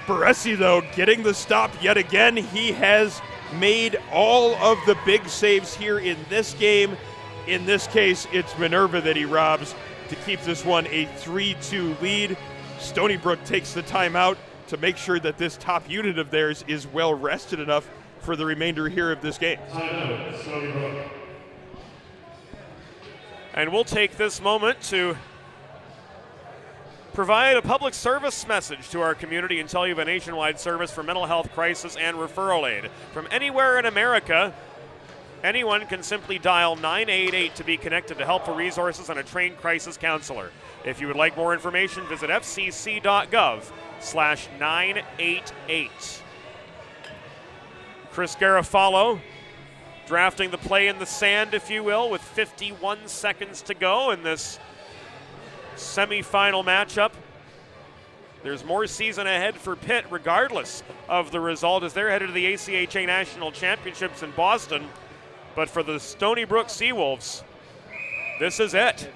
Baresi, though, getting the stop yet again. He has made all of the big saves here in this game. In this case, it's Minerva that he robs to keep this one a 3-2 lead. Stony Brook takes the timeout to make sure that this top unit of theirs is well rested enough for the remainder here of this game. And we'll take this moment to provide a public service message to our community and tell you of a nationwide service for mental health crisis and referral aid. From anywhere in America, anyone can simply dial 988 to be connected to helpful resources and a trained crisis counselor. If you would like more information, visit fcc.gov/988. Chris Garofalo drafting the play in the sand, if you will, with 51 seconds to go in this semifinal matchup. There's more season ahead for Pitt regardless of the result as they're headed to the ACHA National Championships in Boston. But for the Stony Brook Seawolves, this is it.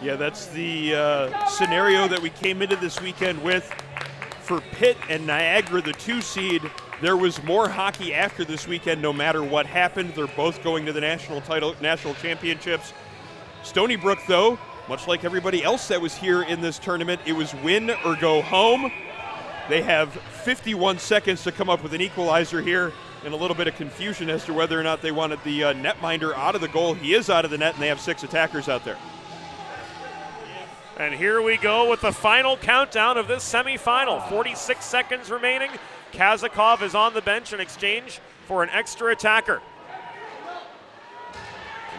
Yeah, that's the scenario that we came into this weekend with. For Pitt and Niagara, the 2 seed, there was more hockey after this weekend no matter what happened. They're both going to the national championships. Stony Brook, though, much like everybody else that was here in this tournament, it was win or go home. They have 51 seconds to come up with an equalizer here, and a little bit of confusion as to whether or not they wanted the netminder out of the goal. He is out of the net, and they have 6 attackers out there. And here we go with the final countdown of this semifinal. 46 seconds remaining. Kazakov is on the bench in exchange for an extra attacker.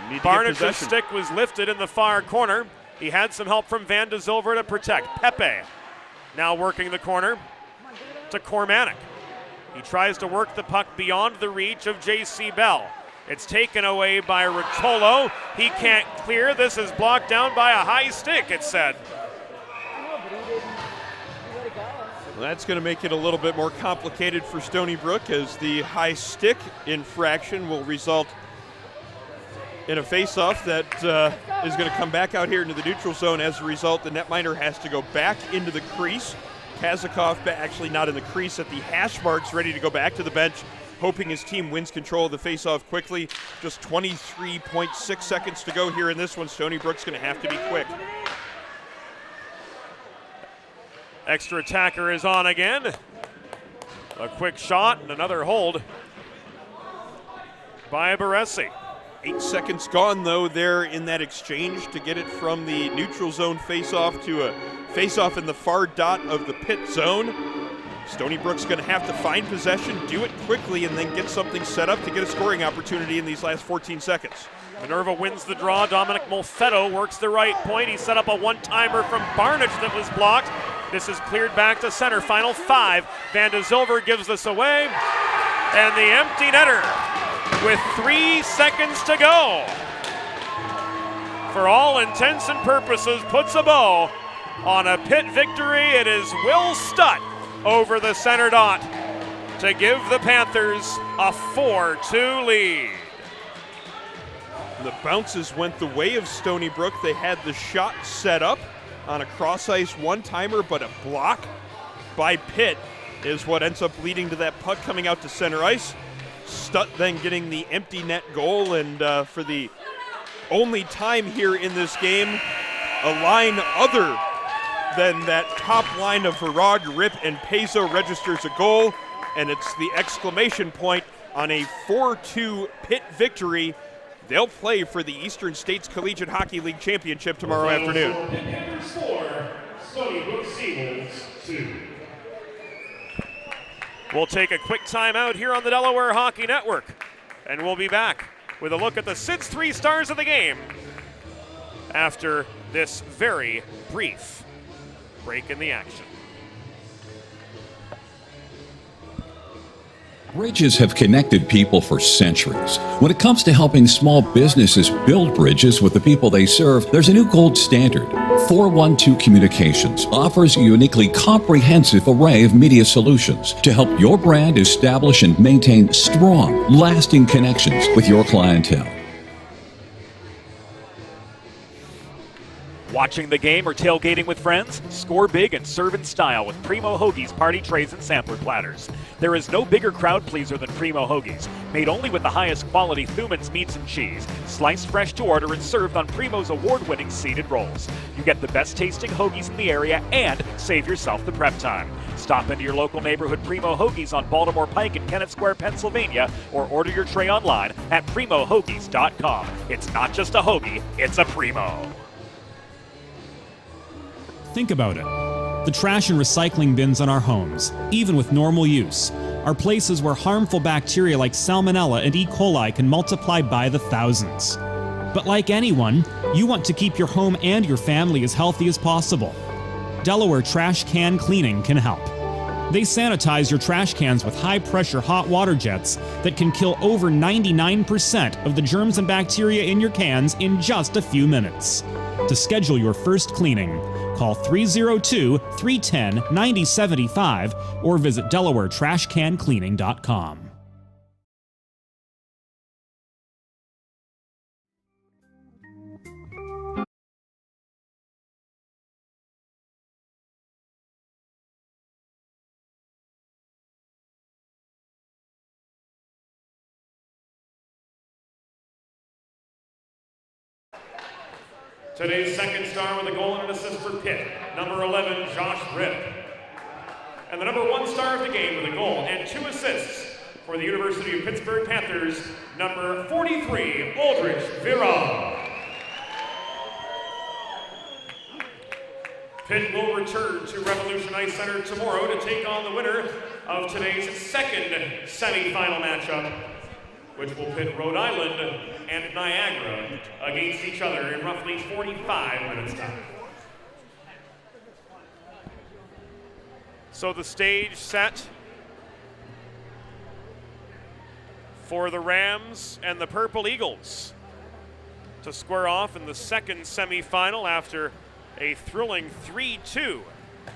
Barnich's stick was lifted in the far corner. He had some help from Van de Zilver to protect. Pepe now working the corner to Cormanic. He tries to work the puck beyond the reach of J.C. Bell. It's taken away by Rotolo. He can't clear. This is blocked down by a high stick, it said. Well, that's going to make it a little bit more complicated for Stony Brook, as the high stick infraction will result in a face-off that is going to come back out here into the neutral zone. As a result, the netminder has to go back into the crease. Kazakov actually not in the crease at the hash marks, ready to go back to the bench, hoping his team wins control of the face-off quickly. Just 23.6 seconds to go here in this one. Stony Brook's going to have to be quick. Extra attacker is on again. A quick shot and another hold by Baresi. 8 seconds gone, though, there in that exchange to get it from the neutral zone face-off to a face-off in the far dot of the Pitt zone. Stony Brook's going to have to find possession, do it quickly, and then get something set up to get a scoring opportunity in these last 14 seconds. Minerva wins the draw. Dominic Molfetto works the right point. He set up a one-timer from Barnich that was blocked. This is cleared back to center. Final 5. Van de Zilver gives this away. And the empty netter with 3 seconds to go, for all intents and purposes, puts a bow on a Pitt victory. It is Will Stutt over the center dot to give the Panthers a 4-2 lead. The bounces went the way of Stony Brook. They had the shot set up on a cross-ice one-timer, but a block by Pitt is what ends up leading to that puck coming out to center ice. Stutt then getting the empty net goal, and for the only time here in this game, a line other then that top line of Virag, Rip, and Peso registers a goal, and it's the exclamation point on a 4-2 Pitt victory. They'll play for the Eastern States Collegiate Hockey League Championship tomorrow afternoon. Panthers 4, Stony Brook Seawolves 2. We'll take a quick timeout here on the Delaware Hockey Network, and we'll be back with a look at the SIDS 3 stars of the game after this very brief break in the action. Bridges have connected people for centuries. When it comes to helping small businesses build bridges with the people they serve, there's a new gold standard. 412 Communications offers a uniquely comprehensive array of media solutions to help your brand establish and maintain strong, lasting connections with your clientele. Watching the game or tailgating with friends? Score big and serve in style with Primo Hoagies party trays and sampler platters. There is no bigger crowd pleaser than Primo Hoagies, made only with the highest quality Thuman's meats and cheese, sliced fresh to order and served on Primo's award-winning seeded rolls. You get the best tasting hoagies in the area and save yourself the prep time. Stop into your local neighborhood Primo Hoagies on Baltimore Pike in Kennett Square, Pennsylvania, or order your tray online at primohoagies.com. It's not just a hoagie, it's a Primo. Think about it. The trash and recycling bins in our homes, even with normal use, are places where harmful bacteria like Salmonella and E. coli can multiply by the thousands. But like anyone, you want to keep your home and your family as healthy as possible. Delaware Trash Can Cleaning can help. They sanitize your trash cans with high-pressure hot water jets that can kill over 99% of the germs and bacteria in your cans in just a few minutes. To schedule your first cleaning, call 302-310-9075 or visit DelawareTrashCanCleaning.com. Today's second star with a goal and an assist for Pitt, number 11, Josh Rip. And the number 1 star of the game with a goal and 2 assists for the University of Pittsburgh Panthers, number 43, Aldrich Virag. Pitt will return to Revolution Ice Center tomorrow to take on the winner of today's second semifinal matchup, which will pit Rhode Island and Niagara against each other in roughly 45 minutes time. So the stage set for the Rams and the Purple Eagles to square off in the second semifinal after a thrilling 3-2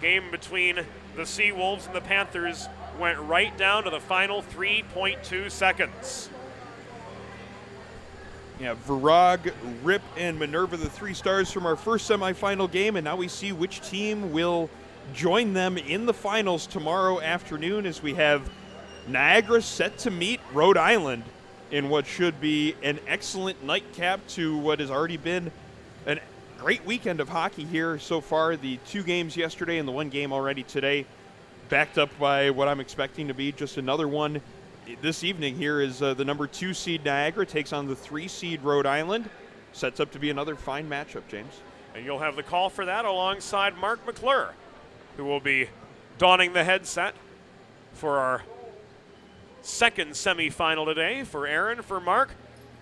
game between the Seawolves and the Panthers went right down to the final 3.2 seconds. Yeah, Virag, Rip, and Minerva, the 3 stars from our first semifinal game, and now we see which team will join them in the finals tomorrow afternoon as we have Niagara set to meet Rhode Island in what should be an excellent nightcap to what has already been a great weekend of hockey here so far. The 2 games yesterday and the 1 game already today, backed up by what I'm expecting to be just another one this evening. Here is the number 2 seed Niagara takes on the 3 seed Rhode Island. Sets up to be another fine matchup, James. And you'll have the call for that alongside Mark McClure, who will be donning the headset for our second semifinal today. For Aaron, for Mark,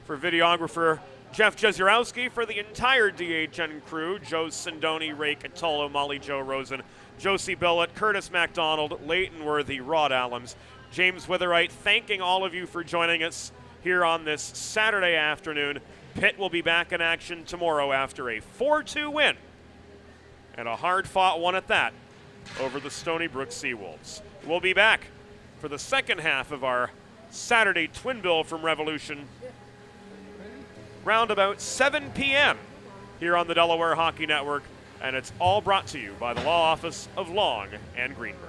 for videographer Jeff Jezierowski, for the entire DHN crew, Joe Sindoni, Ray Catolo, Molly Jo Rosen, Josie Billett, Curtis MacDonald, Leighton Worthy, Rod Allums, James Witherite, thanking all of you for joining us here on this Saturday afternoon. Pitt will be back in action tomorrow after a 4-2 win, and a hard-fought one at that, over the Stony Brook Seawolves. We'll be back for the second half of our Saturday twin bill from Revolution, round about 7 p.m. here on the Delaware Hockey Network, and it's all brought to you by the Law Office of Long and Greenberg.